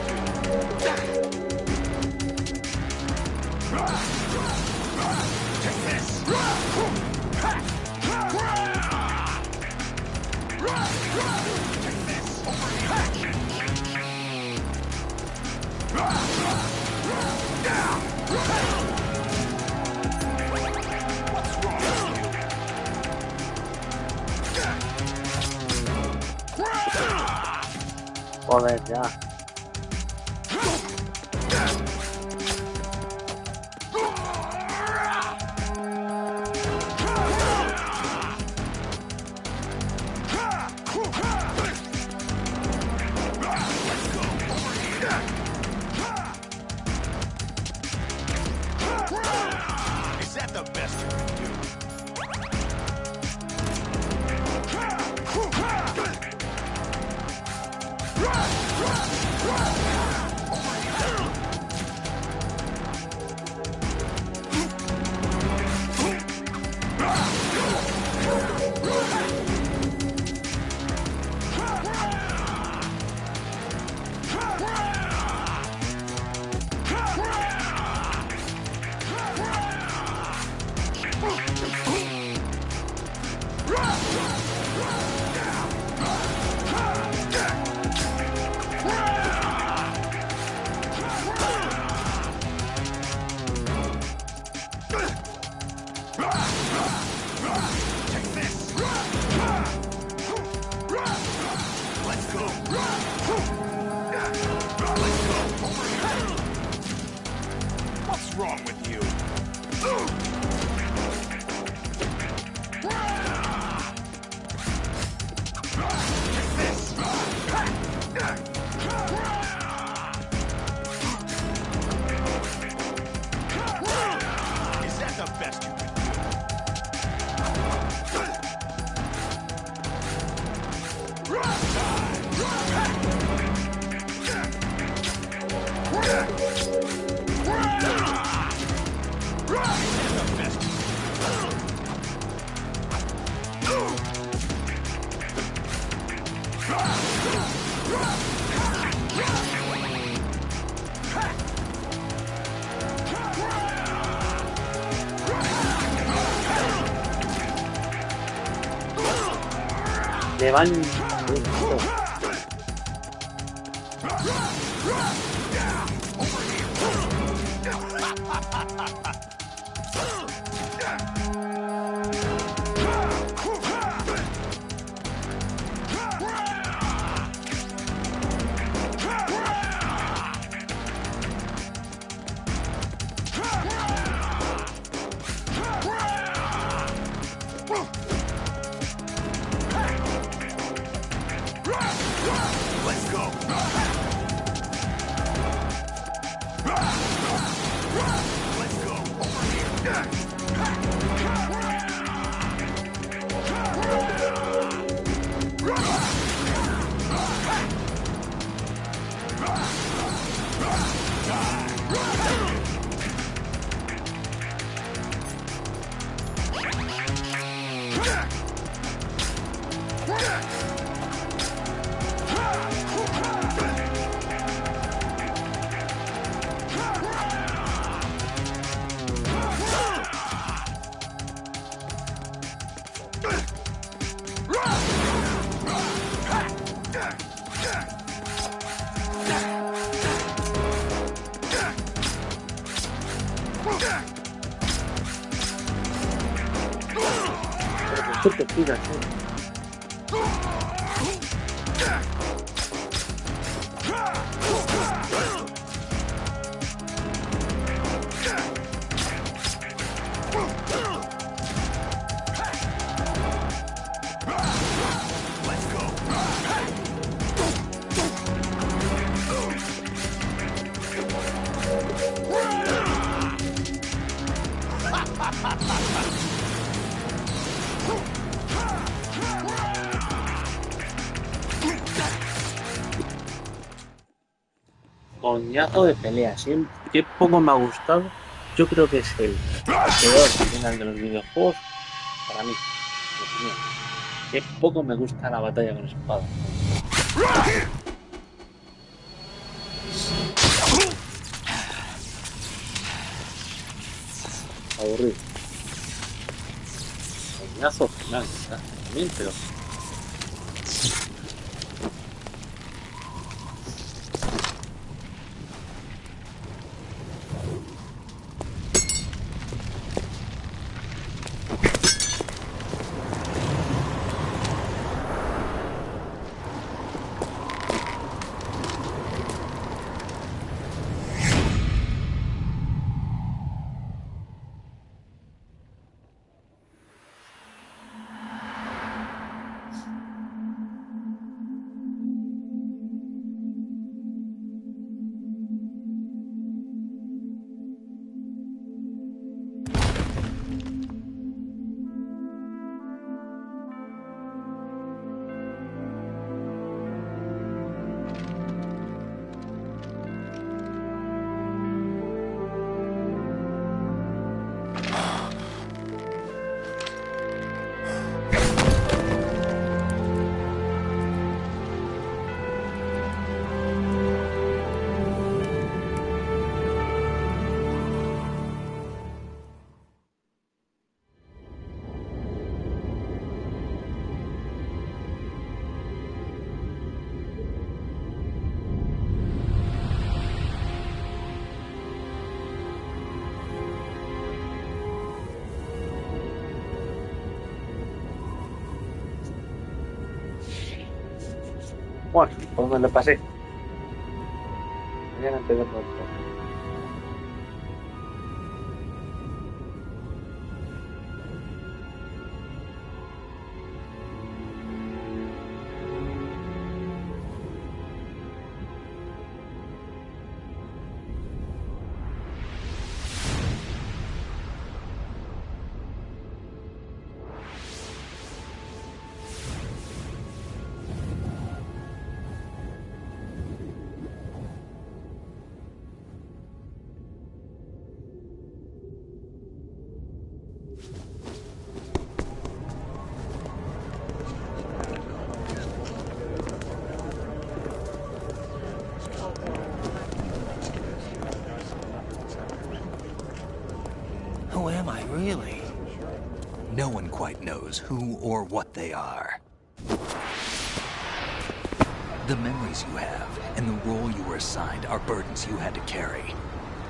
Take this! Take this! What's wrong with you? Joder, ya. Is that the best you can do? Le van... ¿Qué te tiras, Coñazo de pelea, siempre. Qué poco me ha gustado. Yo creo que es el peor final de los videojuegos para mí. Dios mío. Qué poco me gusta la batalla con espada. Aburrido. Coñazo final, está bien, pero... Bueno, pues me lo pasé. Mañana te veo todo. one quite knows who or what they are. The memories you have and the role you were assigned are burdens you had to carry.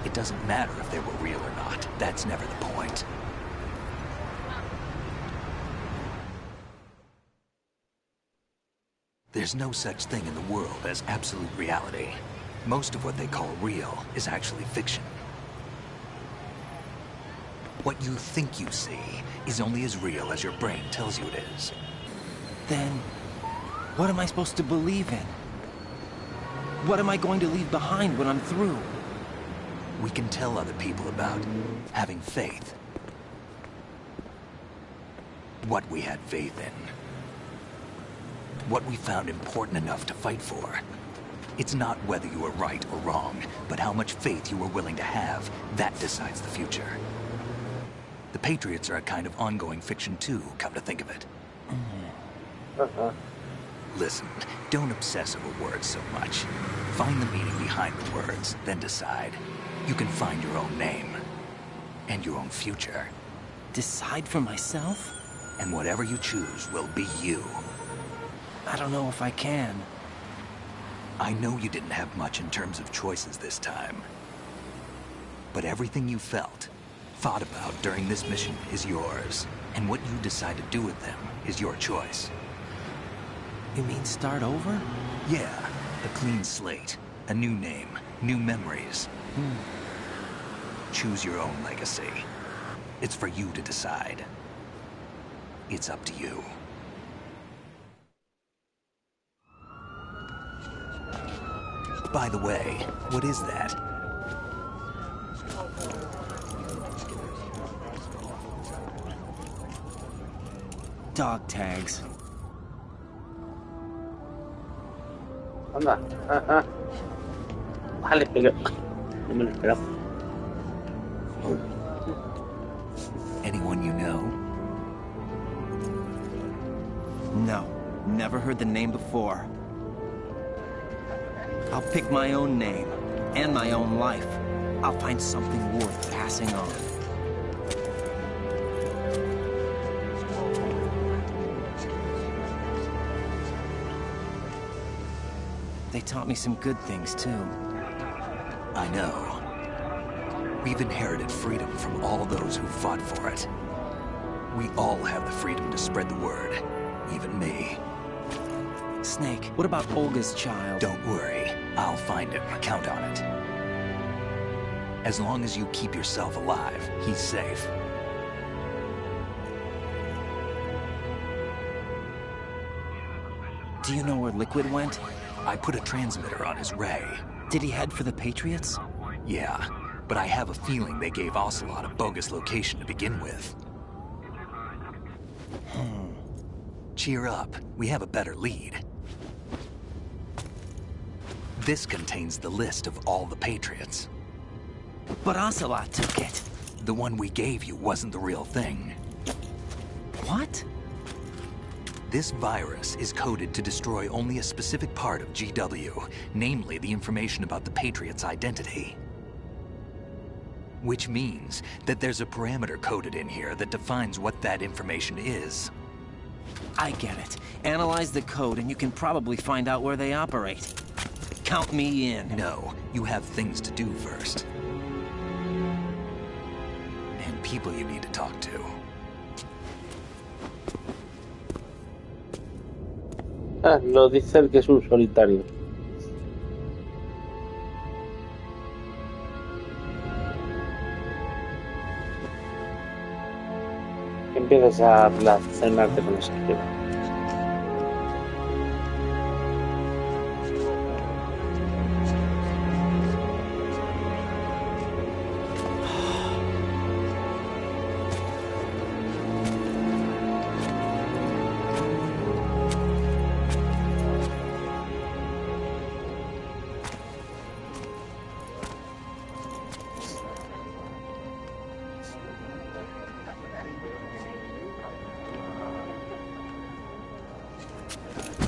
It doesn't matter if they were real or not. That's never the point. There's no such thing in the world as absolute reality. Most of what they call real is actually fiction. What you think you see is only as real as your brain tells you it is. Then, what am I supposed to believe in? What am I going to leave behind when I'm through? We can tell other people about having faith. What we had faith in. What we found important enough to fight for. It's not whether you were right or wrong, but how much faith you were willing to have. That decides the future. The Patriots are a kind of ongoing fiction too, come to think of it. Listen, don't obsess over words so much. Find the meaning behind the words, then decide. You can find your own name. And your own future. Decide for myself? And whatever you choose will be you. I don't know if I can. I know you didn't have much in terms of choices this time. But everything you felt, thought about during this mission is yours. And what you decide to do with them is your choice. You mean start over? Yeah, a clean slate, a new name, new memories. Choose your own legacy. It's for you to decide. It's up to you. By the way, what is that? Dog tags. Anda. Vale, pero no me lo esperaba. Anyone you know? No, never heard the name before. I'll pick my own name, and my own life. I'll find something worth passing on. They taught me some good things, too. I know. We've inherited freedom from all those who fought for it. We all have the freedom to spread the word, even me. Snake, what about Olga's child? Don't worry. I'll find him. Count on it. As long as you keep yourself alive, he's safe. Do you know where Liquid went? I put a transmitter on his ray. Did he head for the Patriots? Yeah, but I have a feeling they gave Ocelot a bogus location to begin with. Cheer up. We have a better lead. This contains the list of all the Patriots. But Ocelot took it. The one we gave you wasn't the real thing. What? This virus is coded to destroy only a specific part of GW, namely the information about the Patriots' identity. Which means that there's a parameter coded in here that defines what that information is. I get it. Analyze the code and you can probably find out where they operate. Count me in. No, you have things to do first. And people you need to talk to. Lo dice el que es un solitario. Que empiezas a relacionarte con ese tema.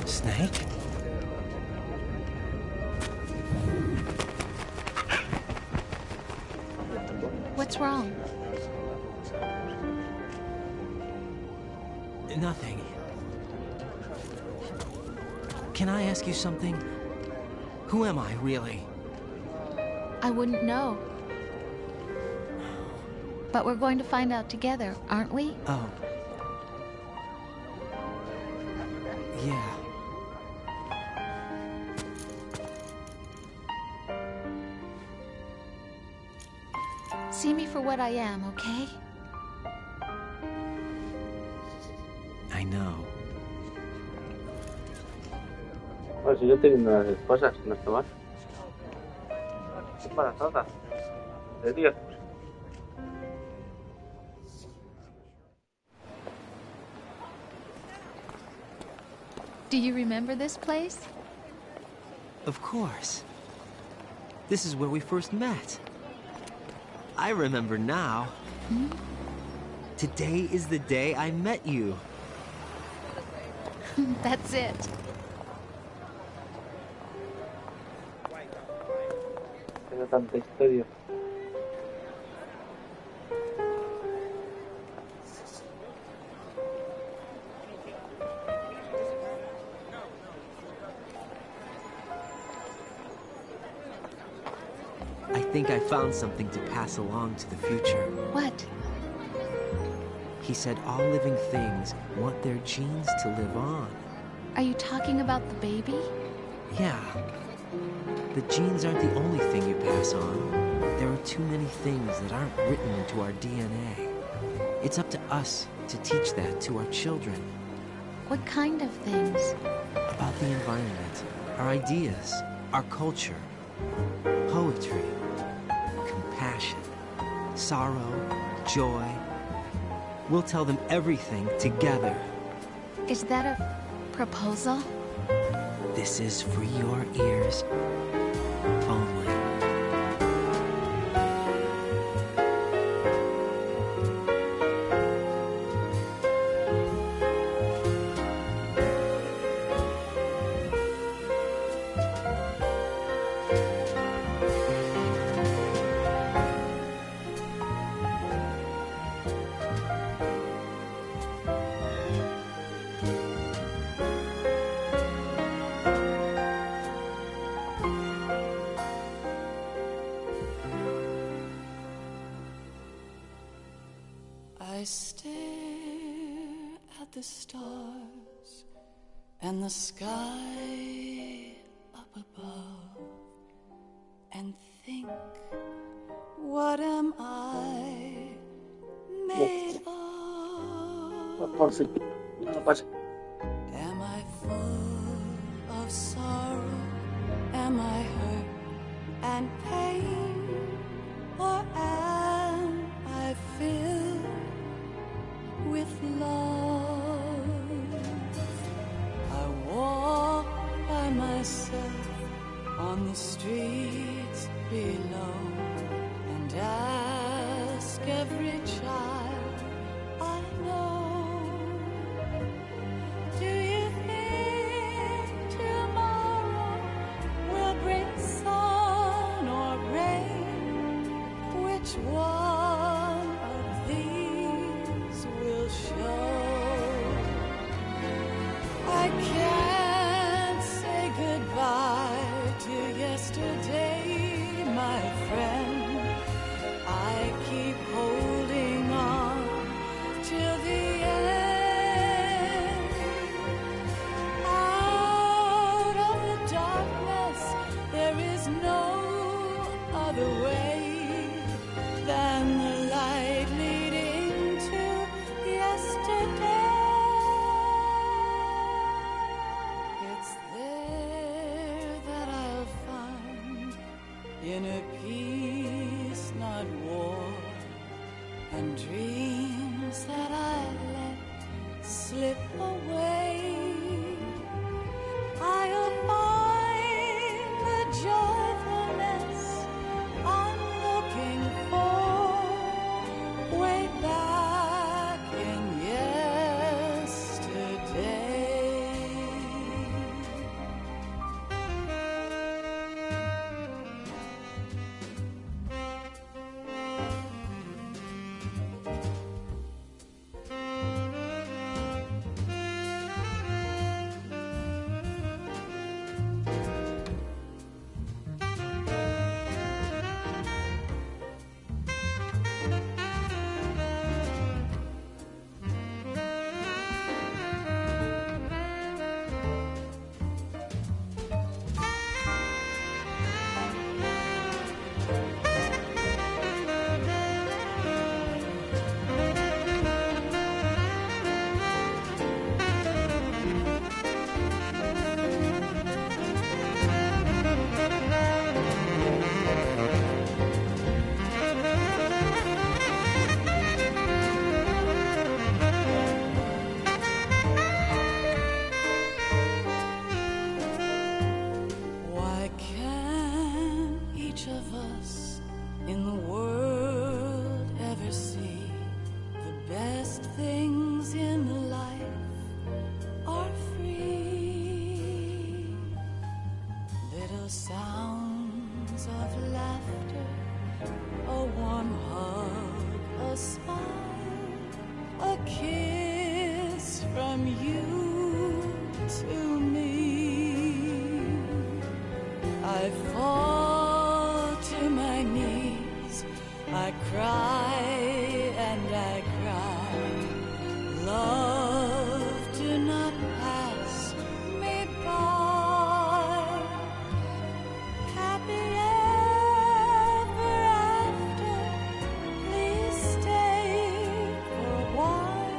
Snake? What's wrong? Nothing. Can I ask you something? Who am I, really? I wouldn't know. But we're going to find out together, aren't we? Oh. Yeah. See me for what I am, okay? I know. Bueno, si yo tengo unas esposas, no está mal. Embarazada. De 10. Do you remember this place? Of course. This is where we first met. I remember now. Hmm? Today is the day I met you. That's it. Tiene tanta historia. I think I found something to pass along to the future. What? He said all living things want their genes to live on. Are you talking about the baby? Yeah. The genes aren't the only thing you pass on. There are too many things that aren't written into our DNA. It's up to us to teach that to our children. What kind of things? About the environment, our ideas, our culture, poetry, compassion, sorrow, joy. We'll tell them everything together. Is that a proposal? This is for your ears only. I stare at the stars and the sky up above and think, what am I made of? Am I full of sorrow? Am I hurt and pain? Or am I filled with love? I walk by myself on the streets below and ask every child I know, do you think tomorrow will bring sun or rain? Which one of these will show? I can't say goodbye to yesterday. The sounds of laughter, a warm hug, a smile, a kiss from you to me. I fall to my knees, I cry and I cry. Love, do not pass me by. Happy ever after, please stay for a while.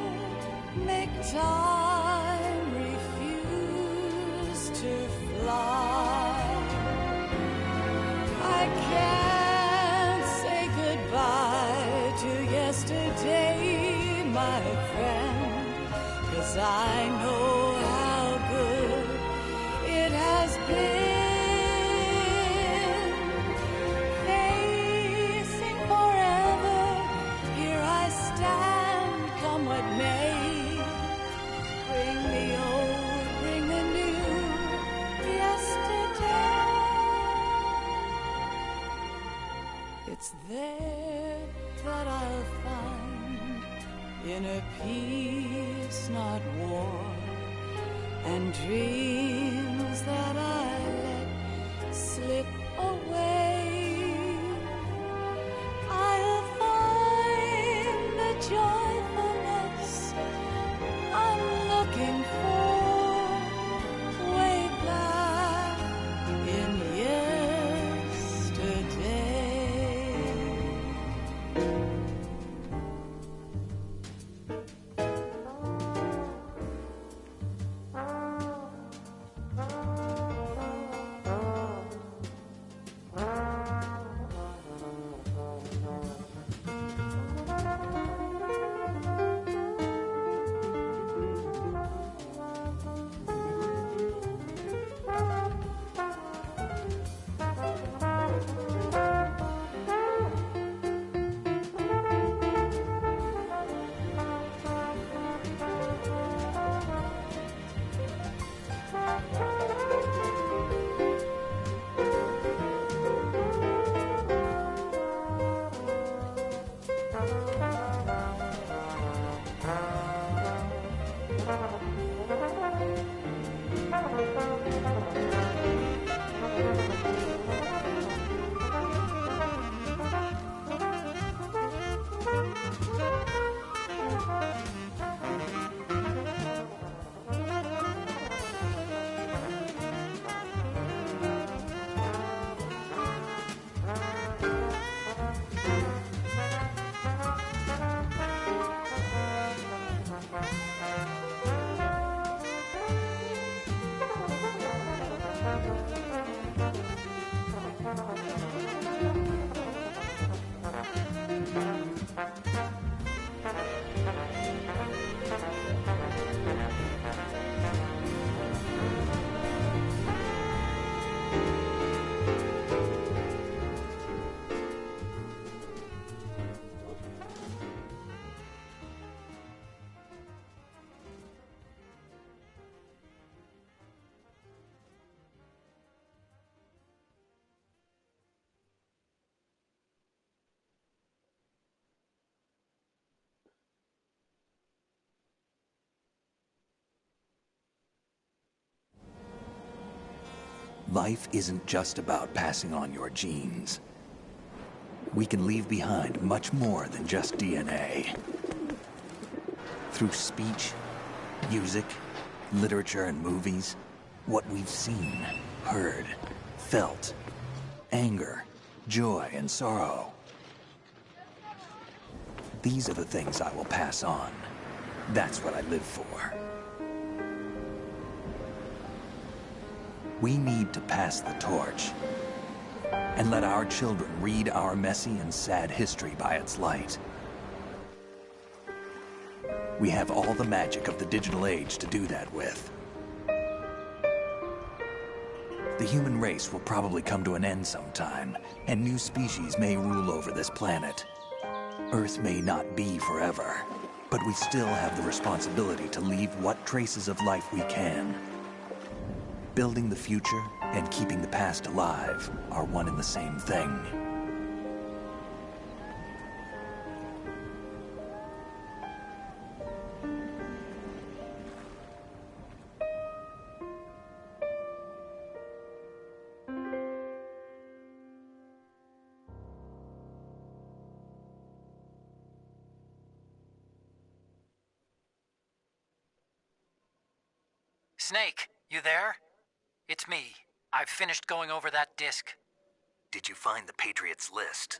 Make time refuse to fly. I can't say goodbye to yesterday, my friend, 'cause I know how good it has been. Facing forever, here I stand, come what may. Bring the old, bring the new, yesterday. It's there that I'll find inner peace, not war, and dreams that I let slip away. I'll find the joyfulness I'm looking for way back in yesterday. Life isn't just about passing on your genes. We can leave behind much more than just DNA. Through speech, music, literature, and movies, what we've seen, heard, felt, anger, joy, and sorrow. These are the things I will pass on. That's what I live for. We need to pass the torch and let our children read our messy and sad history by its light. We have all the magic of the digital age to do that with. The human race will probably come to an end sometime, and new species may rule over this planet. Earth may not be forever, but we still have the responsibility to leave what traces of life we can. Building the future and keeping the past alive are one and the same thing. Snake, you there? It's me. I've finished going over that disk. Did you find the Patriots list?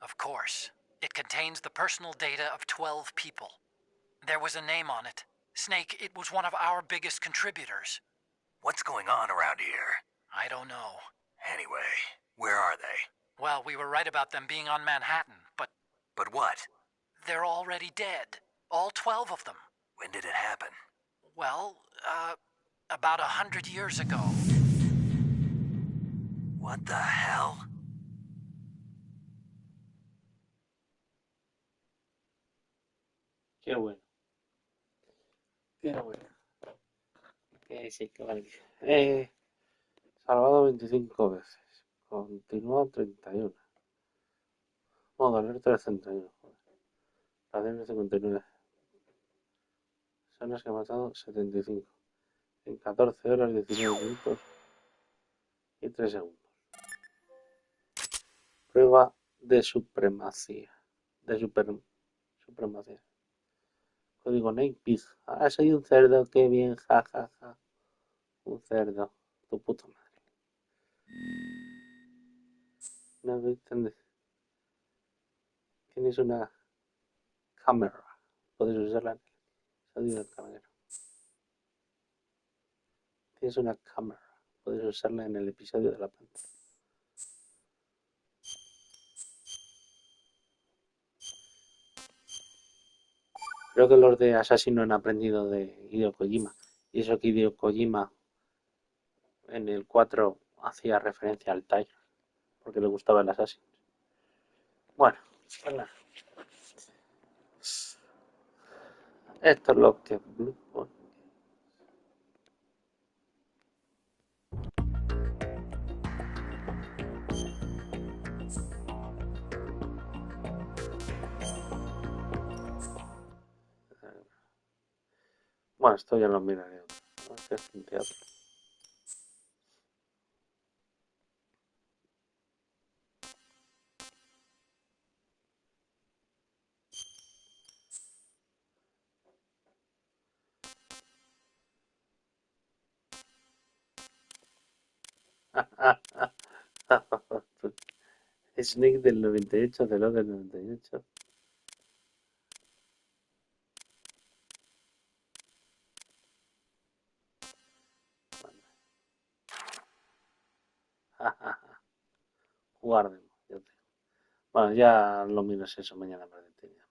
Of course. It contains the personal data of 12 people. There was a name on it. Snake, it was one of our biggest contributors. What's going on around here? I don't know. Anyway, where are they? Well, we were right about them being on Manhattan, but... But what? They're already dead. All 12 of them. When did it happen? Well, about 100 years ago. What the hell? Qué bueno. Qué bueno. Sí, qué vale. Salvado 25 veces. Continuó 31. Modo alerta de 31. Cadena 59. Personas que ha matado 75. En 14 horas, 19 minutos y 3 segundos. Prueba de supremacía. Supremacía. Código name pig. Ah, soy un cerdo, qué bien, ja, ja, ja. Un cerdo. Tu puta madre. No me entiendes. Tienes una cámara. Puedes usarla en el sonido del caballero. Tienes una cámara. Puedes usarla en el episodio de la planta. Creo que los de Assassin no han aprendido de Hideo Kojima. Y eso que Hideo Kojima en el 4 hacía referencia al Tiger. Porque le gustaba el Assassin. Bueno, pues nada. Esto es lo que... Bueno, esto ya lo miraré. Este es un teatro. Snake del 98, de lo del 98. Guardemos. Bueno, ya lo miras eso mañana para que te diga.